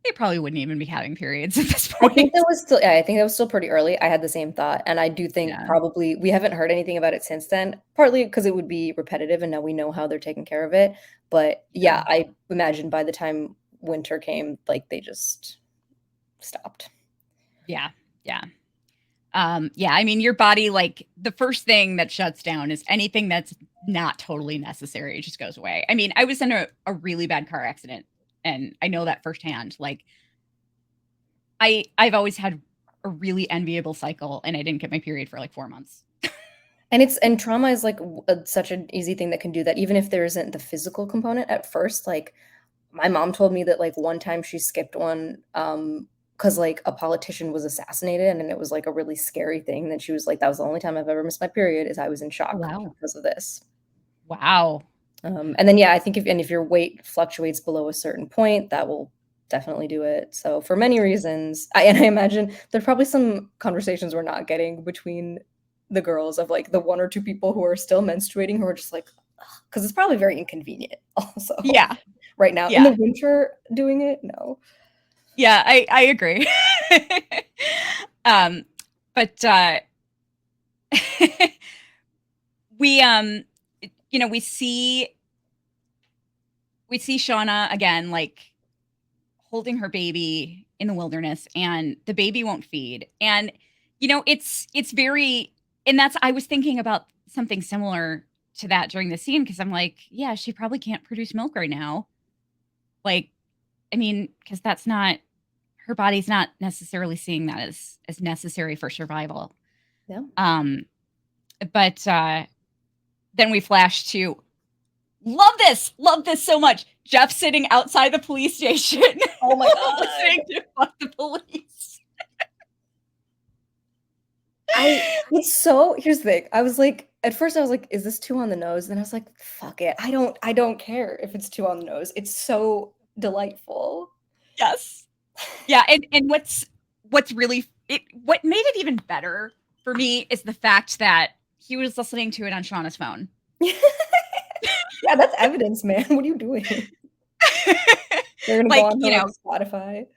they probably wouldn't even be having periods at this point. I think that was still pretty early. I had the same thought, and I do think probably we haven't heard anything about it since then. Partly because it would be repetitive, and now we know how they're taking care of it. But yeah, I imagine by the time winter came, like they just stopped. Yeah. I mean, your body, like the first thing that shuts down is anything that's not totally necessary. It just goes away. I mean, I was in a really bad car accident, and I know that firsthand. Like I've always had a really enviable cycle, and I didn't get my period for like 4 months. And trauma is like such an easy thing that can do that, even if there isn't the physical component at first. Like my mom told me that like one time she skipped one because like a politician was assassinated, and it was like a really scary thing. That she was like, that was the only time I've ever missed my period, is I was in shock because of this. Wow. And then I think if your weight fluctuates below a certain point, that will definitely do it. So for many reasons, I imagine there's probably some conversations we're not getting between the girls of like the 1 or 2 people who are still menstruating who are just like, because it's probably very inconvenient also. Yeah. Right now in the winter doing it, no. Yeah, I agree. But we we see Shauna again, like holding her baby in the wilderness, and the baby won't feed. And it's very, and that's, I was thinking about something similar to that during the scene, because I'm like, yeah, she probably can't produce milk right now. Like, I mean, because that's not, her body's not necessarily seeing that as necessary for survival. Yeah. But then we flash to love this so much. Jeff sitting outside the police station. Oh my god. Listening to fuck the police. Here's the thing. I was like, at first I was like, is this too on the nose? Then I was like, fuck it. I don't care if it's too on the nose. It's so delightful. Yes. Yeah, and what's really what made it even better for me is the fact that he was listening to it on Shauna's phone. Yeah, that's evidence, man. What are you doing? They're gonna go on Spotify.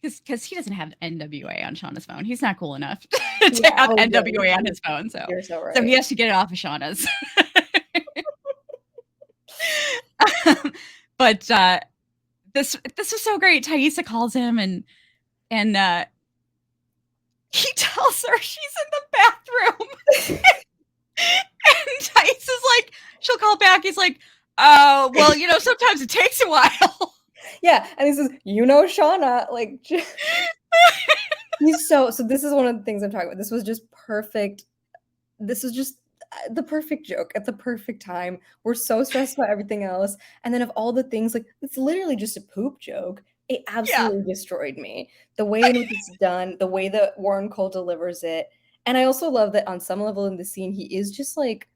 Because he doesn't have NWA on Shauna's phone. He's not cool enough to have NWA on his phone. So, you're so right. So he has to get it off of Shauna's. But this was so great. Taissa calls him and he tells her she's in the bathroom. And Taissa's like, she'll call back. He's like, oh, well, sometimes it takes a while. Yeah, and he says, Shauna, like, he's so this is one of the things I'm talking about. This was just perfect. This was just the perfect joke at the perfect time. We're so stressed about everything else. And then of all the things, like, it's literally just a poop joke. It Yeah. absolutely destroyed me. The way in which it's done, the way that Warren Cole delivers it. And I also love that on some level in the scene, he is just like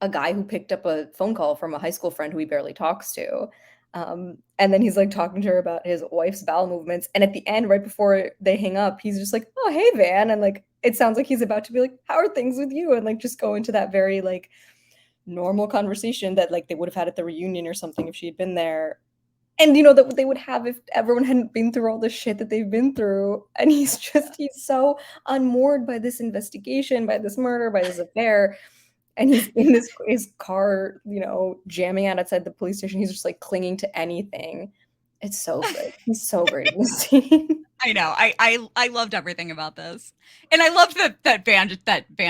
a guy who picked up a phone call from a high school friend who he barely talks to. And then he's like talking to her about his wife's bowel movements. And at the end, right before they hang up, he's just like, "Oh, hey, Van." And like, it sounds like he's about to be like, "How are things with you?" And like, just go into that very like normal conversation that like they would have had at the reunion or something if she had been there. And you know, that they would have if everyone hadn't been through all the shit that they've been through. And he's so unmoored by this investigation, by this murder, by this affair. And he's in his car, you know, jamming out outside the police station. He's just like clinging to anything. It's so good. He's so great in this scene. I know. I loved everything about this, and I loved that Van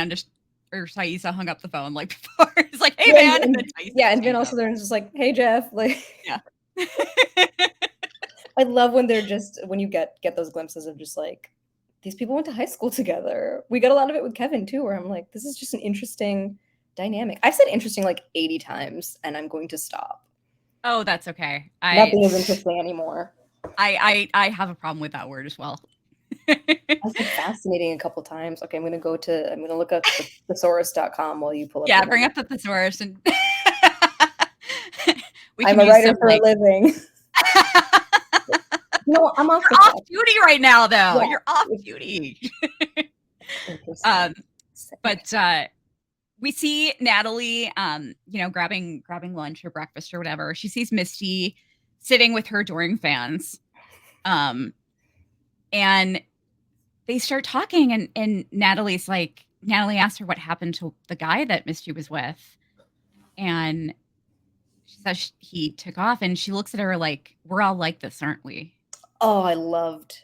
just or Taissa hung up the phone like before. It's like, "Hey, Yeah, Van," and then Taissa yeah, just and then hangs also up. they're just like, "Hey, Jeff." Like, Yeah. I love when they're just when you get those glimpses of just like these people went to high school together. We got a lot of it with Kevin too, where I'm like, this is just an interesting dynamic. I've said interesting like 80 times, and I'm going to stop. Oh, that's okay. Nothing is interesting anymore. I have a problem with that word as well. I said fascinating a couple times. Okay, I'm gonna look up thesaurus.com while you pull up. Yeah, bring up the thesaurus and we I'm can a use writer some for a like living. You know, I'm off You're the off cuff. duty right now, though. Yeah, You're off duty. interesting. But we see Natalie, grabbing lunch or breakfast or whatever. She sees Misty sitting with her adoring fans, and they start talking. And Natalie asks her what happened to the guy that Misty was with, and she says he took off. And she looks at her like, "We're all like this, aren't we?" Oh, I loved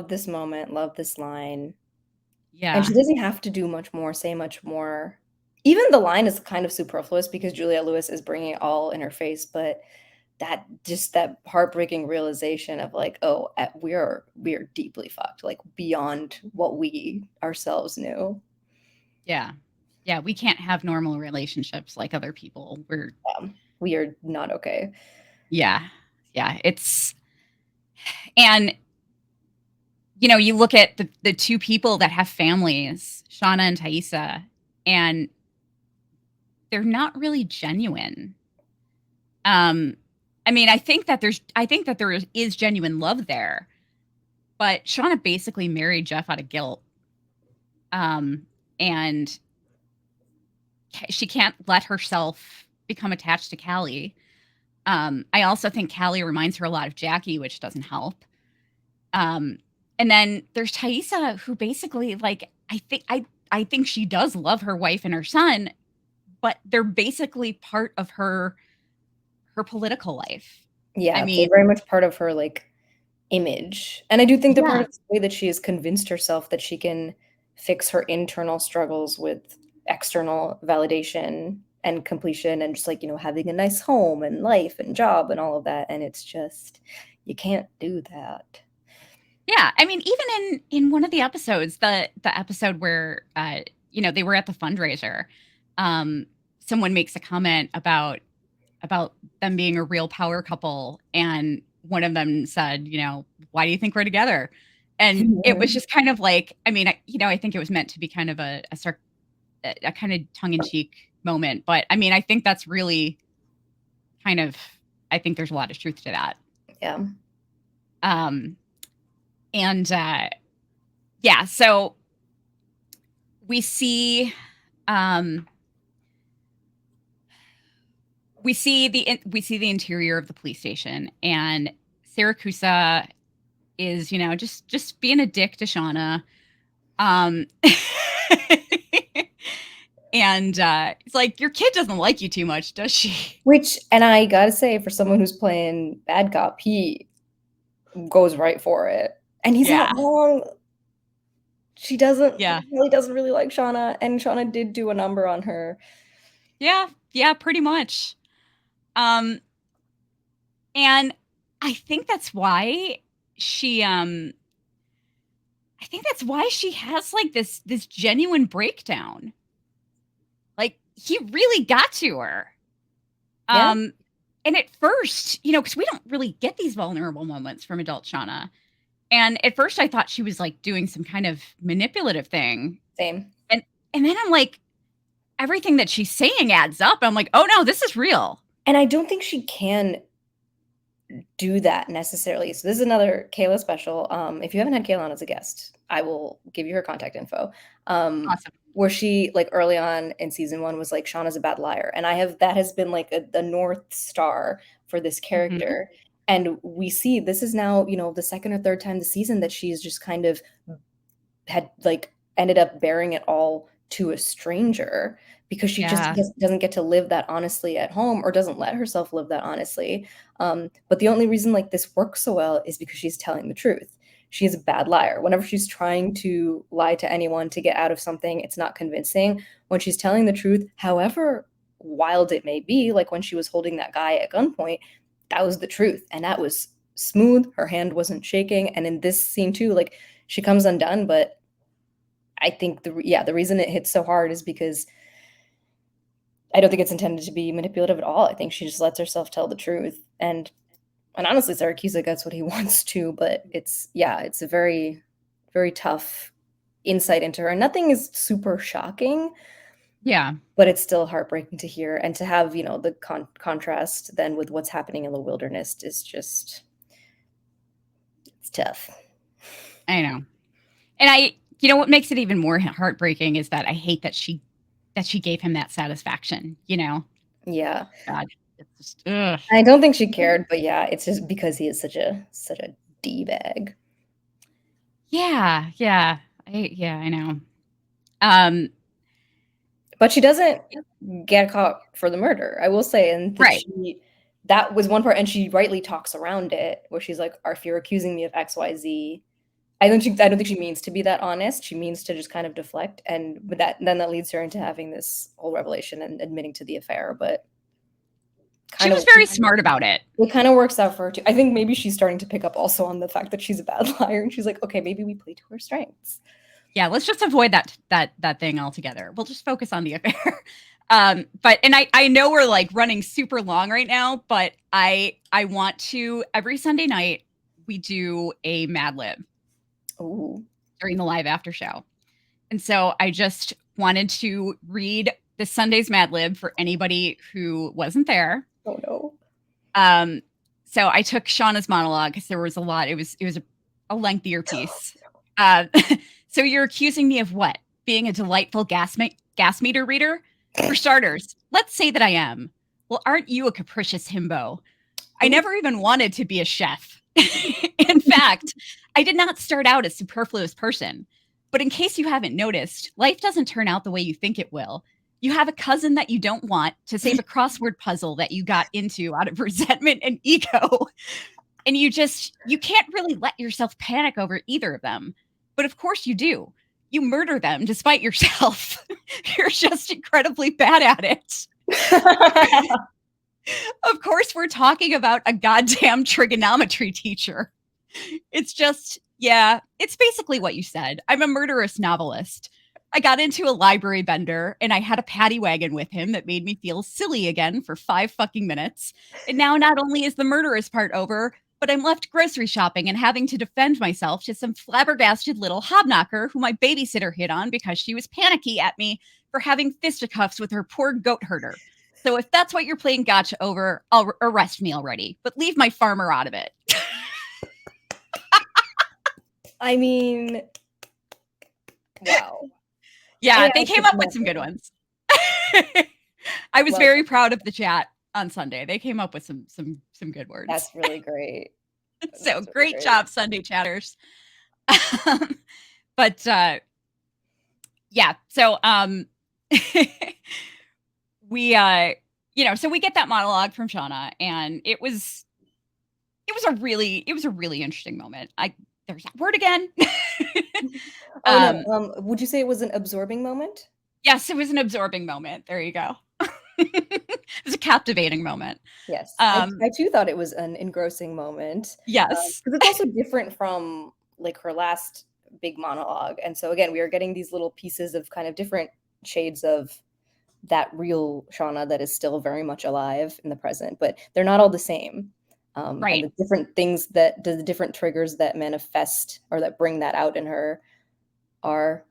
this moment, loved this line. And Yeah, she doesn't have to do much more, say much more. Even the line is kind of superfluous because Juliette Lewis is bringing it all in her face, but that heartbreaking realization of like, oh, we are deeply fucked, like beyond what we ourselves knew. yeah, yeah. We can't have normal relationships like other people. We are not okay. Yeah, yeah. And you look at the two people that have families, Shauna and Taissa, and they're not really genuine. I mean, I think that there is genuine love there, but Shauna basically married Jeff out of guilt. And she can't let herself become attached to Callie. I also think Callie reminds her a lot of Jackie, which doesn't help. And then there's Taissa, who basically, like, I think she does love her wife and her son, but they're basically part of her political life. Yeah, I they're mean, very much part of her like image. And I do think they're part yeah, of the way that she has convinced herself that she can fix her internal struggles with external validation and completion and just like, you know, having a nice home and life and job and all of that. And it's just, you can't do that. yeah. I mean, even in one of the episodes, the episode where they were at the fundraiser, someone makes a comment about them being a real power couple, and one of them said, "Why do you think we're together?" And it was just kind of like, I mean, I think it was meant to be kind of a kind of tongue in cheek moment, but I mean, I think that's really kind of, I think there's a lot of truth to that. Yeah. And yeah, so we see we see the interior of the police station, and Siracusa is, just being a dick to Shauna. And it's like, your kid doesn't like you too much, does she? Which, and I gotta say, for someone who's playing bad cop, he goes right for it. And he's Yeah. not wrong. She Yeah. really doesn't really like Shauna, and Shauna did do a number on her. Yeah, pretty much. And I think that's why she has like this genuine breakdown. Like, he really got to her. Yeah. And at first, because we don't really get these vulnerable moments from adult Shauna. And at first I thought she was like doing some kind of manipulative thing. Same. And then I'm like, everything that she's saying adds up. I'm like, oh no, this is real. And I don't think she can do that necessarily. So this is another Kayla special. If you haven't had Kayla on as a guest, I will give you her contact info. Awesome. Where she, like, early on in season 1 was like, Shauna's a bad liar. And that has been like the North Star for this character. And we see this is now, the second or third time this season that she's just kind of had like ended up bearing it all to a stranger, because she just doesn't get to live that honestly at home, or doesn't let herself live that honestly. But the only reason like this works so well is because she's telling the truth. She is a bad liar. Whenever she's trying to lie to anyone to get out of something, it's not convincing. When she's telling the truth, however wild it may be, like when she was holding that guy at gunpoint, that was the truth. And that was smooth. Her hand wasn't shaking. And in this scene too, like, she comes undone, but I think the reason it hits so hard is because I don't think it's intended to be manipulative at all. I think she just lets herself tell the truth. And honestly, Syracuse gets what he wants to, but it's a very, very tough insight into her. And nothing is super shocking. Yeah. But it's still heartbreaking to hear. And to have, the contrast then with what's happening in the wilderness is just, it's tough. I know. And what makes it even more heartbreaking is that I hate that she gave him that satisfaction, Yeah. God, it's just, ugh. I don't think she cared, but yeah, it's just because he is such a D-bag. Yeah. I know. But she doesn't get caught for the murder, I will say. And right. That was one part, and she rightly talks around it, where she's like, if you're accusing me of XYZ, I don't think she means to be that honest. She means to just kind of deflect, and that leads her into having this whole revelation and admitting to the affair. But she was very smart about it. It kind of works out for her too. I think maybe she's starting to pick up also on the fact that she's a bad liar, and she's like, okay, maybe we play to her strengths. Yeah, let's just avoid that thing altogether. We'll just focus on the affair. But I know we're like running super long right now, but I want to, every Sunday night we do a Mad Lib. Ooh. During the live after show. And so I just wanted to read this Sunday's Mad Lib for anybody who wasn't there. Oh no. So I took Shauna's monologue because there was a lot. It was a lengthier piece. So you're accusing me of what? Being a delightful gas meter reader? For starters, let's say that I am. Well, aren't you a capricious himbo? I never even wanted to be a chef. In fact, I did not start out a superfluous person. But in case you haven't noticed, life doesn't turn out the way you think it will. You have a cousin that you don't want to save a crossword puzzle that you got into out of resentment and ego. And you can't really let yourself panic over either of them. But of course you do. You murder them despite yourself. You're just incredibly bad at it. Of course, we're talking about a goddamn trigonometry teacher. It's just, it's basically what you said. I'm a murderous novelist. I got into a library bender and I had a paddy wagon with him that made me feel silly again for 5 fucking minutes. And now not only is the murderous part over, but I'm left grocery shopping and having to defend myself to some flabbergasted little hobknocker who my babysitter hit on because she was panicky at me for having fisticuffs with her poor goat herder. So if that's what you're playing gotcha over, I'll arrest me already, but leave my farmer out of it. I mean, wow. Yeah, they came up with some good ones. I was very proud of the chat on Sunday. They came up with some good words. That's really great. So really great job, Sunday chatters. But so we so we get that monologue from Shauna, and it was a really interesting moment. There's that word again. Would you say it was an absorbing moment? Yes, it was an absorbing moment. There you go. It was a captivating moment. Yes. I too thought it was an engrossing moment. Yes. Because it's also different from like her last big monologue. And so again, we are getting these little pieces of kind of different shades of that real Shauna that is still very much alive in the present, but they're not all the same. And Right. the different things that the different triggers that manifest or that bring that out in her are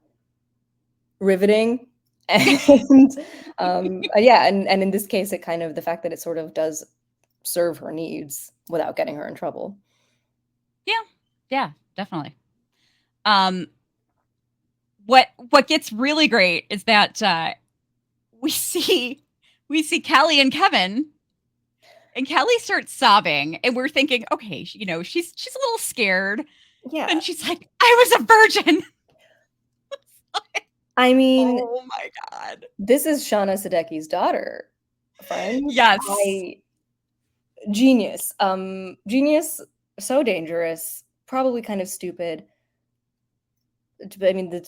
riveting. And yeah, and in this case, it kind of the fact that it sort of does serve her needs without getting her in trouble. Yeah, definitely. What gets really great is that we see Callie and Kevin, and Callie starts sobbing, and we're thinking, okay, she's a little scared. Yeah. And she's like, I was a virgin. I mean, oh my God. This is Shauna Sedakis' daughter, friends. Yes. Genius. Genius, so dangerous, probably kind of stupid. I mean, but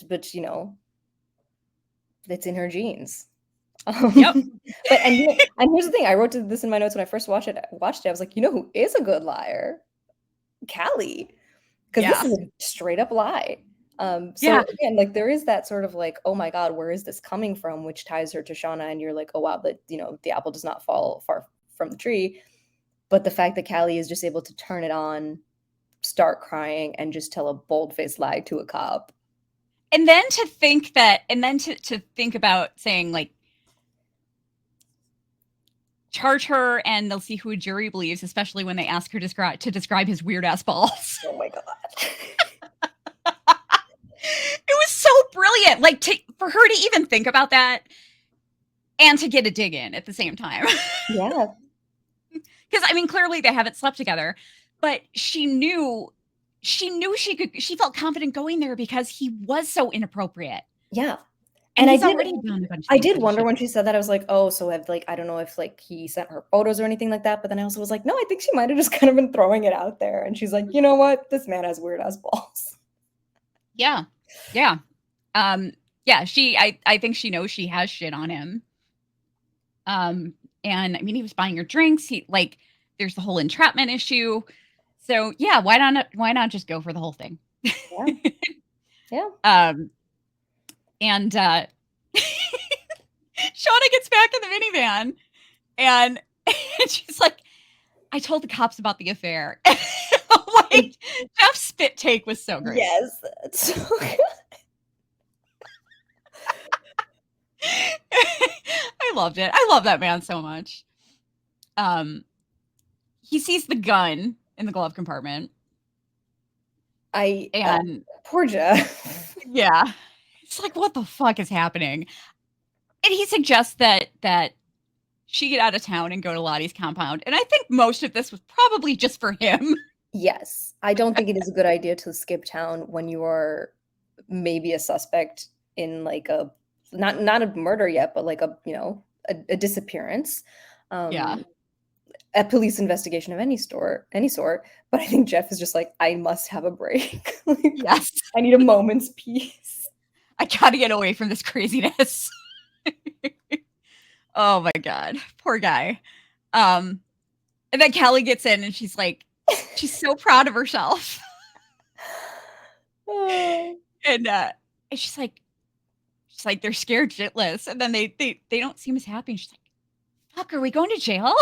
it's in her genes. Yep. But and here's the thing: I wrote this in my notes when I first watched it. I was like, who is a good liar? Callie, because this is a straight up lie. So again, like there is that sort of like, oh my God, where is this coming from? Which ties her to Shauna, and you're like, oh wow, but the apple does not fall far from the tree. But the fact that Callie is just able to turn it on, start crying, and just tell a bold-faced lie to a cop. And then to think about saying like, charge her and they'll see who a jury believes, especially when they ask her to describe his weird ass balls. Oh my God. It was so brilliant. Like for her to even think about that and to get a dig in at the same time. Yeah. Because I mean, clearly they haven't slept together, but she felt confident going there because he was so inappropriate. Yeah. And he's already done a bunch of I did wonder when she said that. I was like, oh, so I don't know if like he sent her photos or anything like that. But then I also was like, no, I think she might have just kind of been throwing it out there. And she's like, you know what? This man has weird ass balls. Yeah. Yeah. I think she knows she has shit on him. And I mean, he was buying her drinks. There's the whole entrapment issue. So yeah, why not just go for the whole thing? Yeah. Yeah. And Shauna gets back in the minivan and she's like, I told the cops about the affair. Like, Jeff's spit take was so great. Yes, that's so good. I loved it. I love that man so much. He sees the gun in the glove compartment. Poor Jeff. Yeah. It's like, what the fuck is happening? And he suggests that she get out of town and go to Lottie's compound. And I think most of this was probably just for him. Yes. I don't think it is a good idea to skip town when you are maybe a suspect in like a not a murder yet, but like a disappearance. A police investigation of any sort. But I think Jeff is just like, I must have a break. Yes. I need a moment's peace. I gotta get away from this craziness. Oh my God. Poor guy. And then Callie gets in and she's like, she's so proud of herself. And she's like, they're scared shitless. And then they don't seem as happy. And she's like, fuck, are we going to jail?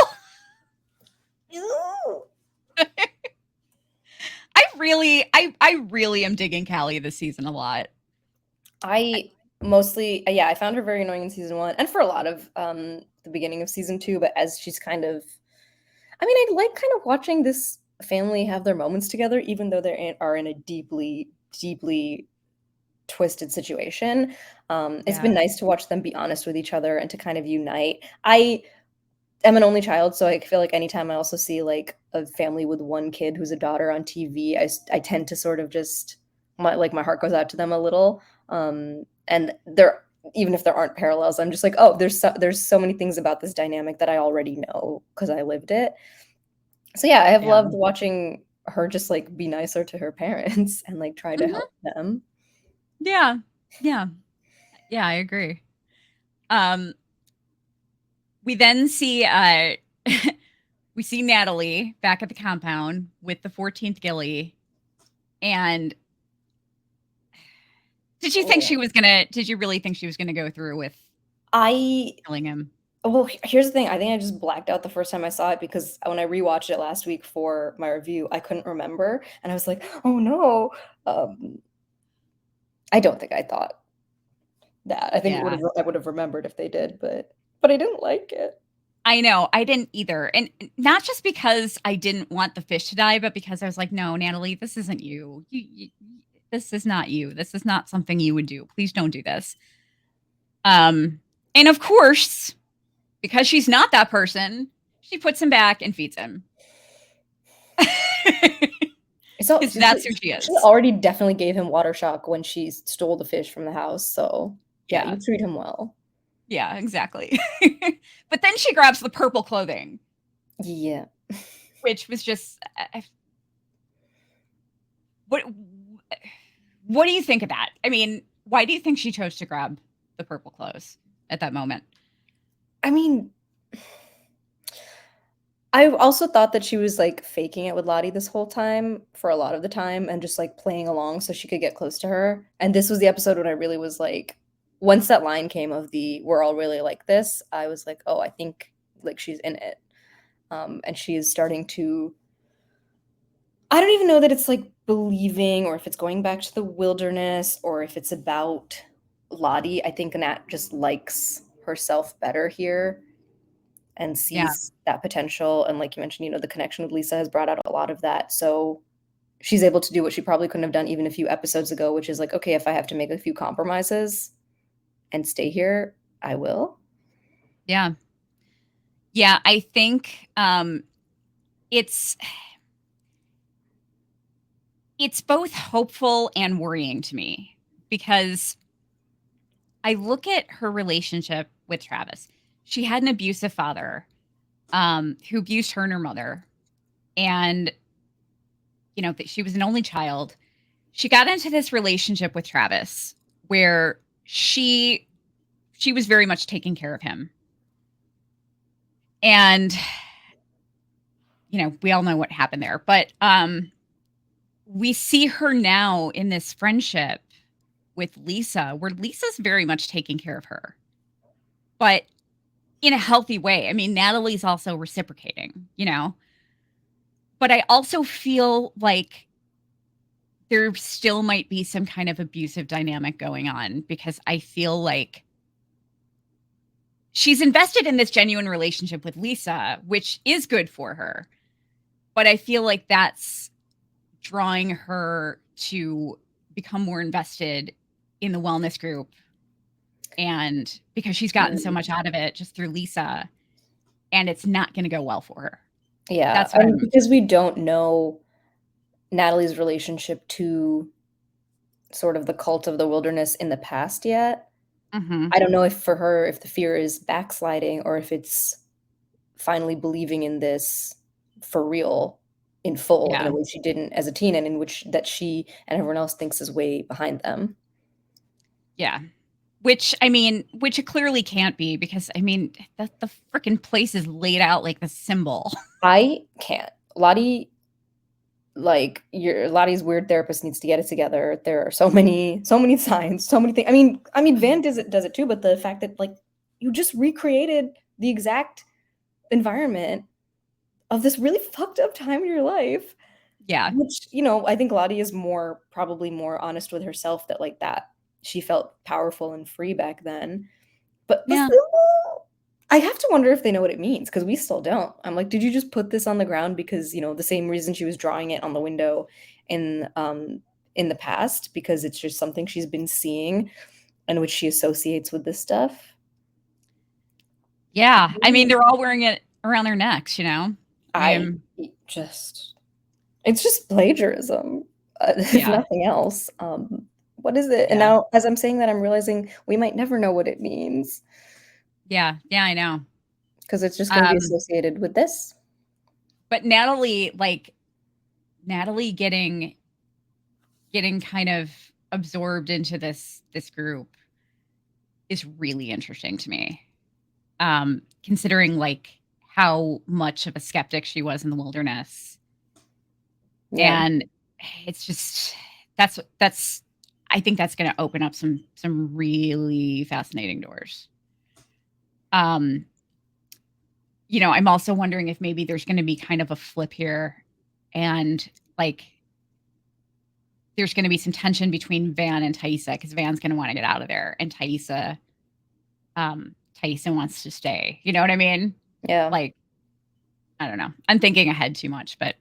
I really am digging Callie this season a lot. I found her very annoying in season 1 and for a lot of the beginning of season 2, but as she's I like kind of watching this family have their moments together, even though they are in a deeply, deeply twisted situation. It's been nice to watch them be honest with each other and to kind of unite. I am an only child, so I feel like anytime I also see like a family with one kid who's a daughter on TV, I tend to sort of just my heart goes out to them a little. And even if there aren't parallels, I'm just like, oh, there's so many things about this dynamic that I already know because I lived it. So yeah, I have loved watching her just like be nicer to her parents and like try to help them. Yeah, I agree. We then see we see Natalie back at the compound with the 14th Gilly. And did you really think she was gonna go through with I killing him. Well, here's the thing. I think I just blacked out the first time I saw it because when I rewatched it last week for my review, I couldn't remember, and I was like, "Oh no." I don't think I thought that. I think Yeah. I would have remembered if they did, but I didn't like it. I know, I didn't either, and not just because I didn't want the fish to die, but because I was like, "No, Natalie, this isn't you. This is not you. This is not something you would do. Please don't do this." And of course, because she's not that person, she puts him back and feeds him. So Because that's who she she is. already definitely gave him water shock when she stole the fish from the house, so yeah, you Yeah. treat him well. Yeah, exactly. But then she grabs the purple clothing, Yeah. which was just what what do you think of that? I mean, why do you think she chose to grab the purple clothes at that moment? I mean, I also thought that she was, like, faking it with Lottie this whole time for a lot of the time and just, like, playing along so she could get close to her, and this was the episode when I really was like once that line came of the "We're all really like this," I was like, "Oh, I think, like, she's in it." And she is starting to I don't even know that it's, like, believing or if it's going back to the wilderness or if it's about Lottie. I think Nat just likes herself better here and Yeah. sees that potential, and like you mentioned, the connection with Lisa has brought out a lot of that, so she's able to do what she probably couldn't have done even a few episodes ago, which is like, "Okay, if I have to make a few compromises and stay here, I will." Yeah. Yeah, I think it's it's both hopeful and worrying to me because I look at her relationship with Travis. She had an abusive father who abused her and her mother. And, that she was an only child. She got into this relationship with Travis where she was very much taking care of him. And, we all know what happened there. But we see her now in this friendship with Lisa, where Lisa's very much taking care of her, but in a healthy way. I mean, Natalie's also reciprocating. But I also feel like there still might be some kind of abusive dynamic going on because I feel like she's invested in this genuine relationship with Lisa, which is good for her. But I feel like that's drawing her to become more invested in the wellness group. And because she's gotten so Mm. much out of it just through Lisa, and it's not going to go well for her. Yeah, That's what and I'm. because we don't know Natalie's relationship to sort of the cult of the wilderness in the past yet, Mhm. I don't know if for her, if the fear is backsliding or if it's finally believing in this for real, in full, in Yeah. a way she didn't as a teen and in which that she and everyone else thinks is way behind them. Yeah. Which it clearly can't be because the freaking place is laid out like the symbol. I can't. Lottie's weird therapist needs to get it together. There are so many signs, so many things. I mean, Van does it too, but the fact that like you just recreated the exact environment of this really fucked up time in your life, Yeah. which, I think Lottie is probably more honest with herself that like that she felt powerful and free back then. But the Yeah. symbol, I have to wonder if they know what it means because we still don't. I'm like, did you just put this on the ground because, the same reason she was drawing it on the window in the past because it's just something she's been seeing and which she associates with this stuff? Yeah. They're all wearing it around their necks. I Um, just it's just plagiarism, if yeah. nothing else. What is it? And Yeah. now as I'm saying that, I'm realizing we might never know what it means Yeah. Yeah, I know. because it's just going to be Um, associated with this. but Natalie getting kind of absorbed into this group is really interesting to me. Considering like how much of a skeptic she was in the wilderness. Yeah. And it's just that's I think that's going to open up some really fascinating doors. Um, I'm also wondering if maybe there's going to be kind of a flip here, and like there's going to be some tension between Van and Taissa, because Van's going to want to get out of there, and Taissa wants to stay. You know what I mean? Yeah. Like, I don't know. I'm thinking ahead too much, but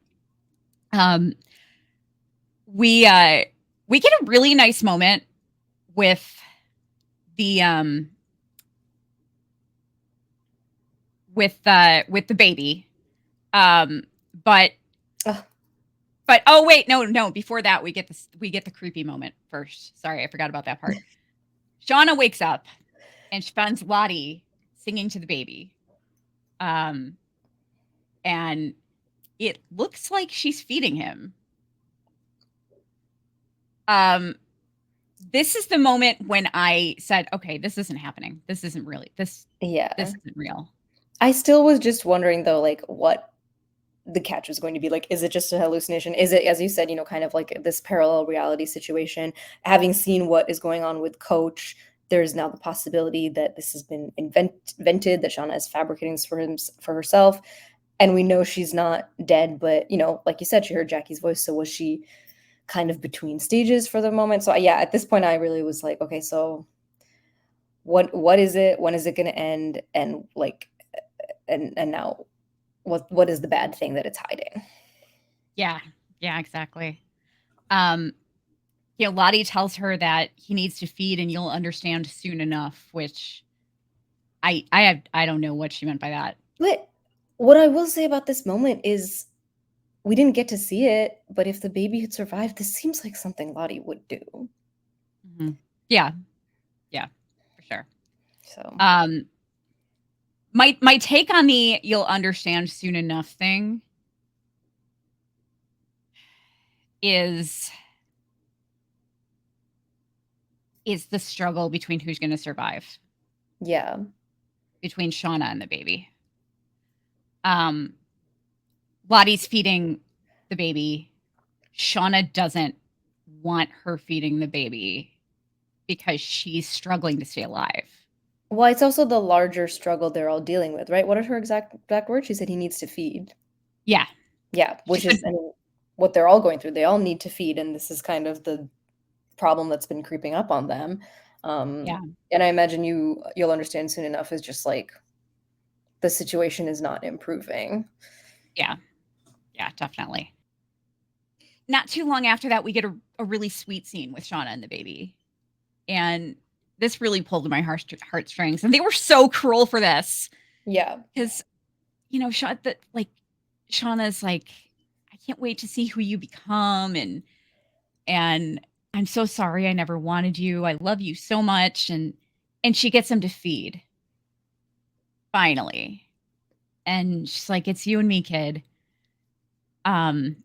um, we get a really nice moment with the with the baby, but Ugh. but oh wait, no, before that we get the creepy moment first. Sorry, I forgot about that part. Shauna wakes up and she finds Lottie singing to the baby, and it looks like she's feeding him. This is the moment when I said, okay, this isn't happening. This isn't really this isn't real. I still was just wondering though, like what the catch was going to be. Like, is it just a hallucination? Is it, as you said, kind of like this parallel reality situation? Having seen what is going on with Coach, there's now the possibility that this has been invented, that Shauna is fabricating this for herself. And we know she's not dead, but like you said, she heard Jackie's voice. So was she kind of between stages for the moment? So yeah, at this point, I really was like, okay, so what is it? When is it going to end? And like, and now what is the bad thing that it's hiding? Yeah, exactly. Lottie tells her that he needs to feed and you'll understand soon enough, which I don't know what she meant by that. But what I will say about this moment is we didn't get to see it, but if the baby had survived, this seems like something Lottie would do. Mm-hmm. Yeah, for sure. So my take on the "you'll understand soon enough" thing is the struggle between who's going to survive. Yeah. Between Shauna and the baby. Lottie's feeding the baby. Shauna doesn't want her feeding the baby because she's struggling to stay alive. Well, it's also the larger struggle they're all dealing with, right? What are her exact words? She said he needs to feed. Yeah. Yeah, which is what they're all going through. They all need to feed, and this is kind of the problem that's been creeping up on them. Yeah. And I imagine you'll understand soon enough is just like the situation is not improving. Yeah, definitely. Not too long after that, we get a really sweet scene with Shauna and the baby. And this really pulled my heartstrings. And they were so cruel for this. Yeah. Because, Shauna's like, I can't wait to see who you become. And I'm so sorry I never wanted you. I love you so much. And she gets him to feed. Finally. And she's like, it's you and me, kid. And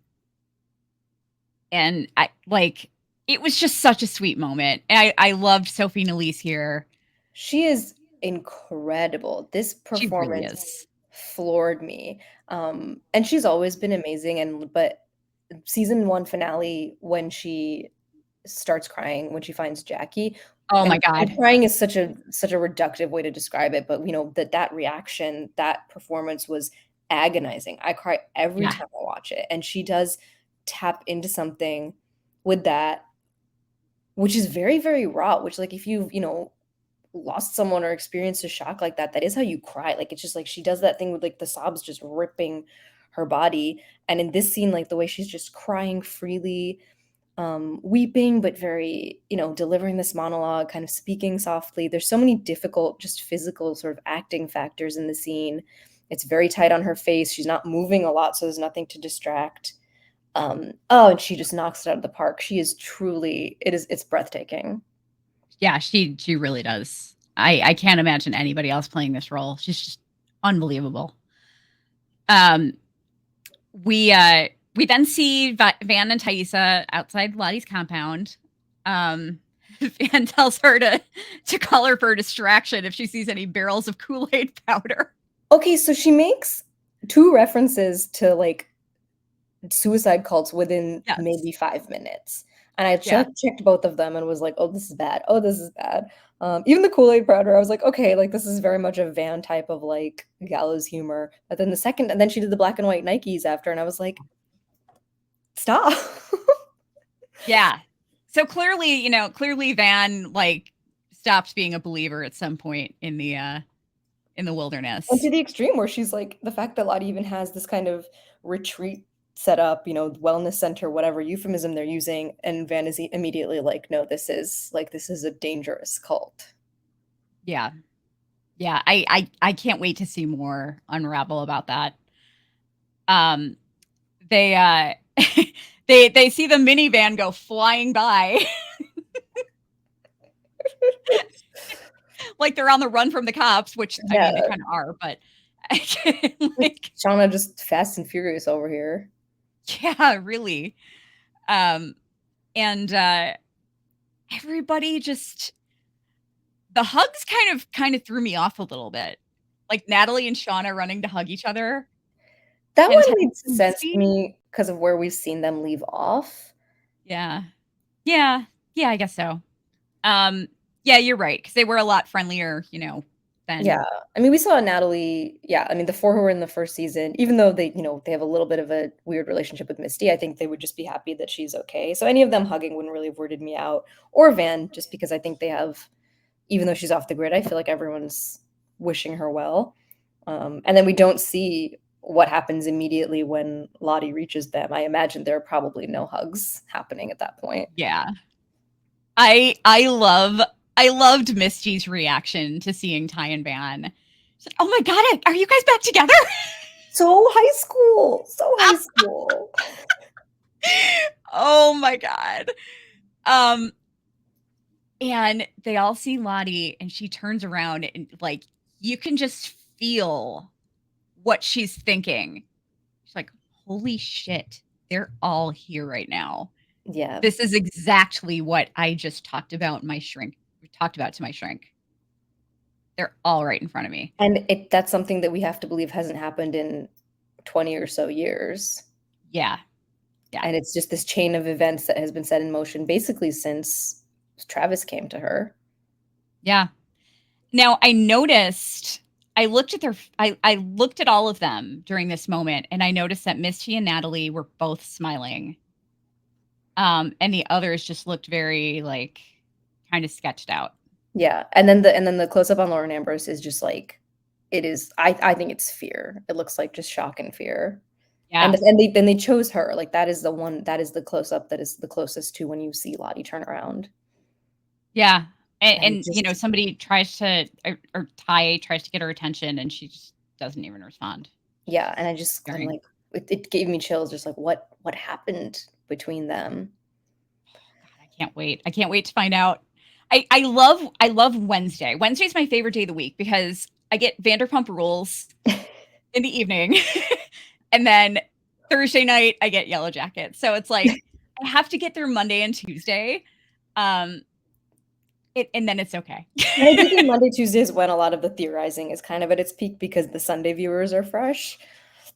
it was just such a sweet moment. And I loved Sophie Nelisse here. She is incredible. This performance Really floored me. And she's always been amazing. But season 1 finale, when she starts crying, when she finds Jackie. Oh my God. Crying is such a reductive way to describe it. But that reaction, that performance was agonizing. I cry every time I watch it. And she does tap into something with that, which is very, very raw, which like if you've, lost someone or experienced a shock like that, that is how you cry. Like it's just like she does that thing with like the sobs just ripping her body. And in this scene, like the way she's just crying freely, weeping, but very, delivering this monologue, kind of speaking softly. There's so many difficult, just physical sort of acting factors in the scene. It's very tight on her face. She's not moving a lot, so there's nothing to distract. And she just knocks it out of the park. She is truly, it's breathtaking. Yeah, she really does. I can't imagine anybody else playing this role. She's just unbelievable. We then see Van and Taissa outside Lottie's compound. Van tells her to call her for a distraction if she sees any barrels of Kool-Aid powder. Okay, so she makes 2 references to like suicide cults within maybe 5 minutes. And I checked both of them and was like, oh, this is bad. Oh, this is bad. Even the Kool-Aid powder, I was like, okay, like this is very much a Van type of like gallows humor. But then and then she did the black and white Nikes after, and I was like, stop. Yeah. So clearly Van like stopped being a believer at some point in the And to wilderness. the extreme where she's like, the fact that Lottie even has this kind of retreat set up, wellness center, whatever euphemism they're using, and Van is immediately like, no, this is a dangerous cult. Yeah. Yeah. I can't wait to see more unravel about that. They they see the minivan go flying by. Like they're on the run from the cops, which I mean they Yeah. kind of are, but like Shauna just fast and furious over here. Yeah, really. And everybody just the hugs kind of threw me off a little bit. Like Natalie and Shauna running to hug each other. That 10 one times made sense to Misty. me because of where we've seen them leave off. Yeah. Yeah. Yeah, I guess so. Yeah, you're right, because they were a lot friendlier, Yeah. than I mean, we saw Natalie, yeah, I mean, the four who were in the first season, even though they have a little bit of a weird relationship with Misty, I think they would just be happy that she's okay. So any of them hugging wouldn't really have weirded me out. Or Van, just because I think they have, even though she's off the grid, I feel like everyone's wishing her well. And then we don't see what happens immediately when Lottie reaches them. I imagine there are probably no hugs happening at that point. Yeah. I loved Misty's reaction to seeing Ty and Van. She's like, "Oh my god, are you guys back together?" So high school. So high school. Oh my god. Um, and they all see Lottie, and she turns around, and like you can just feel what she's thinking. She's like, "Holy shit, they're all here right now." Yeah. This is exactly what I just talked about to my shrink. They're all right in front of me. And that's something that we have to believe hasn't happened in 20 or so years. Yeah. Yeah. And it's just this chain of events that has been set in motion basically since Travis came to her. Yeah. Now I noticed I looked at all of them during this moment, and I noticed that Misty and Natalie were both smiling. And the others just looked very like kind of sketched out. Yeah. And then the close up on Lauren Ambrose is just like it is I think it's fear. It looks like just shock and fear. Yeah. And they chose her. Like that is the close up that is the closest to when you see Lottie turn around. Yeah. And And somebody tries to or Ty tries to get her attention, and she just doesn't even respond. Yeah, and I'm like it gave me chills just like what happened between them. God, I can't wait to find out. I love Wednesday. Wednesday's my favorite day of the week because I get Vanderpump Rules in the evening. And then Thursday night I get Yellowjackets. So it's like I have to get through Monday and Tuesday. And then it's okay. And I think Monday, Tuesday is when a lot of the theorizing is kind of at its peak because the Sunday viewers are fresh.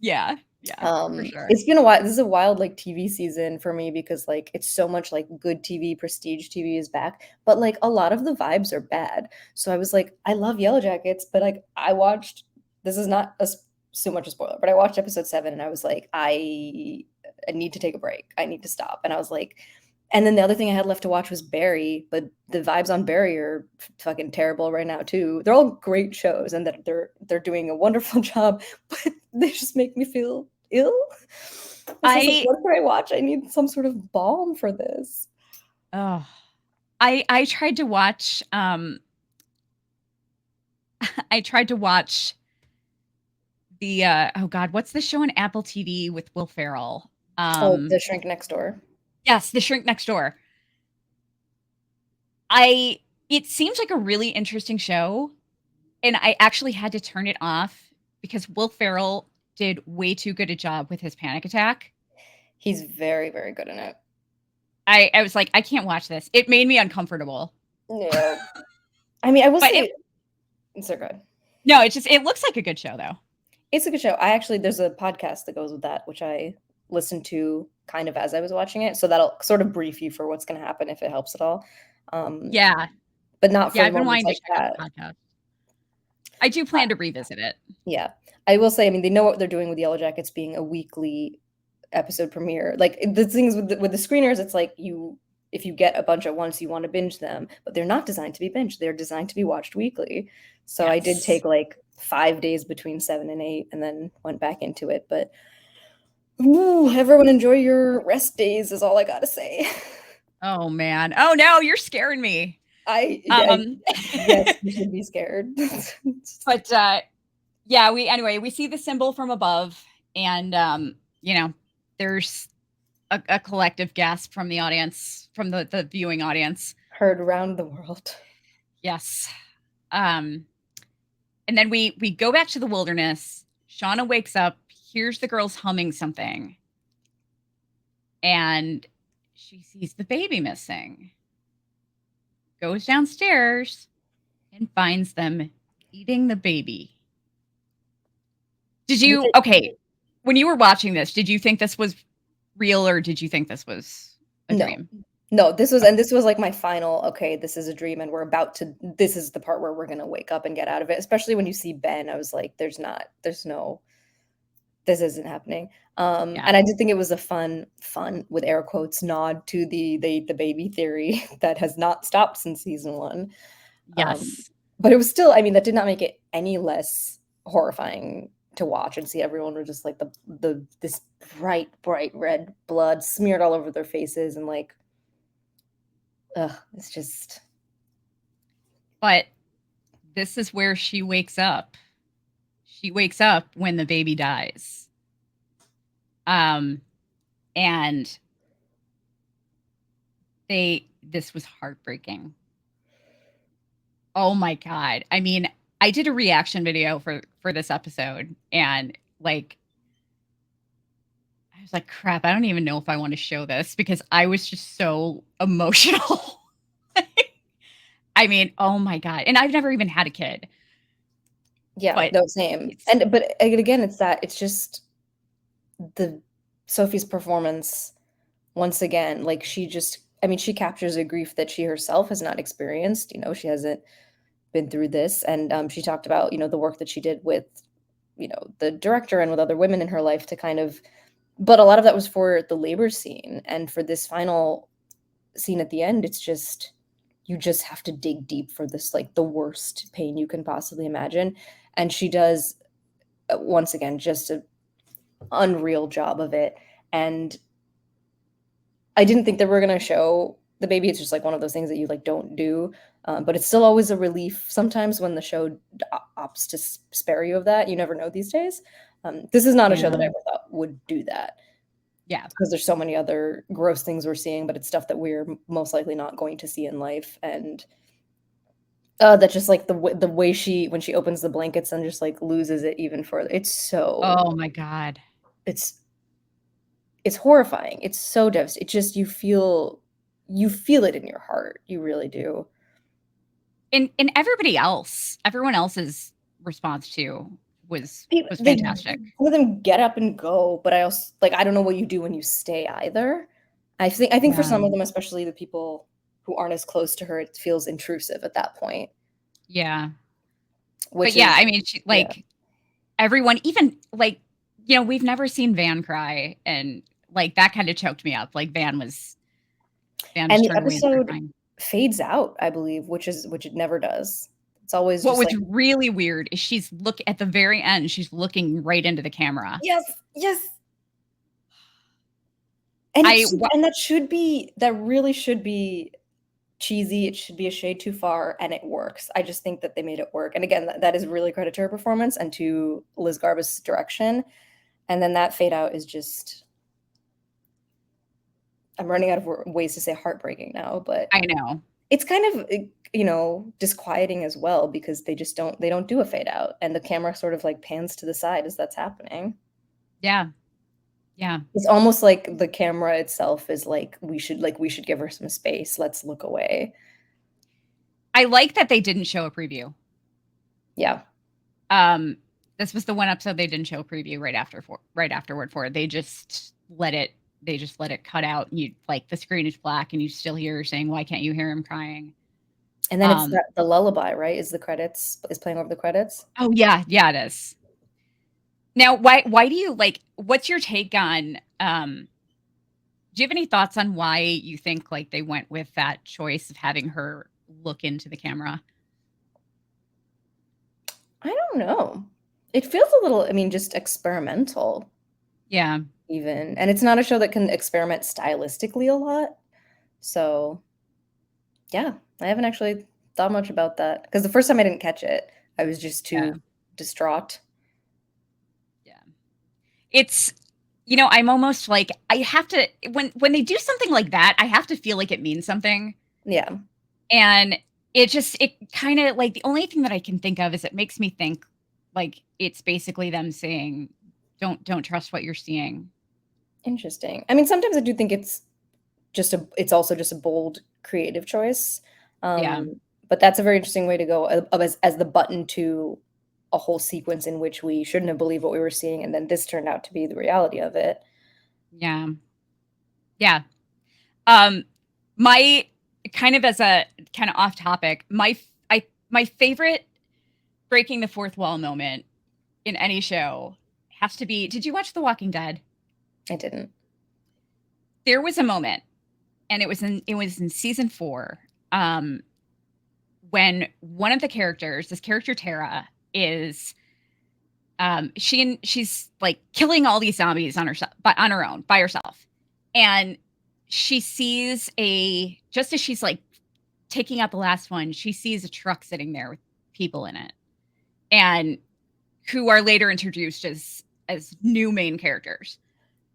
Yeah. Yeah. For sure. It's been a while. This is a wild like TV season for me because like it's so much like good TV, prestige TV is back, but like a lot of the vibes are bad. So I was like, I love Yellowjackets, but like I watched. This is not so much a spoiler, but I watched episode 7 and I was like, I need to take a break. I need to stop. And I was like, and then the other thing I had left to watch was Barry, but the vibes on Barry are fucking terrible right now too. They're all great shows and that they're doing a wonderful job, but they just make me feel ill. So like, what can I watch? I need some sort of balm for this. Oh, I tried to watch I tried to watch the oh god, what's the show on Apple TV with Will Ferrell? The Shrink Next Door. Yes, The Shrink Next Door. It seems like a really interesting show, and I actually had to turn it off because Will Ferrell did way too good a job with his panic attack. He's very, very good in it. I was like, I can't watch this. It made me uncomfortable. Yeah. I mean, I will say it's so good. No, it looks like a good show though. It's a good show. There's a podcast that goes with that, which I listened to kind of as I was watching it. So that'll sort of brief you for what's going to happen if it helps at all. Yeah. but not Yeah, for I've been moments wanting to like check out that. the podcast. I do plan to revisit it. Yeah. I will say, I mean, they know what they're doing with Yellowjackets being a weekly episode premiere. Like the things with the screeners, it's like if you get a bunch at once, you want to binge them, but they're not designed to be binged. They're designed to be watched weekly. So I did Yes. take like 5 days between 7 and 8 and then went back into it. But ooh, everyone enjoy your rest days is all I gotta say. Oh man. Oh no, you're scaring me. I Um yes, you should be scared. but yeah, we see the symbol from above, and there's a collective gasp from the audience, from the viewing audience. Heard around the world. Yes. Um and then we go back to the wilderness. Shauna wakes up, hears the girls humming something, and she sees the baby missing. Goes downstairs and finds them eating the baby. Did you okay, when you were watching this, did you think this was real, or did you think this was a No. dream? No, this was like my final, okay, this is a dream and this is the part where we're gonna wake up and get out of it. Especially when you see Ben, I was like, there's no, this isn't happening. Yeah. And I did think it was a fun with air quotes nod to the baby theory that has not stopped since season 1. Yes. But it was still, I mean, that did not make it any less horrifying to watch and see everyone were just like this bright red blood smeared all over their faces and like, ugh, it's just. But this is where she wakes up. She wakes up when the baby dies. And this was heartbreaking. Oh my God. I mean, I did a reaction video for this episode, and like I was like, crap, I don't even know if I want to show this because I was just so emotional. I mean, oh my God. And I've never even had a kid. Yeah, But no, same. But again, it's just the Sophie's performance once again, like she captures a grief that she herself has not experienced. She hasn't been through this. And she talked about, the work that she did with, the director and with other women in her life to kind of, but a lot of that was for the labor scene. And for this final scene at the end, it's just, you just have to dig deep for this, like the worst pain you can possibly imagine. And she does, once again, just an unreal job of it. And I didn't think they were going to show the baby. It's just like one of those things that you like don't do. But it's still always a relief sometimes when the show opts to spare you of that. You never know these days. This is not a show that I ever thought would do that. Yeah. Because there's so many other gross things we're seeing, but it's stuff that we're most likely not going to see in life. And that just like the way when she opens the blankets and just like loses it even further. It's so. Oh my God. It's horrifying. It's so devastating. It's just you feel it in your heart. You really do. And everyone else's response to was fantastic. Some of them get up and go, but I also I don't know what you do when you stay either. I think for some of them, especially the people who aren't as close to her, it feels intrusive at that point. Yeah. I mean, everyone, even we've never seen Van cry, and like that kind of choked me up. Like Van and the episode fades out, I believe, which it never does. It's always what was really weird is she's at the very end, she's looking right into the camera. Yes. And that really should be cheesy. It should be a shade too far, and it works. I just think that they made it work. And again, that is really credit to her performance and to Liz Garba's direction. And then that fade out is just, I'm running out of ways to say heartbreaking now, but I know it's kind of, disquieting as well, because they don't do a fade out, and the camera sort of like pans to the side as that's happening. Yeah. It's almost like the camera itself is like, we should give her some space. Let's look away. I like that they didn't show a preview. Yeah. This was the one episode they didn't show a preview right afterward for it. They just let it cut out, and you like the screen is black and you still hear her saying, "Why can't you hear him crying?" And then it's Um, the lullaby, right? Is playing over the credits. oh yeah, yeah, it is. Now, why do you like? What's your take on? Do you have any thoughts on why you think like they went with that choice of having her look into the camera? I don't know. It feels a little, I mean, just experimental Yeah, even. And it's not a show that can experiment stylistically a lot. So, yeah, I haven't actually thought much about that because the first time I didn't catch it, I was just yeah, too distraught. yeah. It's I'm almost like I have to when they do something like that, I have to feel like it means something. Yeah, And it kind of like the only thing that I can think of is it makes me think like it's basically them saying, don't trust what you're seeing. interesting. I mean, sometimes I do think it's also just a bold creative choice. Yeah. But that's a very interesting way to go as the button to a whole sequence in which we shouldn't have believed what we were seeing, and then this turned out to be the reality of it. Yeah. Yeah. Um, my kind of as a kind of off topic, my favorite breaking the fourth wall moment in any show has to be, did you watch The Walking Dead? I didn't. There was a moment, and it was in season 4, um, when one of the characters, this character Tara, is she's like killing all these zombies on herself, but on her own, by herself. And she sees just as she's like taking out the last one, she sees a truck sitting there with people in it, and who are later introduced as new main characters.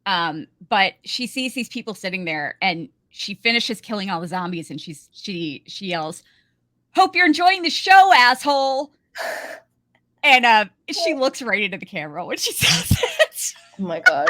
But she sees these people sitting there, and she finishes killing all the zombies, and she yells, "Hope you're enjoying the show, asshole!" And she looks right into the camera when she says it. Oh my god.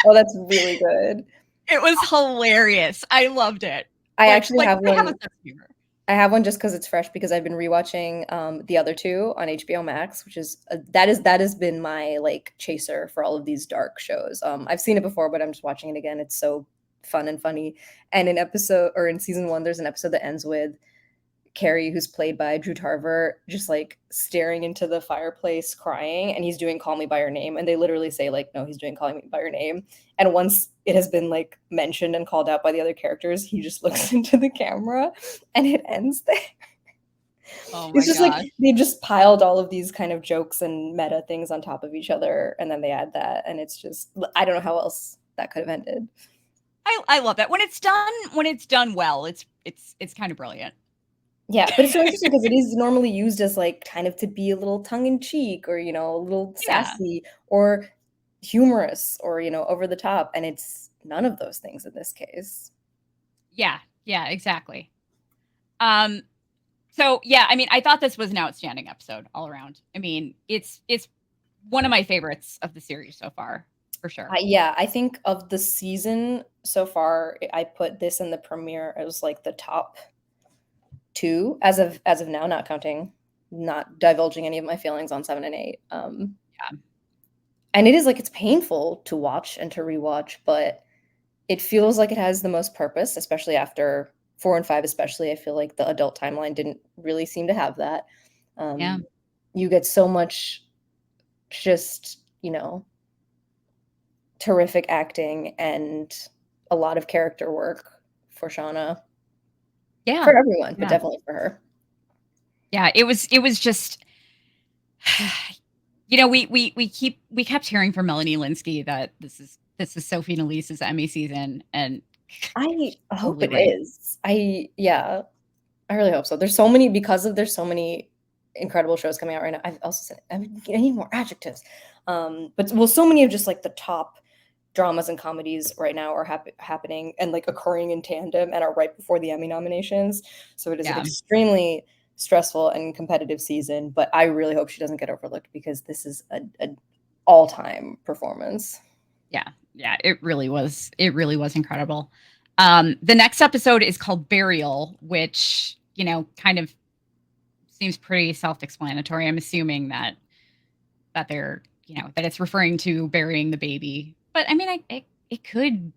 Oh, that's really good. It was hilarious. I loved it. I actually Like have I have a one. sense of humor. I have one just because it's fresh because I've been rewatching the other two on HBO Max, which is that has been my like chaser for all of these dark shows. I've seen it before, but I'm just watching it again. It's so fun and funny. And in season one, there's an episode that ends with Carrie, who's played by Drew Tarver, just like staring into the fireplace crying, and he's doing Call Me by Your Name. And they literally say, like, no, he's doing Calling Me by Your Name. And once it has been like mentioned and called out by the other characters, he just looks into the camera and it ends there. Oh It's my just like gosh. they just piled all of these kind of jokes and meta things on top of each other, and then they add that, and it's just I don't know how else that could have ended. I love that. When it's done well, it's kind of brilliant. Yeah, but it's so interesting because it is normally used as like kind of to be a little tongue in cheek or a little Yeah. sassy or humorous or over the top, and it's none of those things in this case. Yeah. Yeah, exactly. Um so yeah, I mean, I thought this was an outstanding episode all around. I mean, it's one of my favorites of the series so far, for sure. Yeah, I think of the season so far, I put this in the premiere as like the top two as of now, not divulging any of my feelings on 7 and 8. Yeah. And it is like it's painful to watch and to rewatch, but it feels like it has the most purpose, especially after 4 and 5, especially. I feel like the adult timeline didn't really seem to have that. Yeah. You get so much just, terrific acting and a lot of character work for Shauna. Yeah. For everyone, but Yeah. definitely for her. Yeah, it was just we kept hearing from Melanie Linsky that this is Sophie Nelisse's Emmy season, and I hope totally it right. is. Yeah, I really hope so. There's so many incredible shows coming out right now. I've also said I need more adjectives. But well, so many of just like the top dramas and comedies right now are happening and like occurring in tandem and are right before the Emmy nominations. So it is an Yeah. extremely stressful and competitive season. But I really hope she doesn't get overlooked because this is an all-time performance. Yeah. Yeah, it really was incredible. The next episode is called Burial, which, kind of seems pretty self-explanatory. I'm assuming that it's referring to burying the baby. But I mean, it could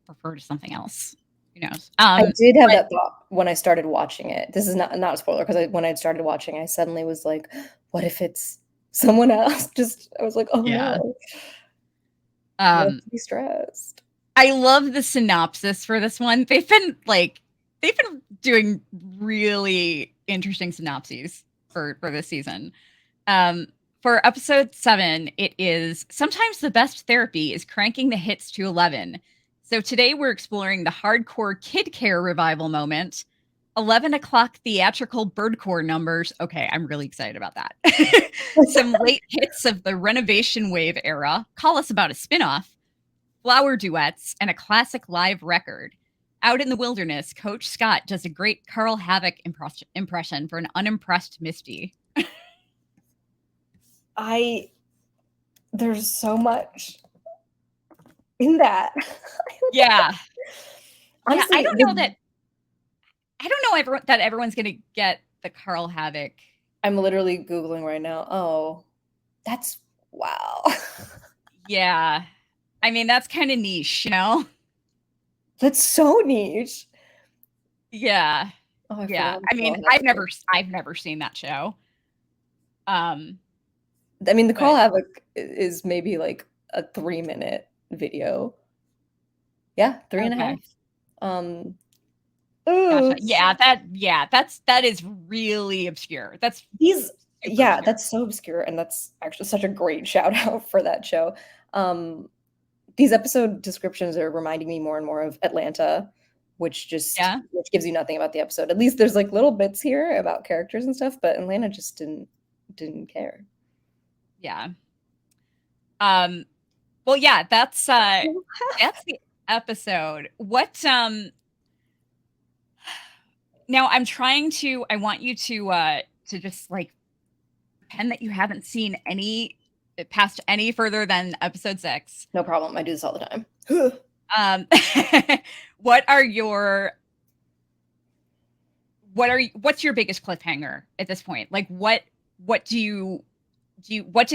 refer to something else. Who knows? I did have But that thought when I started watching it. This is not a spoiler because when I started watching, I suddenly was like, "What if it's someone else?" I was like, "Oh yeah. no, not Um, to be stressed." I love the synopsis for this one. They've been doing really interesting synopses for this season. Um, for episode 7, it is sometimes the best therapy is cranking the hits to 11. So today we're exploring the hardcore kid care revival moment. 11 o'clock theatrical birdcore numbers. Okay, I'm really excited about that. Some late hits of the renovation wave era. Call us about a spinoff. Flower duets, and a classic live record. Out in the wilderness, Coach Scott does a great Carl Havoc impression for an unimpressed Misty. There's so much in that. Yeah. Honestly, I don't know that everyone's going to get the Carl Havoc. I'm literally Googling right now. Oh, that's wow. Yeah. I mean, that's kind of niche, you know? That's so niche. Yeah. Oh, I Yeah. forgot. I mean, I've never seen that show. I mean, the Carl But Havoc is maybe like a 3-minute video. Yeah, three and a okay. half. Um, Gotcha. ooh, That is really obscure. That's these, super yeah, obscure. that's so obscure, and that's actually such a great shout out for that show. Um, these episode descriptions are reminding me more and more of Atlanta, which Yeah. gives you nothing about the episode. At least there's like little bits here about characters and stuff, but Atlanta just didn't care. Yeah. Well, yeah, that's the episode. What now I want you to just like pretend that you haven't seen any past any further than episode 6. No problem. I do this all the time. Um what are your what's your biggest cliffhanger at this point? Like what what did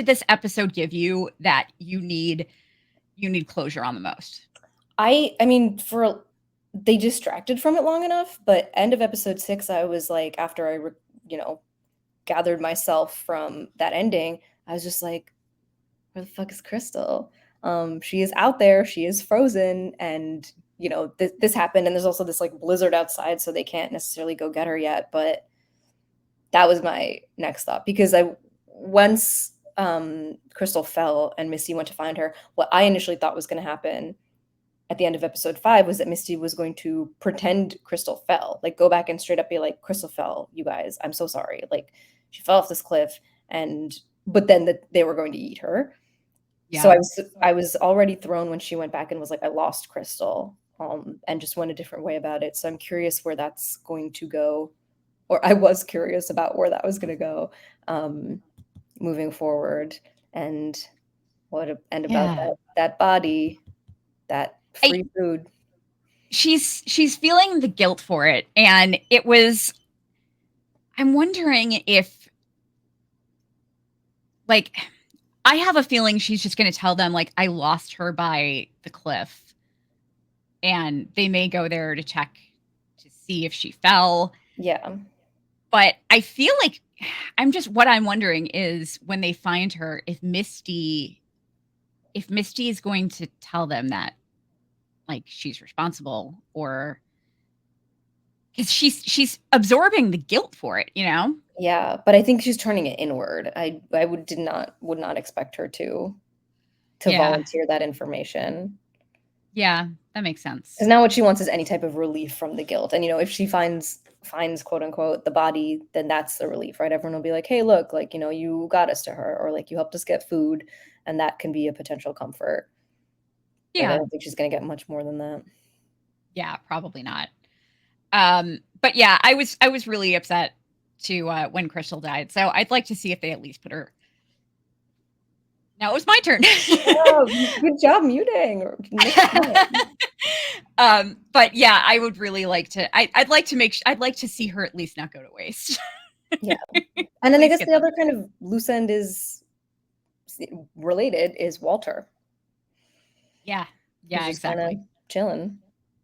this episode give you that you need closure on the most? I mean, they distracted from it long enough, but end of episode 6, I was like, after you know, gathered myself from that ending, I was just like, where the fuck is Crystal? She is out there, she is frozen, and this happened, and there's also this like blizzard outside, so they can't necessarily go get her yet. But that was my next thought, because once Crystal fell and Misty went to find her, what I initially thought was going to happen at the end of episode 5 was that Misty was going to pretend Crystal fell, like go back and straight up be like, Crystal fell, you guys, I'm so sorry, like she fell off this cliff, but then that they were going to eat her. Yeah. So I was already thrown when she went back and was like, I lost Crystal, and just went a different way about it. So I'm curious where that's going to go, or I was curious about where that was going to go, moving forward, and about that body, that free food. She's feeling the guilt for it, and I'm wondering if, like, I have a feeling she's just going to tell them, like, I lost her by the cliff, and they may go there to check to see if she fell. Yeah. But I feel like what I'm wondering is, when they find her, if Misty is going to tell them that, like, she's responsible, or because she's absorbing the guilt for it, you know? Yeah, but I think she's turning it inward. I would not expect her to volunteer that information. Yeah, that makes sense. Because now what she wants is any type of relief from the guilt. And if she finds quote unquote the body, then that's the relief, right? Everyone will be like, hey, look, like, you got us to her, or like you helped us get food, and that can be a potential comfort. Yeah. But I don't think she's gonna get much more than that. Yeah, probably not. But yeah, I was really upset when Crystal died. So I'd like to see if they at least put her. Now it was my turn. Oh, good job muting. But yeah, I would really like to. I'd like to see her at least not go to waste. Yeah, and then I guess the other kind of loose end is related is Walter. Yeah, exactly. Chilling.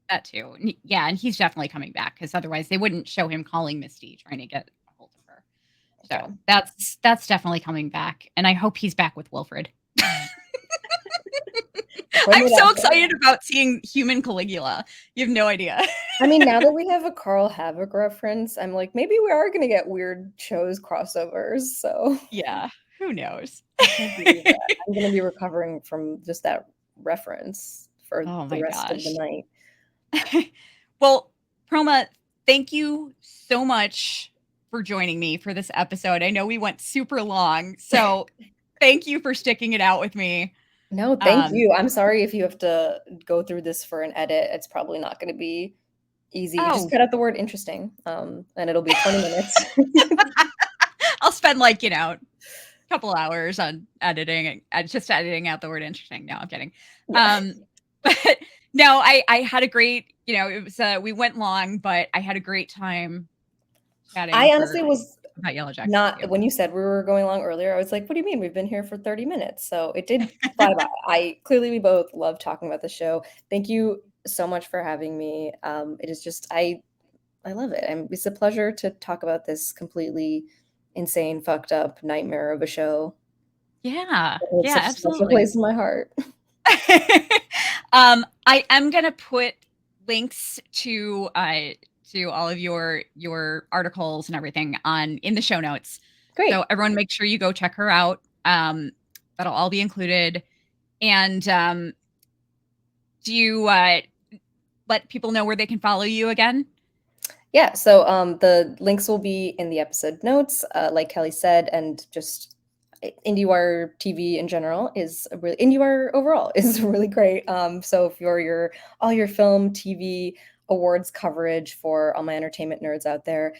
That too. Yeah, and he's definitely coming back because otherwise they wouldn't show him calling Misty trying to get a hold of her. Yeah. So that's definitely coming back, and I hope he's back with Wilfred. Putting I'm it so out there. excited about seeing human Caligula. You have no idea. I mean, now that we have a Carl Havoc reference, I'm like, maybe we are gonna get weird shows crossovers. So Yeah, who knows? I can't believe that. I'm gonna be recovering from just that reference for Oh the my rest of the gosh. night. Well, Proma, thank you so much for joining me for this episode. I know we went super long, so thank you for sticking it out with me. No, thank Um, you. I'm sorry if you have to go through this for an edit. It's probably not gonna be easy. Just oh, cut out the word interesting, and it'll be 20 minutes. I'll spend like, a couple hours on editing, just editing out the word interesting. No, I'm kidding. Yeah. Um, but no, I had a great, it was, we went long, but I had a great time I chatting honestly was about Yellowjackets with not you. when you said we were going along earlier, I was like, "What do you mean? We've been here for 30 minutes." So it did fly by. We both love talking about the show. Thank you so much for having me. It is just I love it. And it's a pleasure to talk about this completely insane, fucked up nightmare of a show. Yeah, It holds yeah, such a special absolutely. place in my heart. I am gonna put links to all of your articles and everything on in the show notes. So Great. everyone make sure you go check her out. That'll all be included. And do you let people know where they can follow you again? Yeah, so the links will be in the episode notes, like Kelly said, and just IndieWire TV in general is a really IndieWire overall is really great. So if you're your all your film, TV awards coverage for all my entertainment nerds out there,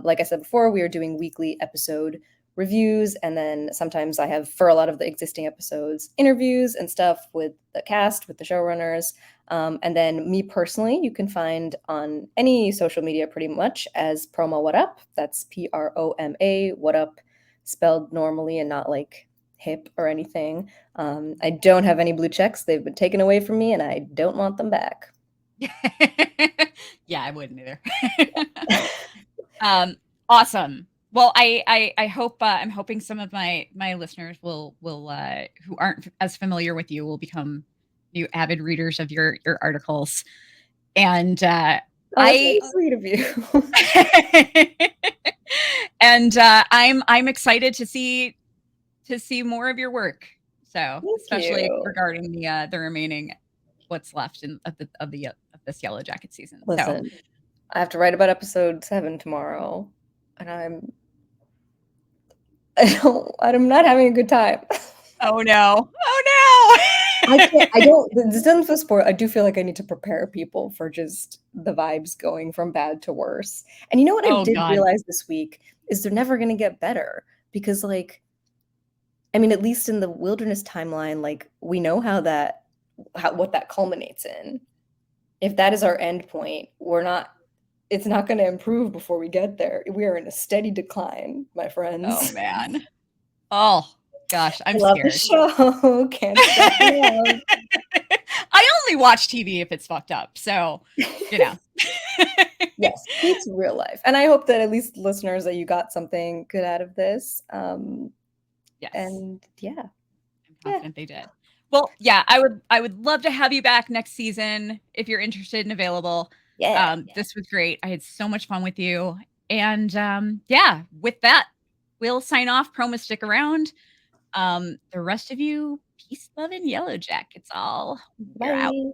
like I said before, we are doing weekly episode reviews, and then sometimes I have for a lot of the existing episodes interviews and stuff with the cast, with the showrunners. And then me personally, you can find on any social media pretty much as Proma What Up. That's Proma What Up, spelled normally and not like hip or anything. I don't have any blue checks. They've been taken away from me and I don't want them back. Yeah, I wouldn't either. Awesome. Well, I hope I'm hoping some of my listeners will who aren't as familiar with you will become new avid readers of your articles. And Oh, that's I really sweet of you. and I'm excited to see more of your work. So, Thank especially you. regarding the remaining what's left of this Yellow Jacket season. So, Listen, I have to write about episode 7 tomorrow, and I'm not having a good time. oh no. Oh I no. don't, this doesn't feel spoiled. I do feel like I need to prepare people for just the vibes going from bad to worse. And you know what I Oh did god. realize this week is they're never going to get better because, like, I mean, at least in the wilderness timeline, like, we know what that culminates in. If that is our end point, it's not going to improve before we get there. We are in a steady decline, my Oh friends. man. Oh gosh, I I'm love the scared. show. Can't stop love. I only watch TV if it's fucked up. So, you know. Yes, it's real life. And I hope that at least listeners that you got something good out of this. Yes. And yeah. I'm Yeah. confident they did. Well, yeah, I would love to have you back next season if you're interested and available. Yeah. This was great. I had so much fun with you. And yeah, with that, we'll sign off. Promo stick around. The rest of you, peace, love, and yellow jackets all. We're out. Bye.